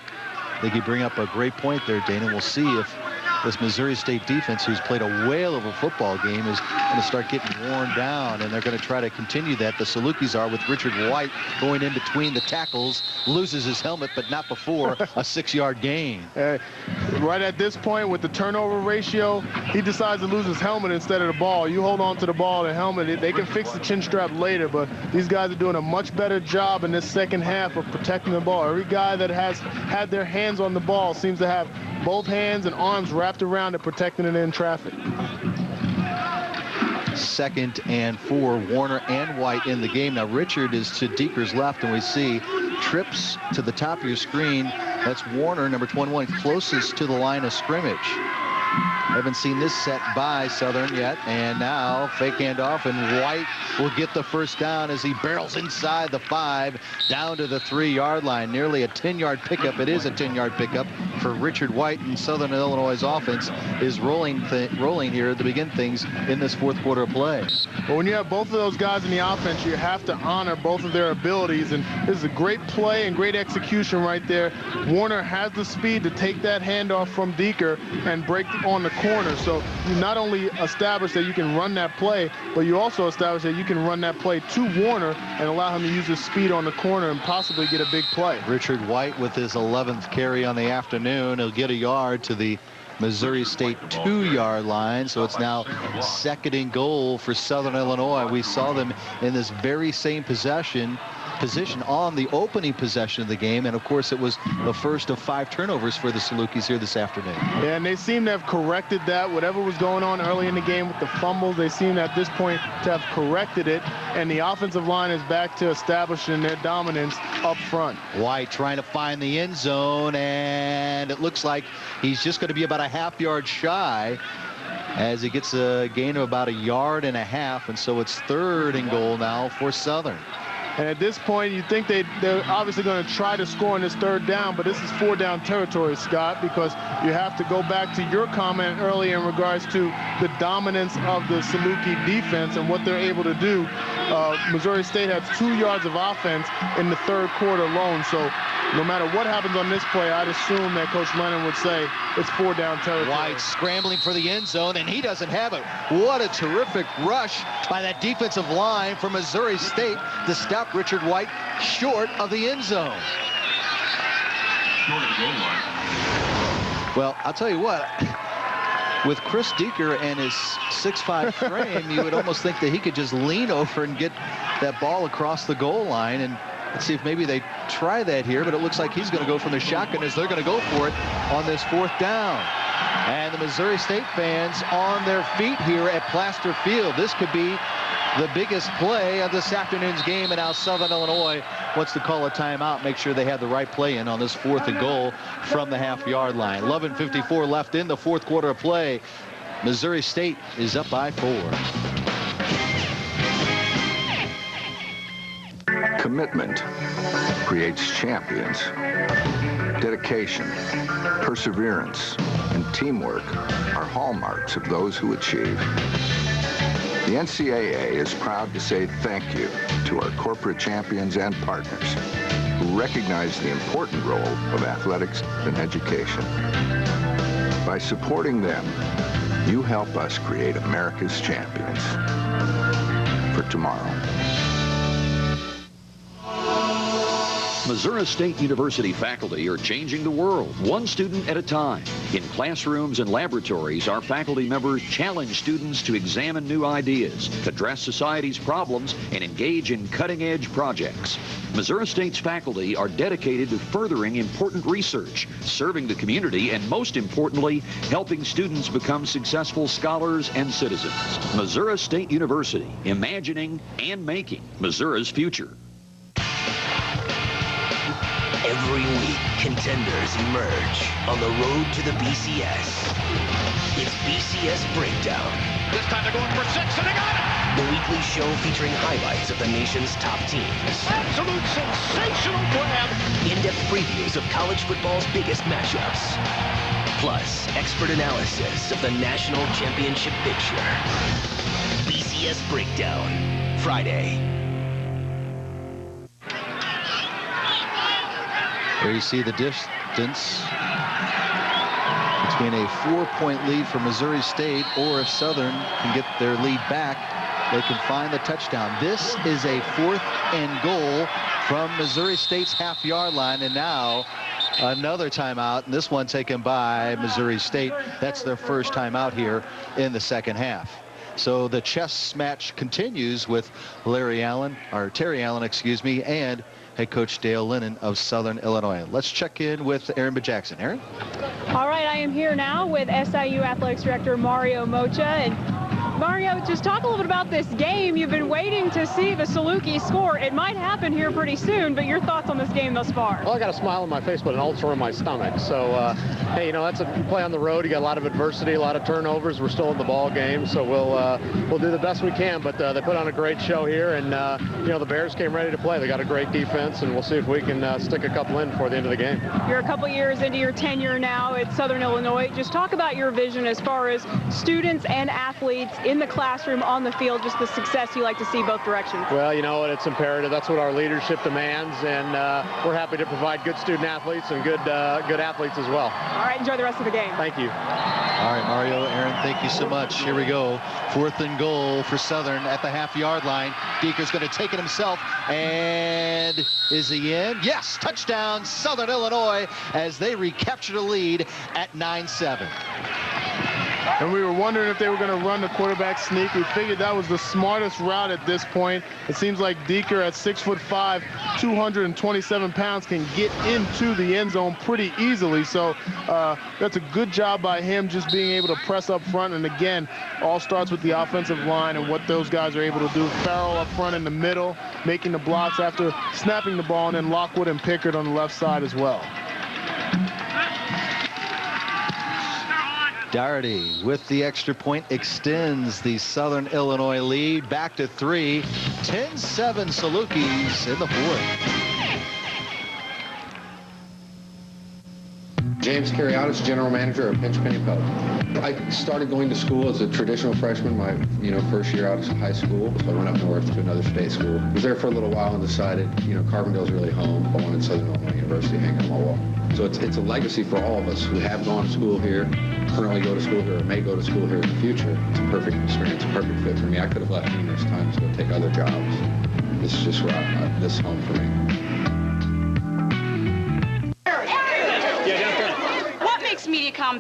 I think you bring up a great point there, Dana. We'll see if this Missouri State defense, who's played a whale of a football game, is going to start getting worn down, and they're going to try to continue that. The Salukis are, with Richard White going in between the tackles, loses his helmet, but not before a 6-yard gain. Right at this point, with the turnover ratio, he decides to lose his helmet instead of the ball. You hold on to the ball and helmet, they can fix the chin strap later, but these guys are doing a much better job in this second half of protecting the ball. Every guy that has had their hands on the ball seems to have both hands and arms wrapped around it, protecting it in traffic. 2nd and 4, Warner and White in the game. Now Richard is to Deeker's left, and we see trips to the top of your screen. That's Warner, number 21, closest to the line of scrimmage. Haven't seen this set by Southern yet, and now fake handoff, and White will get the first down as he barrels inside the 5 down to the 3-yard line. Nearly a 10-yard pickup. It is a 10-yard pickup for Richard White, and Southern Illinois' offense is rolling here to begin things in this 4th quarter of play. But when you have both of those guys in the offense, you have to honor both of their abilities, and this is a great play and great execution right there. Warner has the speed to take that handoff from Deeker and break on the corner. So you not only establish that you can run that play, but you also establish that you can run that play to Warner and allow him to use his speed on the corner and possibly get a big play. Richard White with his 11th carry on the afternoon. He'll get a yard to the Missouri State 2-yard line, so it's now 2nd and goal for Southern Illinois. We saw them in this very same position on the opening possession of the game, and of course it was the first of 5 turnovers for the Salukis here this afternoon. Yeah, and they seem to have corrected that. Whatever was going on early in the game with the fumbles, they seem at this point to have corrected it, and the offensive line is back to establishing their dominance up front. White trying to find the end zone, and it looks like he's just going to be about a half-yard shy as he gets a gain of about 1.5 yards, and so it's 3rd and goal now for Southern. And at this point, you think they're obviously going to try to score on this 3rd down, but this is 4-down territory, Scott, because you have to go back to your comment earlier in regards to the dominance of the Saluki defense and what they're able to do. Missouri State has 2 yards of offense in the 3rd quarter alone, so no matter what happens on this play, I'd assume that Coach Lennon would say it's 4-down territory. White scrambling for the end zone, and he doesn't have it. What a terrific rush by that defensive line for Missouri State to stop Richard White short of the end zone. short of the goal line. Well, I'll tell you what. With Chris Deeker and his 6'5" frame, you would almost think that he could just lean over and get that ball across the goal line. And let's see if maybe they try that here, but it looks like he's going to go from the shotgun as they're going to go for it on this 4th down. And the Missouri State fans on their feet here at Plaster Field. This could be the biggest play of this afternoon's game, and now Southern Illinois wants to call a timeout, make sure they have the right play in on this 4th and goal from the half-yard line. 11:54 left in the 4th quarter of play. Missouri State is up by 4. Commitment creates champions. Dedication, perseverance, and teamwork are hallmarks of those who achieve. The NCAA is proud to say thank you to our corporate champions and partners who recognize the important role of athletics and education. By supporting them, you help us create America's champions for tomorrow. Missouri State University faculty are changing the world, one student at a time. In classrooms and laboratories, our faculty members challenge students to examine new ideas, address society's problems, and engage in cutting-edge projects. Missouri State's faculty are dedicated to furthering important research, serving the community, and most importantly, helping students become successful scholars and citizens. Missouri State University, imagining and making Missouri's future. Every week, contenders emerge on the road to the BCS. It's BCS Breakdown. This time they're going for 6, and they got it! The weekly show featuring highlights of the nation's top teams. Absolute sensational grab! In-depth previews of college football's biggest matchups. Plus, expert analysis of the national championship picture. BCS Breakdown, Friday. There you see the distance between a 4-point lead for Missouri State, or if Southern can get their lead back, they can find the touchdown. This is a 4th and goal from Missouri State's half-yard line, and now another timeout, and this one taken by Missouri State. That's their first timeout here in the second half. So the chess match continues with Terry Allen, and head coach Dale Lennon of Southern Illinois. Let's check in with Aaron Bajackson. Aaron? All right, I am here now with SIU Athletics Director Mario Mocha. And Mario, just talk a little bit about this game. You've been waiting to see the Saluki score. It might happen here pretty soon, but your thoughts on this game thus far? Well, I got a smile on my face, but an ulcer in my stomach. So, hey, you know, that's a play on the road. You got a lot of adversity, a lot of turnovers. We're still in the ball game, so we'll do the best we can. But they put on a great show here, and you know, the Bears came ready to play. They got a great defense, and we'll see if we can stick a couple in before the end of the game. You're a couple years into your tenure now at Southern Illinois. Just talk about your vision as far as students and athletes in the classroom, on the field, just the success you like to see both directions. Well, you know what, it's imperative. That's what our leadership demands, and we're happy to provide good student athletes and good athletes as well. All right, enjoy the rest of the game. Thank you. All right, Mario, Aaron, thank you so much. Here we go. 4th and goal for Southern at the half-yard line. Deeker's going to take it himself, and is he in? Yes, touchdown, Southern Illinois, as they recapture the lead at 9-7. And we were wondering if they were going to run the quarterback sneak. We figured that was the smartest route at this point. It seems like Deeker at 6'5", 227 pounds, can get into the end zone pretty easily. So that's a good job by him, just being able to press up front. And again, all starts with the offensive line and what those guys are able to do. Farrell up front in the middle, making the blocks after snapping the ball, and then Lockwood and Pickard on the left side as well. Doherty with the extra point extends the Southern Illinois lead back to 3. 10-7 Salukis in the 4th. James Carriotis, general manager of Pinchpenny Pub. I started going to school as a traditional freshman my first year out of high school. So I went up north to another state school. Was there for a little while and decided, Carbondale's really home. I wanted Southern Illinois University hanging on my wall. So it's a legacy for all of us who have gone to school here, currently go to school here, or may go to school here in the future. It's a perfect experience, a perfect fit for me. I could have left numerous times to go take other jobs. This is just where this is home for me.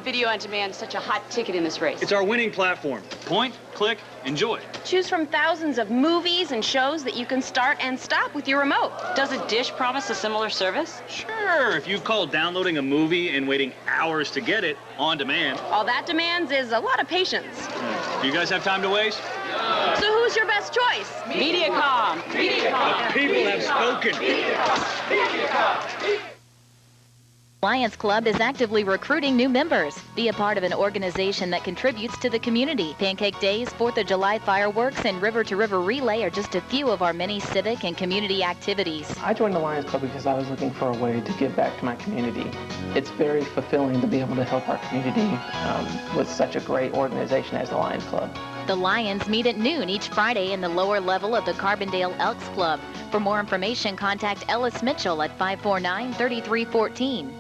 video on demand is such a hot ticket in this race? It's our winning platform. Point, click, enjoy. Choose from thousands of movies and shows that you can start and stop with your remote. Doesn't Dish promise a similar service? Sure, if you call downloading a movie and waiting hours to get it on demand. All that demands is a lot of patience. Do you guys have time to waste? So who's your best choice? Mediacom. The people have spoken. Lions Club is actively recruiting new members. Be a part of an organization that contributes to the community. Pancake Days, 4th of July fireworks, and River to River Relay are just a few of our many civic and community activities. I joined the Lions Club because I was looking for a way to give back to my community. It's very fulfilling to be able to help our community with such a great organization as the Lions Club. The Lions meet at noon each Friday in the lower level of the Carbondale Elks Club. For more information, contact Ellis Mitchell at 549-3314.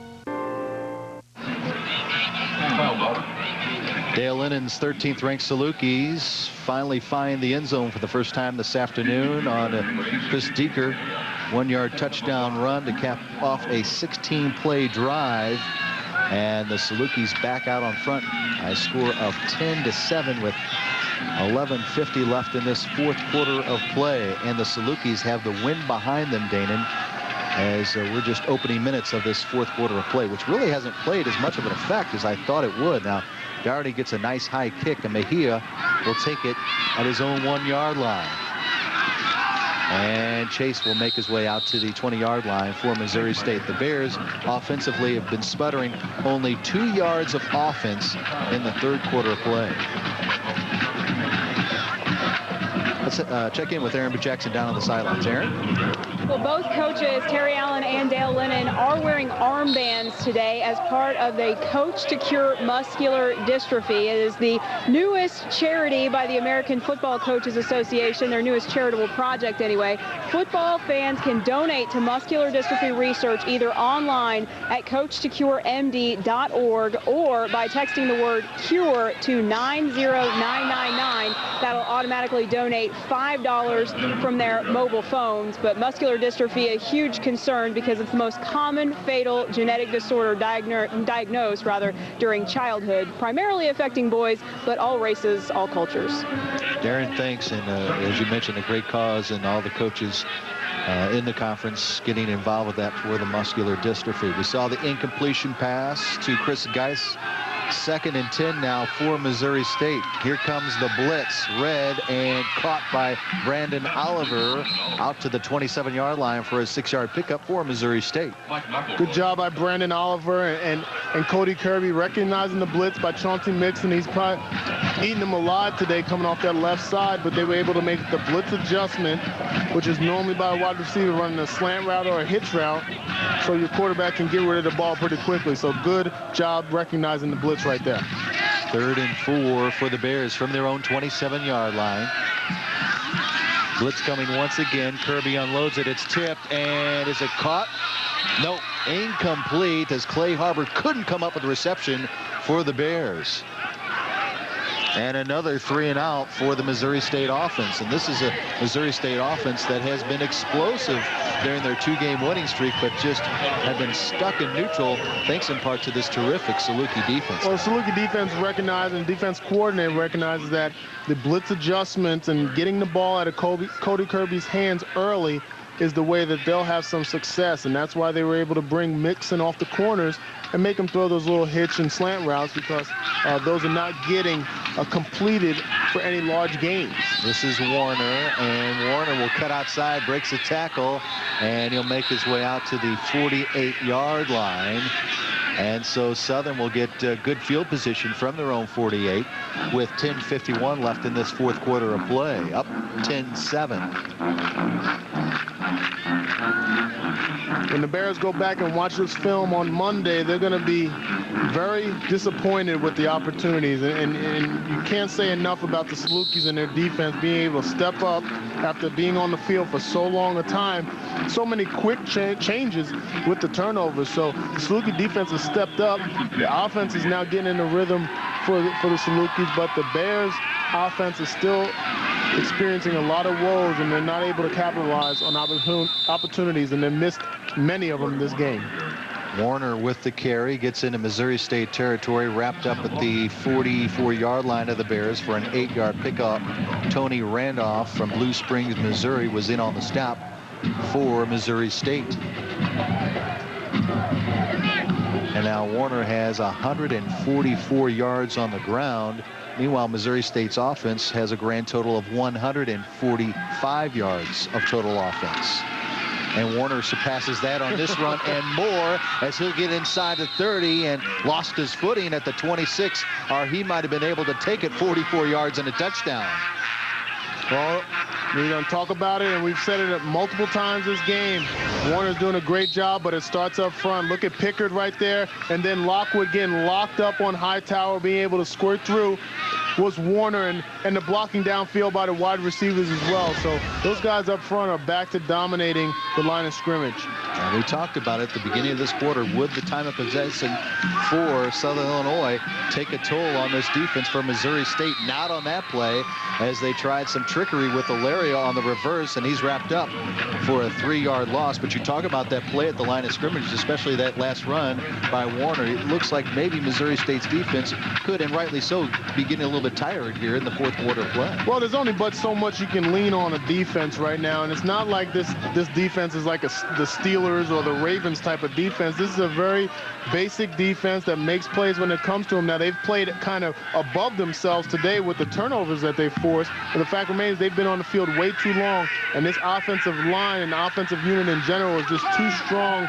Dale Lennon's 13th ranked Salukis finally find the end zone for the first time this afternoon on a Chris Deeker 1-yard touchdown run to cap off a 16-play drive. And the Salukis back out on front by a score of 10-7 with 11:50 left in this fourth quarter of play. And the Salukis have the wind behind them, Danon, as we're just opening minutes of this fourth quarter of play, which really hasn't played as much of an effect as I thought it would. Now, Doherty gets a nice high kick, and Mejia will take it at his own 1-yard line. And Chase will make his way out to the 20-yard line for Missouri State. The Bears offensively have been sputtering, only 2 yards of offense in the third quarter of play. Let's check in with Aaron Jackson down on the sidelines. Aaron? Well, both coaches, Terry Allen and Dale Lennon, are wearing armbands today as part of the Coach to Cure Muscular Dystrophy. It is the newest charity by the American Football Coaches Association, their newest charitable project anyway. Football fans can donate to muscular dystrophy research either online at coachtocuremd.org or by texting the word CURE to 90999. That'll automatically donate $5 from their mobile phones. But muscular dystrophy, a huge concern because it's the most common fatal genetic disorder diagnosed during childhood, primarily affecting boys, but all races, all cultures. Darren, thanks. And as you mentioned, a great cause, and all the coaches in the conference getting involved with that for the muscular dystrophy. We saw the incompletion pass to Chris Geis. 2nd and 10 now for Missouri State. Here comes the blitz, read and caught by Brandon Oliver out to the 27-yard line for a 6-yard pickup for Missouri State. Good job by Brandon Oliver and Cody Kirby recognizing the blitz by Chauncey Mixon. He's probably eating them alive today coming off that left side, but they were able to make the blitz adjustment, which is normally by a wide receiver running a slant route or a hitch route, so your quarterback can get rid of the ball pretty quickly. So good job recognizing the blitz right there. 3rd and 4 for the Bears from their own 27-yard line. Blitz coming once again. Kirby unloads it. It's tipped, and is it caught? No, incomplete, as Clay Harbor couldn't come up with a reception for the Bears. And another 3 and out for the Missouri State offense. And this is a Missouri State offense that has been explosive during their 2-game winning streak, but just have been stuck in neutral thanks in part to this terrific Saluki defense. Well, the Saluki defense recognizes, and defense coordinator recognizes that the blitz adjustments and getting the ball out of Cody Kirby's hands early is the way that they'll have some success, and that's why they were able to bring Mixon off the corners and make him throw those little hitch and slant routes, because those are not getting completed for any large gains. This is Warner, and Warner will cut outside, breaks a tackle, and he'll make his way out to the 48-yard line. And so Southern will get good field position from their own 48 with 10:51 left in this fourth quarter of play, up 10-7. When the Bears go back and watch this film on Monday, they're going to be very disappointed with the opportunities. And you can't say enough about the Salukis and their defense being able to step up after being on the field for so long a time. So many quick changes with the turnovers. So the Saluki defense has stepped up. The offense is now getting in the rhythm for the Salukis, but the Bears offense is still experiencing a lot of woes, and they're not able to capitalize on opportunities, and they missed many of them this game. Warner with the carry, gets into Missouri State territory, wrapped up at the 44-yard line of the Bears for an 8-yard pickup. Tony Randolph from Blue Springs, Missouri, was in on the stop for Missouri State. And now Warner has 144 yards on the ground. Meanwhile, Missouri State's offense has a grand total of 145 yards of total offense. And Warner surpasses that on this run and more as he'll get inside the 30 and lost his footing at the 26, or he might have been able to take it 44 yards and a touchdown. Well, we're going to talk about it, and we've said it multiple times this game. Warner's doing a great job, but it starts up front. Look at Pickard right there, and then Lockwood getting locked up on Hightower, being able to squirt through was Warner, and the blocking downfield by the wide receivers as well. So those guys up front are back to dominating the line of scrimmage. And we talked about it at the beginning of this quarter. Would the time of possession for Southern Illinois take a toll on this defense for Missouri State? Not on that play, as they tried some trickery with Ilaria on the reverse, and he's wrapped up for a 3-yard loss. But you talk about that play at the line of scrimmage, especially that last run by Warner. It looks like maybe Missouri State's defense could, and rightly so, be getting a little bit tired here in the fourth quarter play. Well, there's only but so much you can lean on a defense right now, and it's not like this defense is like the Steelers or the Ravens type of defense. This is a very basic defense that makes plays when it comes to them. Now, they've played kind of above themselves today with the turnovers that they've forced, but the fact remains they've been on the field way too long, and this offensive line and offensive unit in general is just too strong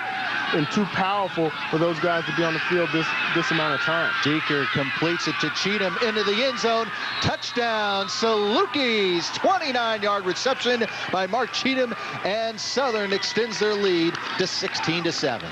and too powerful for those guys to be on the field this amount of time. Deeker completes it to Cheatham into the end zone. Touchdown, Salukis. 29-yard reception by Mark Cheatham, and Southern extends their lead to 16-7.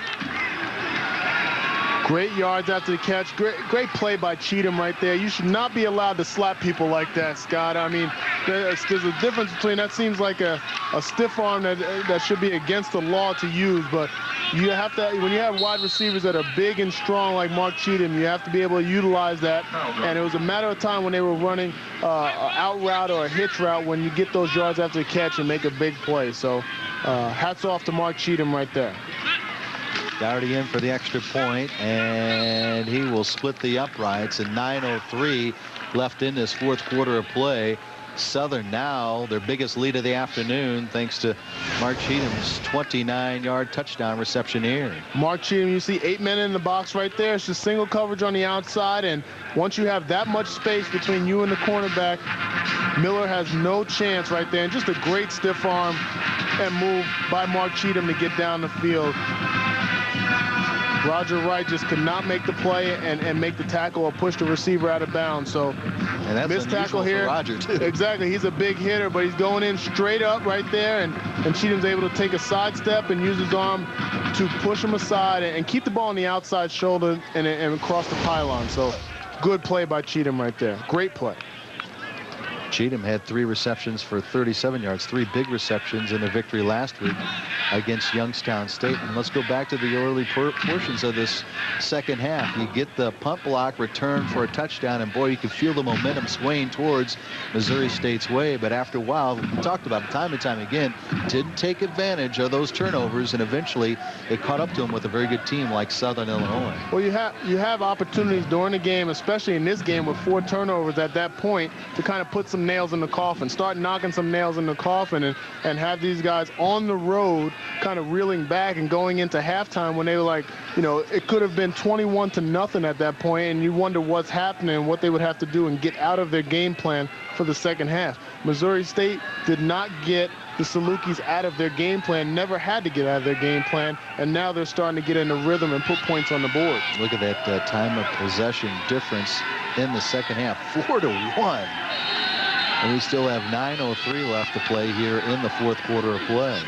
Great yards after the catch. Great play by Cheatham right there. You should not be allowed to slap people like that, Scott. I mean, there's a difference between that. Seems like a stiff arm that should be against the law to use, but you have to, when you have wide receivers that are big and strong like Mark Cheatham, you have to be able to utilize that. And it was a matter of time when they were running an out route or a hitch route when you get those yards after the catch and make a big play. So hats off to Mark Cheatham right there. Dougherty in for the extra point, and he will split the uprights, and 9:03 left in this fourth quarter of play. Southern now their biggest lead of the afternoon thanks to Mark Cheatham's 29-yard touchdown reception here. Mark Cheatham, you see 8 men in the box right there. It's just single coverage on the outside, and once you have that much space between you and the cornerback, Miller has no chance right there. And just a great stiff arm and move by Mark Cheatham to get down the field. Roger Wright just could not make the play and make the tackle or push the receiver out of bounds. So, and that's missed tackle here. For Roger, too. Exactly. He's a big hitter, but he's going in straight up right there, and Cheatham's able to take a sidestep and use his arm to push him aside and keep the ball on the outside shoulder and across the pylon. So, good play by Cheatham right there. Great play. Cheatham had 3 receptions for 37 yards, 3 big receptions in a victory last week against Youngstown State. And let's go back to the early portions of this second half. You get the punt block return for a touchdown, and boy, you can feel the momentum swaying towards Missouri State's way. But after a while, we talked about it time and time again, didn't take advantage of those turnovers, and eventually it caught up to them with a very good team like Southern Illinois. Well, you have opportunities during the game, especially in this game with 4 turnovers at that point, to kind of put some nails in the coffin, start knocking some nails in the coffin, and have these guys on the road kind of reeling back and going into halftime when they were like, you know, it could have been 21-0 at that point, and you wonder what's happening, what they would have to do and get out of their game plan for the second half. Missouri State did not get the Salukis out of their game plan, never had to get out of their game plan, and now they're starting to get in the rhythm and put points on the board. Look at that time of possession difference in the second half, 4-1. And we still have 9:03 left to play here in the fourth quarter of play.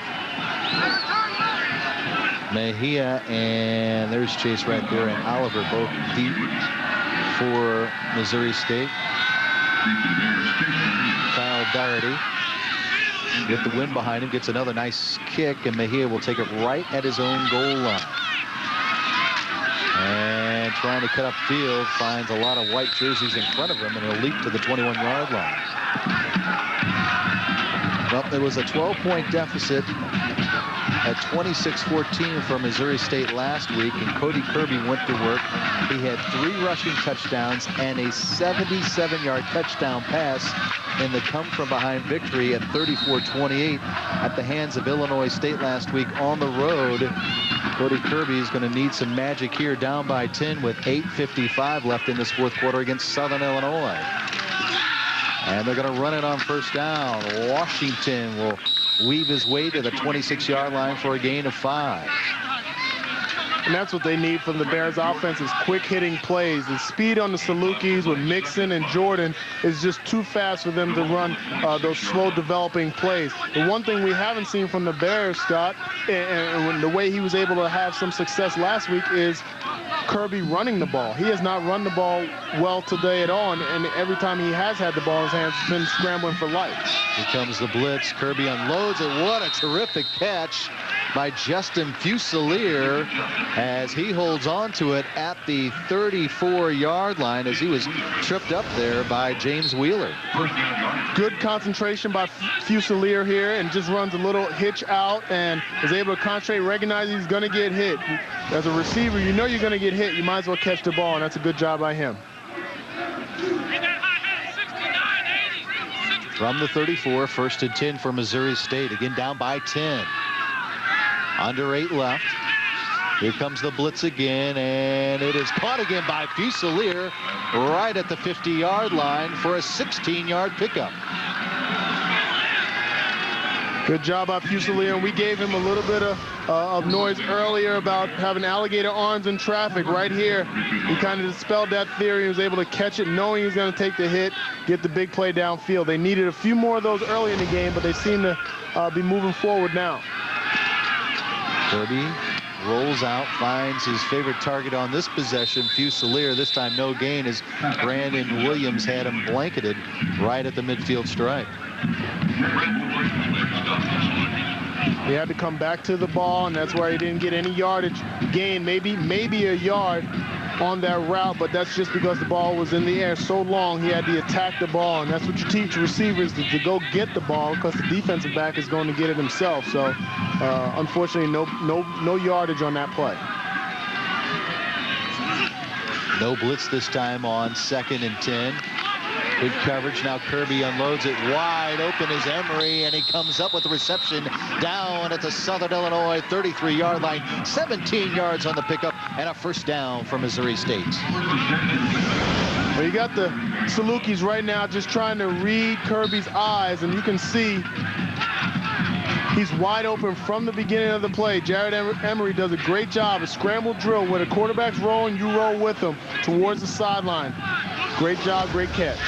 Mejia and there's Chase right there, and Oliver both deep for Missouri State. Kyle Dougherty with the wind behind him gets another nice kick, and Mejia will take it right at his own goal line. And trying to cut upfield, finds a lot of white jerseys in front of him, and he'll leap to the 21-yard line. Well, there was a 12-point deficit at 26-14 for Missouri State last week, and Cody Kirby went to work. He had 3 rushing touchdowns and a 77-yard touchdown pass in the come-from-behind victory at 34-28 at the hands of Illinois State last week on the road. Cody Kirby is going to need some magic here, down by 10 with 8:55 left in this fourth quarter against Southern Illinois. And they're going to run it on first down. Washington will weave his way to the 26-yard line for a gain of 5. And that's what they need from the Bears offense, is quick hitting plays. The speed on the Salukis with Mixon and Jordan is just too fast for them to run those slow developing plays. The one thing we haven't seen from the Bears, Scott, and the way he was able to have some success last week, is Kirby running the ball. He has not run the ball well today at all, and every time he has had the ball in his hands, it's been scrambling for life. Here comes the blitz. Kirby unloads it. What a terrific catch by Justin Fusilier as he holds on to it at the 34-yard line as he was tripped up there by James Wheeler. Good concentration by Fusilier here, and just runs a little hitch out and is able to concentrate, recognize he's going to get hit. As a receiver, you know you're going to get hit. You might as well catch the ball, and that's a good job by him. From the 34, 1st and 10 for Missouri State. Again, down by 10. Under 8 left. Here comes the blitz again, and it is caught again by Fusilier right at the 50-yard line for a 16-yard pickup. Good job by Fusilier, and we gave him a little bit of noise earlier about having alligator arms in traffic. Right here, he kind of dispelled that theory. He was able to catch it knowing he was going to take the hit, get the big play downfield. They needed a few more of those early in the game, but they seem to be moving forward now. Kirby rolls out, finds his favorite target on this possession, Fusilier. This time no gain as Brandon Williams had him blanketed right at the midfield stripe. He had to come back to the ball, and that's why he didn't get any yardage gain, maybe a yard on that route, but that's just because the ball was in the air so long he had to attack the ball, and that's what you teach receivers, to go get the ball, because the defensive back is going to get it himself. So unfortunately no yardage on that play. No blitz this time on 2nd and 10. Good coverage. Now Kirby unloads it wide open as Emery, and he comes up with the reception down at the Southern Illinois 33-yard line. 17 yards on the pickup and a first down for Missouri State. Well, you got the Salukis right now just trying to read Kirby's eyes, and you can see he's wide open from the beginning of the play. Jared Emery does a great job. A scramble drill where the quarterback's rolling, you roll with him towards the sideline. Great job, great catch.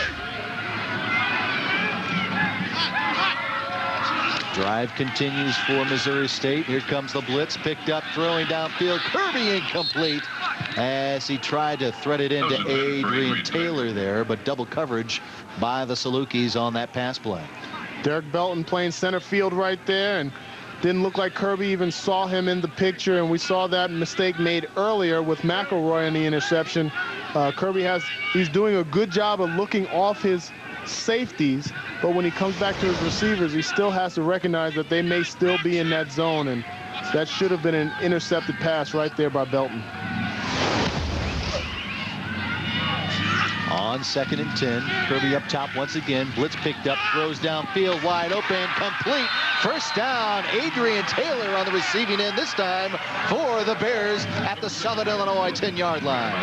Drive continues for Missouri State. Here comes the blitz, picked up, throwing downfield. Kirby incomplete as he tried to thread it into Adrian Taylor there, but double coverage by the Salukis on that pass play. Derek Belton playing center field right there, and didn't look like Kirby even saw him in the picture, and we saw that mistake made earlier with McElroy in the interception. Kirby he's doing a good job of looking off his safeties, but when he comes back to his receivers, he still has to recognize that they may still be in that zone, and that should have been an intercepted pass right there by Belton. On 2nd and 10, Kirby up top once again. Blitz picked up, throws downfield, wide open, complete. First down, Adrian Taylor on the receiving end this time for the Bears at the Southern Illinois 10-yard line.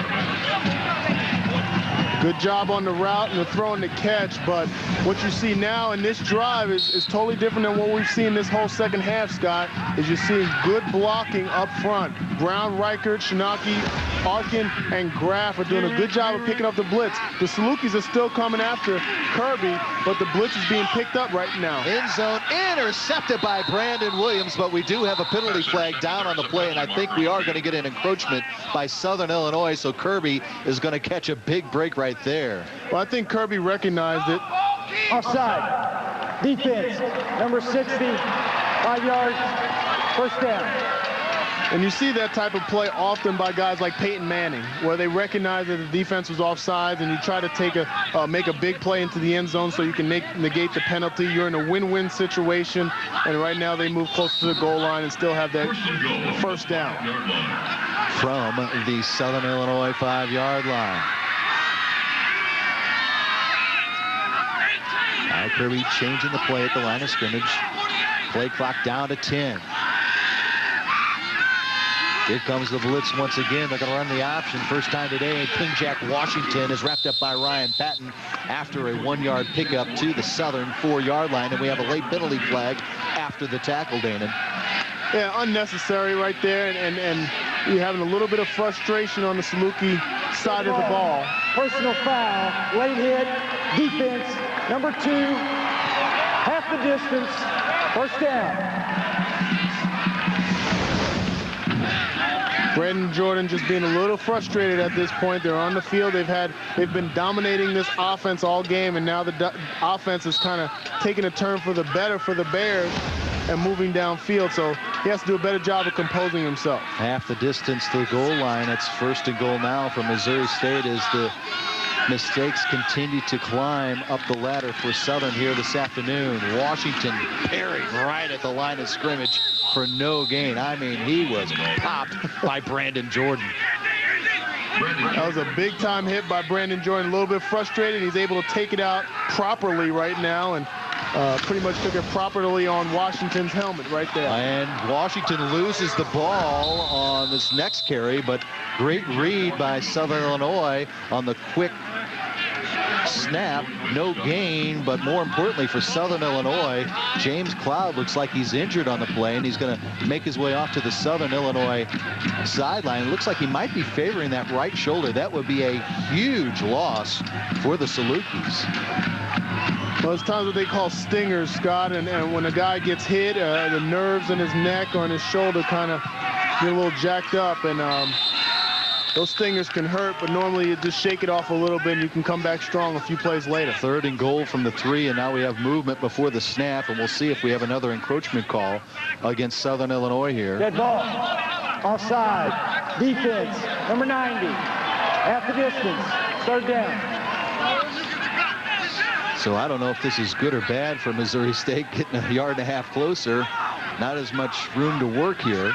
Good job on the route and the throw and the catch, but what you see now in this drive is totally different than what we've seen this whole second half, Scott, is you're seeing good blocking up front. Brown, Reichert, Shinaki, Arkin, and Graff are doing a good job of picking up the blitz. The Salukis are still coming after Kirby, but the blitz is being picked up right now. End zone intercepted by Brandon Williams, but we do have a penalty flag down on the play, and I think we are going to get an encroachment by Southern Illinois, so Kirby is going to catch a big break right there. Well, I think Kirby recognized it. Offside. Defense, number 60, 5 yards, first down. And you see that type of play often by guys like Peyton Manning, where they recognize that the defense was offsides and you try to make a big play into the end zone so you can negate the penalty. You're in a win-win situation, and right now they move close to the goal line and still have that first down. From the Southern Illinois 5-yard line. Now Kirby changing the play at the line of scrimmage. Play clock down to 10. Here comes the blitz once again. They're going to run the option. First time today. King Jack Washington is wrapped up by Ryan Patton after a 1-yard pickup to the Southern 4-yard line. And we have a late penalty flag after the tackle, Danon. Yeah, unnecessary right there. And you're having a little bit of frustration on the Saluki side of the ball. Personal foul, late hit, defense, number 2, half the distance, first down. Brandon Jordan just being a little frustrated at this point. They're on the field. They've been dominating this offense all game, and now the offense is kind of taking a turn for the better for the Bears and moving downfield. So he has to do a better job of composing himself. Half the distance to the goal line. It's 1st and goal now for Missouri State as the mistakes continue to climb up the ladder for Southern here this afternoon. Washington parried right at the line of scrimmage for no gain. I mean, he was popped by Brandon Jordan. That was a big-time hit by Brandon Jordan. A little bit frustrated. He's able to take it out properly right now, and pretty much took it properly on Washington's helmet right there. And Washington loses the ball on this next carry, but great read by Southern Illinois on the quick snap. No gain, but more importantly for Southern Illinois, James Cloud looks like he's injured on the play, and he's going to make his way off to the Southern Illinois sideline. It looks like he might be favoring that right shoulder. That would be a huge loss for the Salukis. Well, it's times what they call stingers, Scott, and when a guy gets hit, the nerves in his neck or in his shoulder kind of get a little jacked up, and those stingers can hurt, but normally you just shake it off a little bit and you can come back strong a few plays later. 3rd and goal from the 3, and now we have movement before the snap, and we'll see if we have another encroachment call against Southern Illinois here. Dead ball, offside, defense, number 90, half the distance, 3rd down. So I don't know if this is good or bad for Missouri State, getting a yard and a half closer. Not as much room to work here,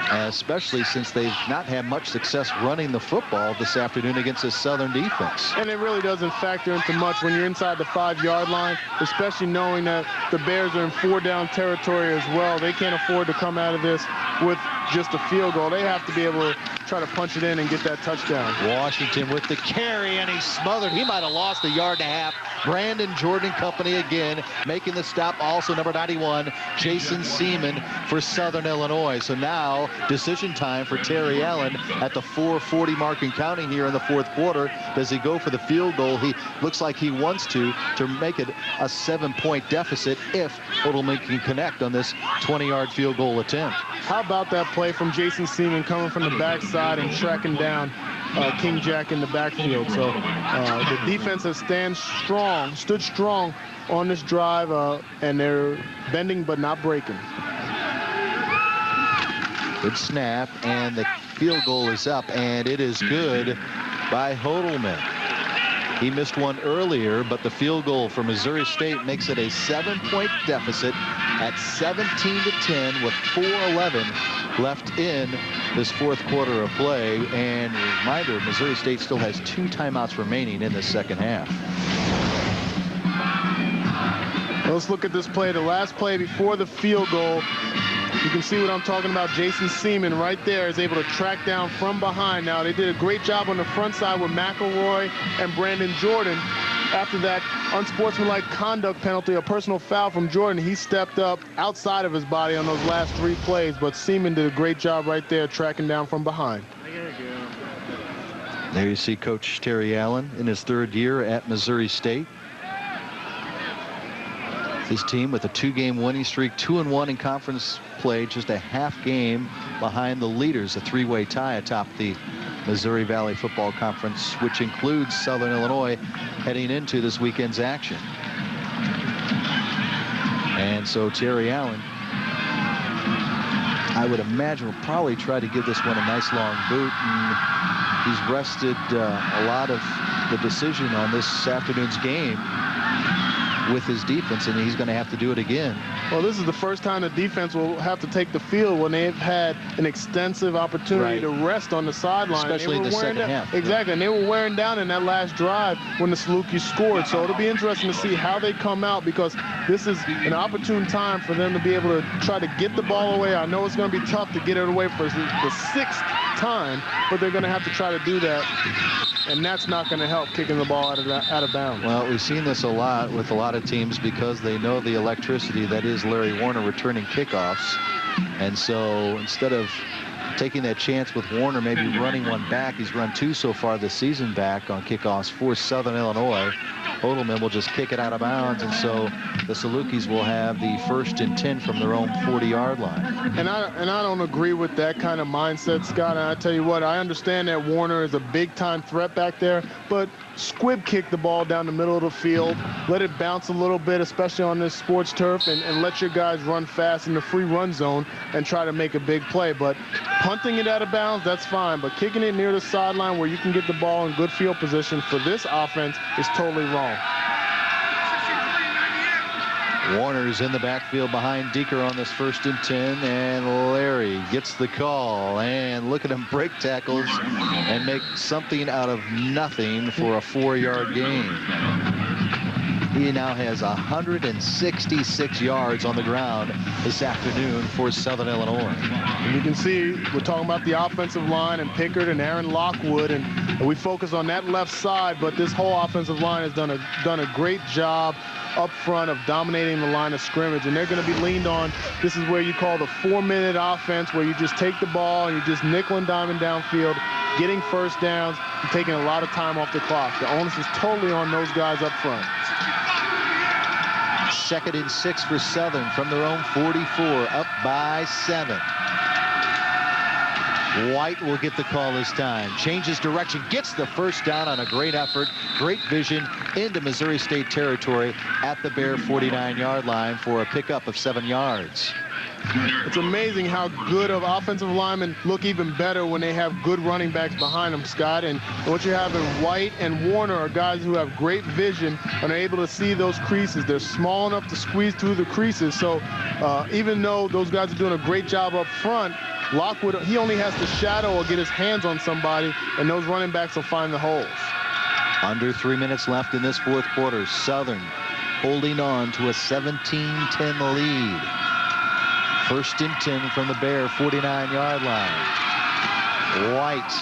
especially since they've not had much success running the football this afternoon against this Southern defense. And it really doesn't factor into much when you're inside the 5-yard line, especially knowing that the Bears are in 4-down territory as well. They can't afford to come out of this with just a field goal. They have to be able to try to punch it in and get that touchdown. Washington with the carry, and he's smothered. He might have lost a yard and a half. Brandon Jordan company again making the stop. Also number 91, Jason Seaman for Southern Illinois. So now decision time for Terry Allen at the 4:40 mark and counting here in the 4th quarter. Does he go for the field goal? He looks like he wants to make it a 7-point deficit if Odelman can connect on this 20-yard field goal attempt. How about that play from Jason Seaman coming from the backside and tracking down King Jack in the backfield? So the defense has stood strong on this drive, and they're bending but not breaking. Good snap, and the field goal is up, and it is good by Odelman. He missed one earlier, but the field goal for Missouri State makes it a 7-point deficit at 17-10 with 4:11 left in this 4th quarter of play. And reminder, Missouri State still has 2 timeouts remaining in the 2nd half. Let's look at this play. The last play before the field goal. You can see what I'm talking about. Jason Seaman right there is able to track down from behind. Now, they did a great job on the front side with McElroy and Brandon Jordan. After that unsportsmanlike conduct penalty, a personal foul from Jordan, he stepped up outside of his body on those last 3 plays, but Seaman did a great job right there tracking down from behind. There you see Coach Terry Allen in his 3rd year at Missouri State. His team with a 2-game winning streak, 2-1 in conference play, just a half game behind the leaders, a 3-way tie atop the Missouri Valley Football Conference, which includes Southern Illinois heading into this weekend's action. And so Terry Allen I would imagine will probably try to give this one a nice long boot, and he's rested a lot of the decision on this afternoon's game with his defense, and he's going to have to do it again. Well, this is the first time the defense will have to take the field when they've had an extensive opportunity to rest on the sideline. Especially in the second half. Exactly, and they were wearing down in that last drive when the Salukis scored. So it'll be interesting to see how they come out, because this is an opportune time for them to be able to try to get the ball away. I know it's going to be tough to get it away for the sixth time, but they're going to have to try to do that. And that's not going to help kicking the ball out of bounds. Well, we've seen this a lot with a lot of teams because they know the electricity that is Larry Warner returning kickoffs. And so instead of taking that chance with Warner maybe running one back, he's run 2 so far this season back on kickoffs for Southern Illinois. Odelman will just kick it out of bounds, and so the Salukis will have the 1st and 10 from their own 40-yard line. And I don't agree with that kind of mindset, Scott. And I tell you what, I understand that Warner is a big-time threat back there, but squib kick the ball down the middle of the field, let it bounce a little bit, especially on this sports turf, and let your guys run fast in the free run zone and try to make a big play. But punting it out of bounds, that's fine, but kicking it near the sideline where you can get the ball in good field position for this offense is totally wrong. Warner's in the backfield behind Deeker on this 1st and 10, and Larry gets the call, and look at him break tackles and make something out of nothing for a 4-yard gain. He now has 166 yards on the ground this afternoon for Southern Illinois. And you can see we're talking about the offensive line and Pickard and Aaron Lockwood, and we focus on that left side, but this whole offensive line has done a great job up front of dominating the line of scrimmage, and they're going to be leaned on. This is where you call the 4-minute offense, where you just take the ball and you just nickel and diming downfield, getting first downs and taking a lot of time off the clock. The onus is totally on those guys up front. 2nd and 6 for Southern from their own 44, up by 7. White will get the call this time. Changes direction, gets the first down on a great effort, great vision into Missouri State territory at the Bear 49-yard line for a pickup of 7 yards. It's amazing how good of offensive linemen look even better when they have good running backs behind them, Scott. And what you have in White and Warner are guys who have great vision and are able to see those creases. They're small enough to squeeze through the creases. So even though those guys are doing a great job up front, Lockwood, he only has to shadow or get his hands on somebody, and those running backs will find the holes. Under 3 minutes left in this 4th quarter. Southern holding on to a 17-10 lead. 1st and 10 from the Bear 49-yard line. White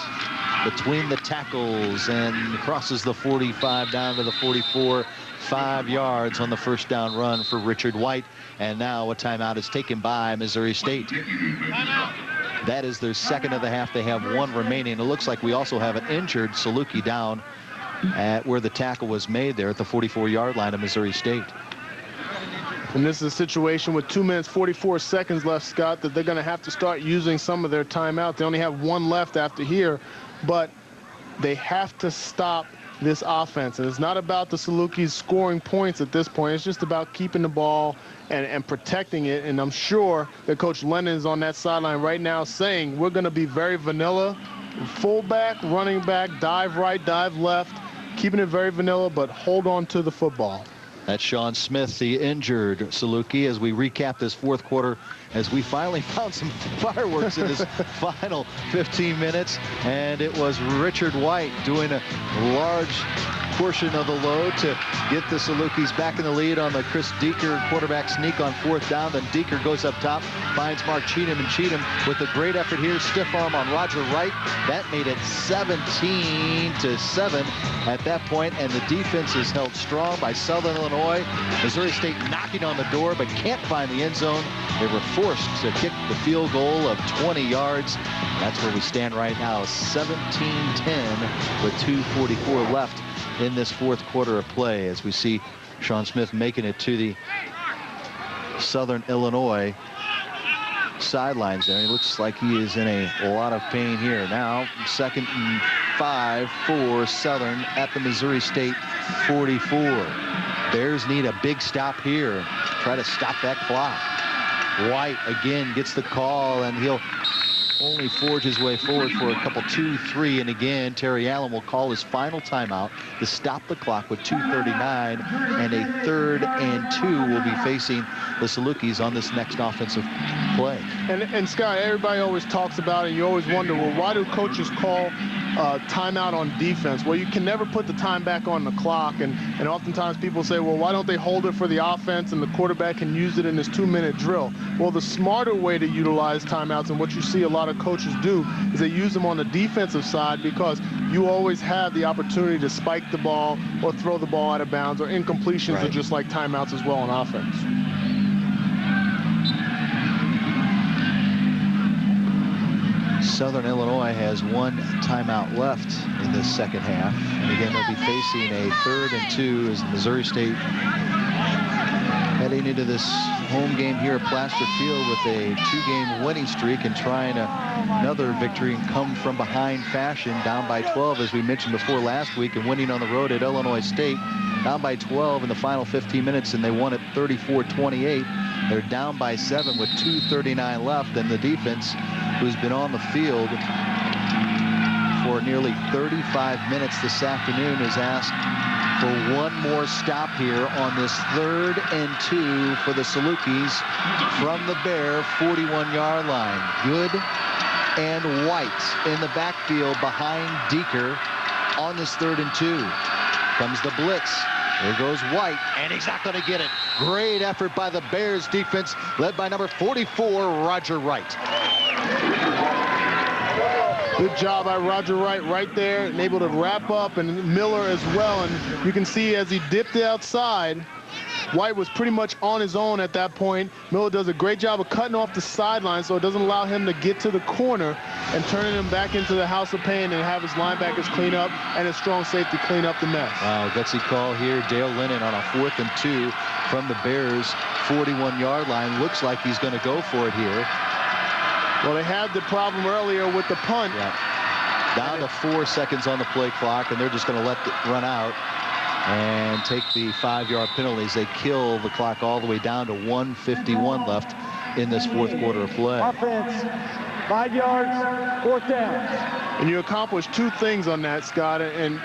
between the tackles and crosses the 45 down to the 44. 5 yards on the 1st down run for Richard White. And now a timeout is taken by Missouri State. That is their 2nd of the half. They have 1 remaining. It looks like we also have an injured Saluki down at where the tackle was made there at the 44-yard line of Missouri State. And this is a situation with 2 minutes, 44 seconds left, Scott, that they're going to have to start using some of their timeout. They only have 1 left after here, but they have to stop this offense. And it's not about the Salukis scoring points at this point. It's just about keeping the ball and protecting it. And I'm sure that Coach Lennon is on that sideline right now saying, we're going to be very vanilla, fullback, running back, dive right, dive left, keeping it very vanilla, but hold on to the football. That's Sean Smith, the injured Saluki, as we recap this 4th quarter, as we finally found some fireworks in this final 15 minutes. And it was Richard White doing a large portion of the load to get the Salukis back in the lead on the Chris Deeker quarterback sneak on 4th down. Then Deeker goes up top, finds Mark Cheatham, and Cheatham with a great effort here, stiff arm on Roger Wright. That made it 17-7 at that point, and the defense is held strong by Southern Illinois. Missouri State knocking on the door but can't find the end zone. They were forced to kick the field goal of 20 yards. That's where we stand right now, 17-10 with 2:44 left in this 4th quarter of play, as we see Sean Smith making it to the Southern Illinois sidelines there. He looks like he is in a lot of pain here. Now 2nd and 5 for Southern at the Missouri State 44. Bears need a big stop here. Try to stop that clock. White again gets the call, and he'll only forge his way forward for a couple 2-3, and again Terry Allen will call his final timeout to stop the clock with 2:39, and a 3rd and 2 will be facing the Salukis on this next offensive play. And Scott, everybody always talks about it, and you always wonder, well, why do coaches call timeout on defense? Well, you can never put the time back on the clock, and oftentimes people say, well, why don't they hold it for the offense and the quarterback can use it in this 2-minute drill? Well, the smarter way to utilize timeouts, and what you see a lot of coaches do, is they use them on the defensive side, because you always have the opportunity to spike the ball or throw the ball out of bounds, or incompletions are just like timeouts as well on offense. Southern Illinois has 1 timeout left in this second half. And again, they'll be facing a 3rd and 2 as Missouri State heading into this home game here at Plaster Field with a 2-game winning streak and trying another victory and come from behind fashion, down by 12 as we mentioned before last week, and winning on the road at Illinois State, down by 12 in the final 15 minutes, and they won at 34-28. They're down by 7 with 2:39 left, and the defense, who's been on the field for nearly 35 minutes this afternoon, is asked for one more stop here on this 3rd and 2 for the Salukis from the Bear 41-yard line. Good and White in the backfield behind Deeker on this 3rd and 2. Comes the blitz. Here goes White, and he's not going to get it. Great effort by the Bears defense, led by number 44, Roger Wright. Good job by Roger Wright right there, and able to wrap up, and Miller as well. And you can see as he dipped it outside, White was pretty much on his own at that point. Miller does a great job of cutting off the sideline so it doesn't allow him to get to the corner, and turning him back into the house of pain and have his linebackers clean up and his strong safety clean up the mess. Wow, gutsy call here. Dale Lennon on a 4th and 2 from the Bears 41-yard line. Looks like he's going to go for it here. Well, they had the problem earlier with the punt. Yeah. Down to 4 seconds on the play clock, and they're just going to let it run out and take the 5-yard penalties. They kill the clock all the way down to 1:51 left in this 4th quarter of play. Offense, 5 yards, 4th down. And you accomplish 2 things on that, Scott. And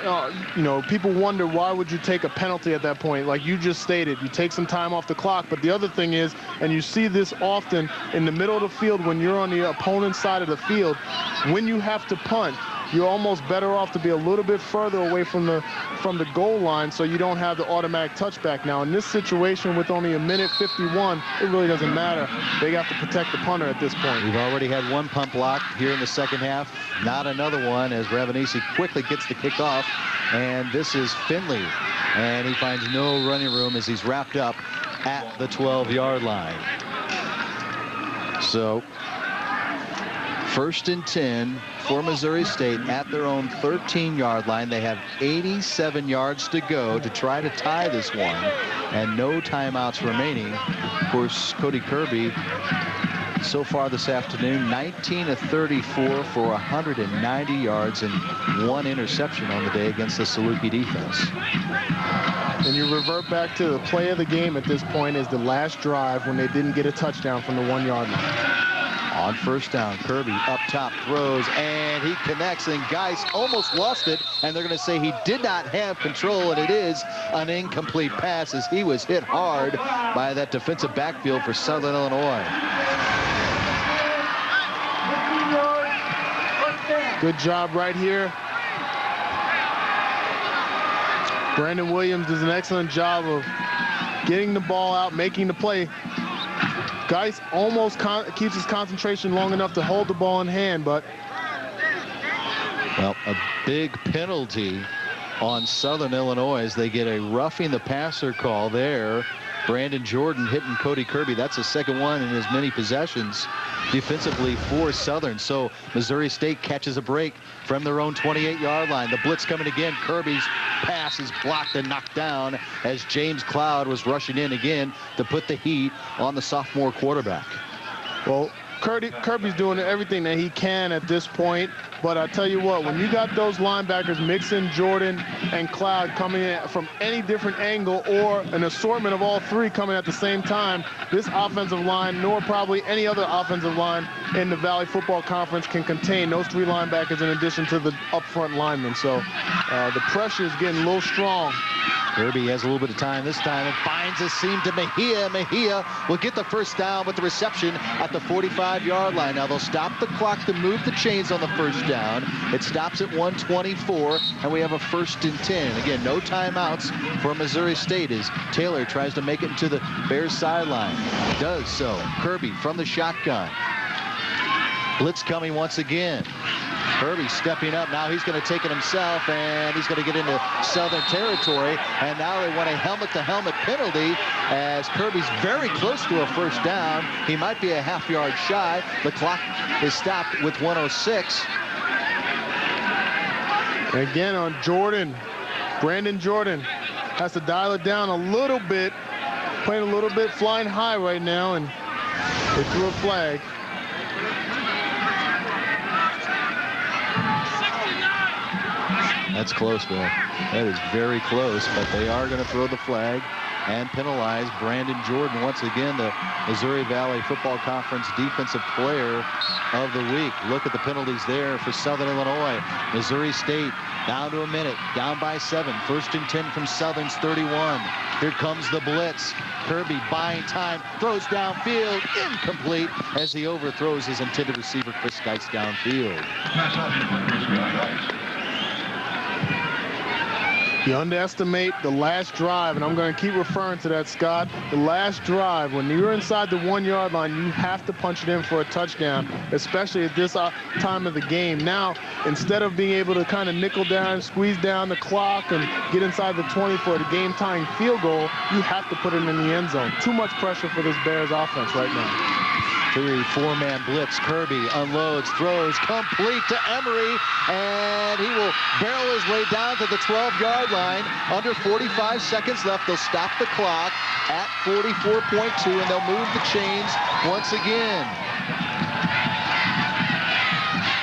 you know, people wonder, why would you take a penalty at that point? Like you just stated, you take some time off the clock. But the other thing is, and you see this often in the middle of the field when you're on the opponent's side of the field, when you have to punt, you're almost better off to be a little bit further away from the goal line, so you don't have the automatic touchback. Now, in this situation with only 1:51, it really doesn't matter. They have to protect the punter at this point. We've already had 1 punt block here in the second half. Not another one as Ravanisi quickly gets the kickoff. And this is Finley. And he finds no running room as he's wrapped up at the 12-yard line. So, 1st and 10 for Missouri State at their own 13-yard line. They have 87 yards to go to try to tie this one, and no timeouts remaining. Of course, Cody Kirby, so far this afternoon, 19 of 34 for 190 yards and 1 interception on the day against the Saluki defense. And you revert back to the play of the game at this point is the last drive when they didn't get a touchdown from the 1-yard line. On 1st down, Kirby up top throws, and he connects, and Geis almost lost it, and they're going to say he did not have control, and it is an incomplete pass as he was hit hard by that defensive backfield for Southern Illinois. Good job right here. Brandon Williams does an excellent job of getting the ball out, making the play. Geis almost keeps his concentration long enough to hold the ball in hand, but... Well, a big penalty on Southern Illinois as they get a roughing the passer call there. Brandon Jordan hitting Cody Kirby. That's the 2nd one in as many possessions defensively for Southern. So Missouri State catches a break from their own 28-yard line. The blitz coming again. Kirby's pass is blocked and knocked down as James Cloud was rushing in again to put the heat on the sophomore quarterback. Well, Kirby's doing everything that he can at this point. But I tell you what, when you got those linebackers, Mixon, Jordan, and Cloud coming in from any different angle or an assortment of all three coming at the same time, this offensive line, nor probably any other offensive line in the Valley Football Conference, can contain those three linebackers in addition to the up front linemen. So the pressure is getting a little strong. Kirby has a little bit of time this time and finds a seam to Mejia. Mejia will get the first down with the reception at the 45-yard line. Now they'll stop the clock to move the chains on the first down. It stops at 1:24, and we have a 1st and 10. Again, no timeouts for Missouri State as Taylor tries to make it into the Bears sideline. Does so. Kirby from the shotgun. Blitz coming once again. Kirby stepping up. Now he's going to take it himself, and he's going to get into Southern territory. And now they want a helmet-to-helmet penalty as Kirby's very close to a first down. He might be a half-yard shy. The clock is stopped with 1:06. Again on Jordan. Brandon Jordan has to dial it down a little bit. Playing a little bit flying high right now, and they threw a flag. That's close, Bill. That is very close, but they are going to throw the flag and penalize Brandon Jordan. Once again, the Missouri Valley Football Conference Defensive Player of the Week. Look at the penalties there for Southern Illinois. Missouri State down to a minute, down by 7. 1st and 10 from Southern's 31. Here comes the blitz. Kirby buying time, throws downfield, incomplete as he overthrows his intended receiver, Chris Geitz, downfield. You underestimate the last drive, and I'm going to keep referring to that, Scott. The last drive, when you're inside the 1-yard line, you have to punch it in for a touchdown, especially at this time of the game. Now, instead of being able to kind of nickel down, squeeze down the clock, and get inside the 20 for the game-tying field goal, you have to put it in the end zone. Too much pressure for this Bears offense right now. 3-4-man blitz. Kirby unloads, throws complete to Emery, and he will barrel his way down to the 12-yard line. Under 45 seconds left. They'll stop the clock at 44.2, and they'll move the chains once again.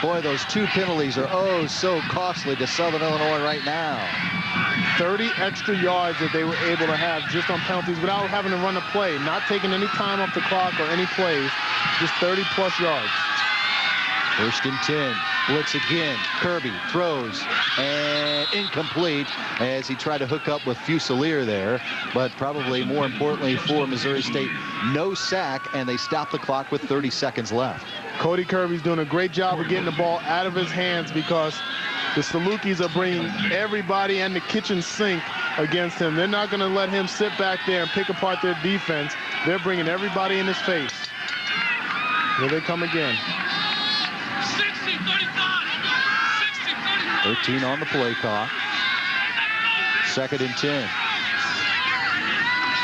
Boy, those two penalties are oh so costly to Southern Illinois right now. 30 extra yards that they were able to have just on penalties without having to run a play, not taking any time off the clock or any plays, just 30-plus yards. 1st and 10. Blitz again. Kirby throws and incomplete as he tried to hook up with Fusilier there. But probably more importantly for Missouri State, no sack, and they stop the clock with 30 seconds left. Cody Kirby's doing a great job of getting the ball out of his hands because the Salukis are bringing everybody and the kitchen sink against him. They're not going to let him sit back there and pick apart their defense. They're bringing everybody in his face. Here they come again. 13 on the play clock. 2nd and 10.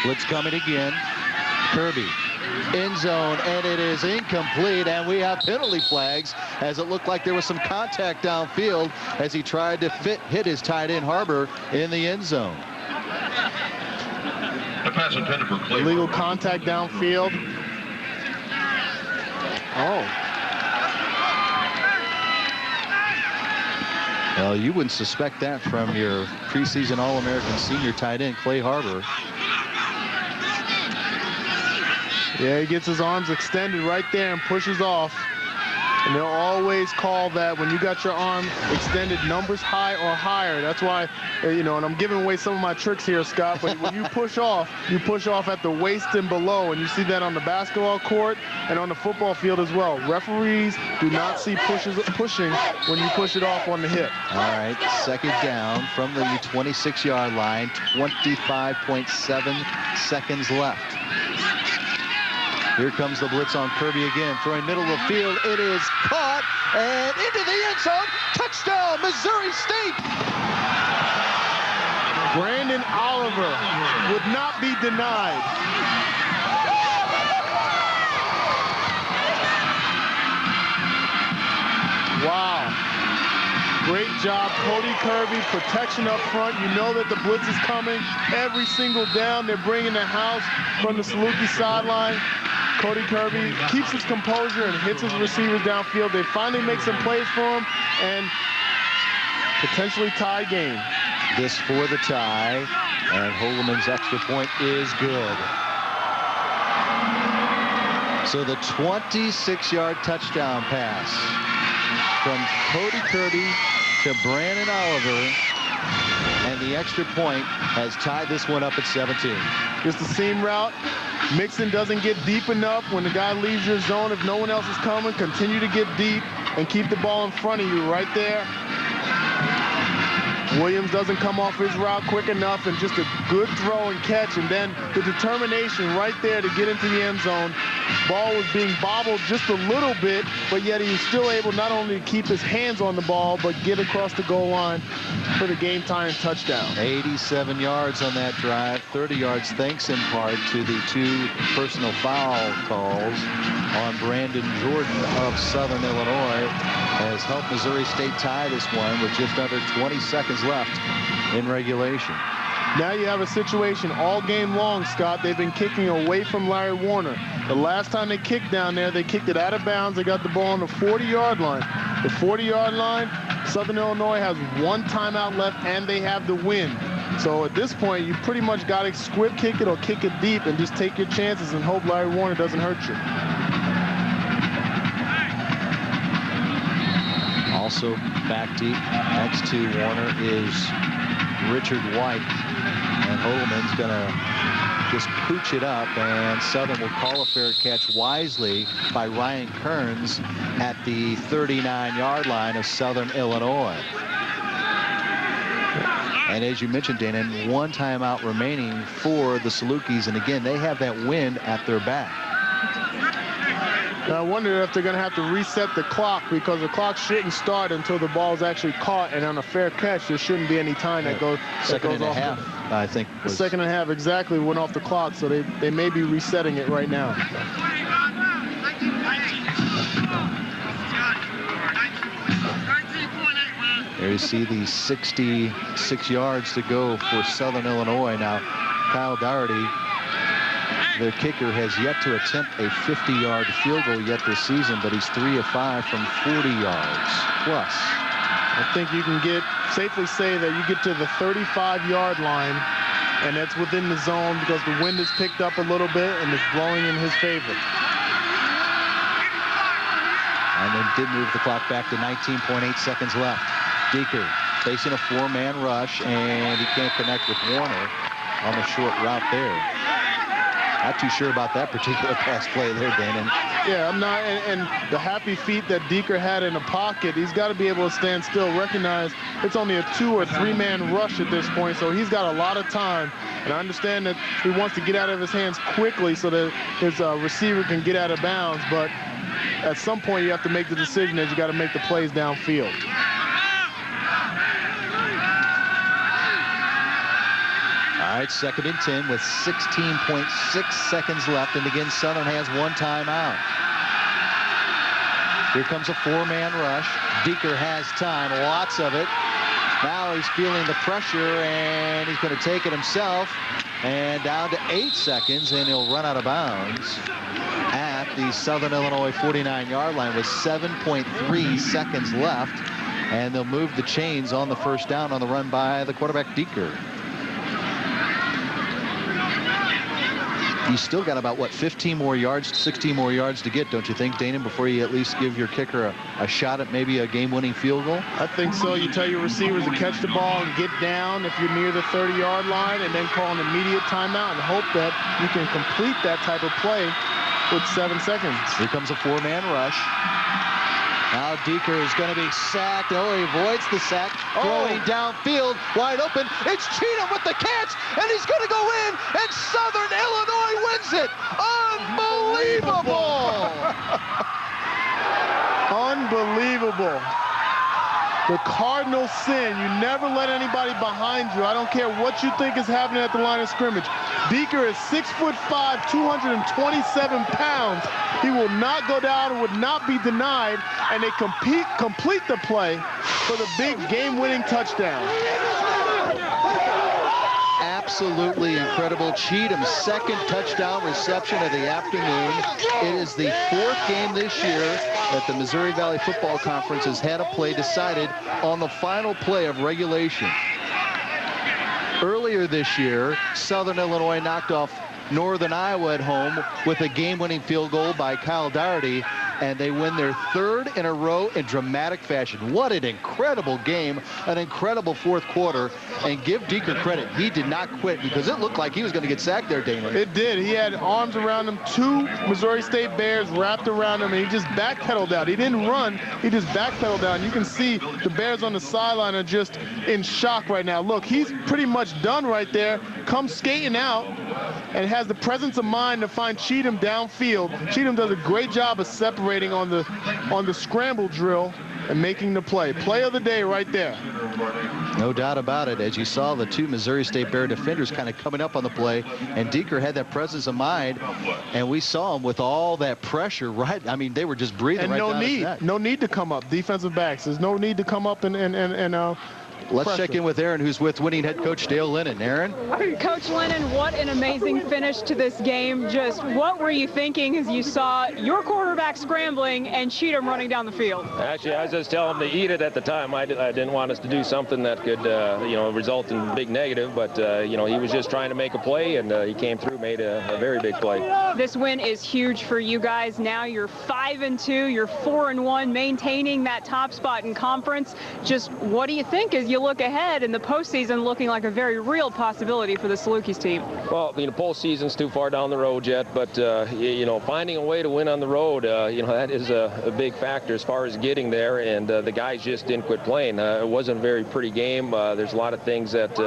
Blitz coming again. Kirby. End zone, and it is incomplete, and we have penalty flags as it looked like there was some contact downfield as he tried to hit his tight end Harbor in the end zone. The pass intended for Cleveland. Illegal contact downfield. Oh. Well, you wouldn't suspect that from your preseason All-American senior tight end, Clay Harbor. Yeah, he gets his arms extended right there and pushes off. And they'll always call that when you got your arm extended, numbers high or higher. That's why, you know, and I'm giving away some of my tricks here, Scott, but when you push off at the waist and below, and you see that on the basketball court and on the football field as well. Referees do not see pushing when you push it off on the hip. All right, 2nd down from the 26-yard line, 25.7 seconds left. Here comes the blitz on Kirby again, throwing middle of the field. It is caught and into the end zone. Touchdown, Missouri State. Brandon Oliver would not be denied. Wow. Great job, Cody Kirby. Protection up front. You know that the blitz is coming every single down. They're bringing the house from the Saluki sideline. Cody Kirby keeps his composure and hits his receivers downfield. They finally make some plays for him and potentially tie game. This for the tie, and Holloman's extra point is good. So the 26-yard touchdown pass from Cody Kirby to Brandon Oliver, and the extra point has tied this one up at 17. Just the seam route. Mixon doesn't get deep enough when the guy leaves your zone. If no one else is coming, continue to get deep and keep the ball in front of you right there. Williams doesn't come off his route quick enough, and just a good throw and catch, and then the determination right there to get into the end zone. Ball was being bobbled just a little bit, but yet he was still able not only to keep his hands on the ball, but get across the goal line for the game-tying touchdown. 87 yards on that drive, 30 yards thanks in part to the 2 personal foul calls on Brandon Jordan of Southern Illinois, has helped Missouri State tie this one with just under 20 seconds left in regulation. Now you have a situation all game long, Scott. They've been kicking away from Larry Warner. The last time they kicked down there, they kicked it out of bounds. They got the ball on the 40-yard line. The 40-yard line, Southern Illinois has 1 timeout left, and they have the win. So at this point, you pretty much got to squib kick it or kick it deep and just take your chances and hope Larry Warner doesn't hurt you. Also back deep next to Warner is Richard White, and Holloman's gonna just pooch it up, and Southern will call a fair catch wisely by Ryan Kearns at the 39-yard line of Southern Illinois. And as you mentioned, Dana, 1 timeout remaining for the Salukis, and again, they have that wind at their back. Now, I wonder if they're going to have to reset the clock, because the clock shouldn't start until the ball is actually caught, and on a fair catch, there shouldn't be any time that goes second and a half, I think. The second and a half exactly went off the clock, so they may be resetting it right now. There you see the 66 yards to go for Southern Illinois. Now, Kyle Dougherty, their kicker, has yet to attempt a 50-yard field goal yet this season, but he's 3 of 5 from 40 yards plus. I think you can safely say that you get to the 35-yard line, and that's within the zone because the wind has picked up a little bit and it's blowing in his favor. And then did move the clock back to 19.8 seconds left. Deaker facing a 4-man rush, and he can't connect with Warner on the short route there. Not too sure about that particular pass play there, Dana. Yeah, I'm not, and the happy feet that Deaker had in the pocket, he's got to be able to stand still, recognize it's only a 2- or 3-man rush at this point, so he's got a lot of time. And I understand that he wants to get out of his hands quickly so that his receiver can get out of bounds, but at some point you have to make the decision that you got to make the plays downfield. All right, 2nd and 10 with 16.6 seconds left, and again, Southern has 1 timeout. Here comes a 4-man rush. Deaker has time, lots of it. Now he's feeling the pressure, and he's going to take it himself, and down to 8 seconds, and he'll run out of bounds at the Southern Illinois 49-yard line with 7.3 seconds left, and they'll move the chains on the first down on the run by the quarterback, Deaker. You still got about, 15 more yards, 16 more yards to get, don't you think, Dana, before you at least give your kicker a shot at maybe a game-winning field goal? I think so. You tell your receivers to catch the ball and get down if you're near the 30-yard line, and then call an immediate timeout and hope that you can complete that type of play with 7 seconds. Here comes a 4-man rush. Now Deaker is going to be sacked. Oh, he avoids the sack. Throwing downfield, wide open. It's Cheatham with the catch, and he's going to go in, and Southern Illinois wins it. Unbelievable! Unbelievable. The cardinal sin. You never let anybody behind you. I don't care what you think is happening at the line of scrimmage. Deaker is 6'5", 227 pounds. He will not go down and would not be denied, and they complete the play for the big game-winning touchdown. absolutely incredible. Cheatham's second touchdown reception of the afternoon. It is the 4th game this year that the Missouri Valley Football Conference has had a play decided on the final play of regulation. Earlier this year, Southern Illinois knocked off Northern Iowa at home with a game-winning field goal by Kyle Doherty, and they win their 3rd in a row in dramatic fashion. What an incredible game, an incredible 4th quarter, and give Deeker credit. He did not quit because it looked like he was going to get sacked there, Damon. It did. He had arms around him, 2 Missouri State Bears wrapped around him, and he just backpedaled out. He didn't run. He just backpedaled out. You can see the Bears on the sideline are just in shock right now. Look, he's pretty much done right there. Comes skating out and has the presence of mind to find Cheatham downfield. Cheatham does a great job of separating on the scramble drill and making the play. Play of the day right there. No doubt about it. As you saw, the 2 Missouri State Bear defenders kind of coming up on the play, and Deeker had that presence of mind, and we saw him with all that pressure, right? I mean, they were just breathing and right no down his neck. No need to come up. Defensive backs. There's no need to come up and Let's pressure. check in with Aaron, who's with winning head coach Dale Lennon. Aaron? Coach Lennon, what an amazing finish to this game. Just what were you thinking as you saw your quarterback scrambling and Cheatham running down the field? Actually, I was just telling him to eat it at the time. I didn't want us to do something that could, result in a big negative. But, he was just trying to make a play, and he came through, made a very big play. This win is huge for you guys. Now you're 5-2, you're 4-1, maintaining that top spot in conference. Just what do you think as you look ahead in the postseason, looking like a very real possibility for the Salukis team? Well, postseason's too far down the road yet, but finding a way to win on the road, that is a big factor as far as getting there. And the guys just didn't quit playing. It wasn't a very pretty game. There's a lot of things that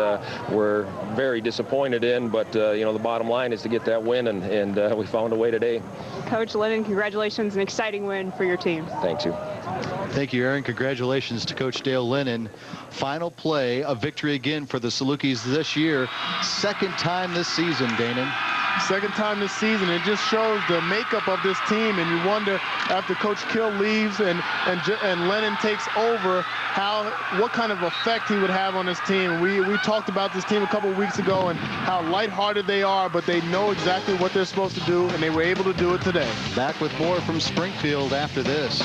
we're very disappointed in, but the bottom line is to get that win, and we found a way today. Coach Lennon, congratulations, an exciting win for your team. Thank you. Thank you, Aaron. Congratulations to Coach Dale Lennon. Final play, a victory again for the Salukis this year. 2nd time this season, Danon. 2nd time this season. It just shows the makeup of this team, and you wonder after Coach Kill leaves and Lennon takes over, what kind of effect he would have on this team. We talked about this team a couple of weeks ago and how lighthearted they are, but they know exactly what they're supposed to do, and they were able to do it today. Back with more from Springfield after this.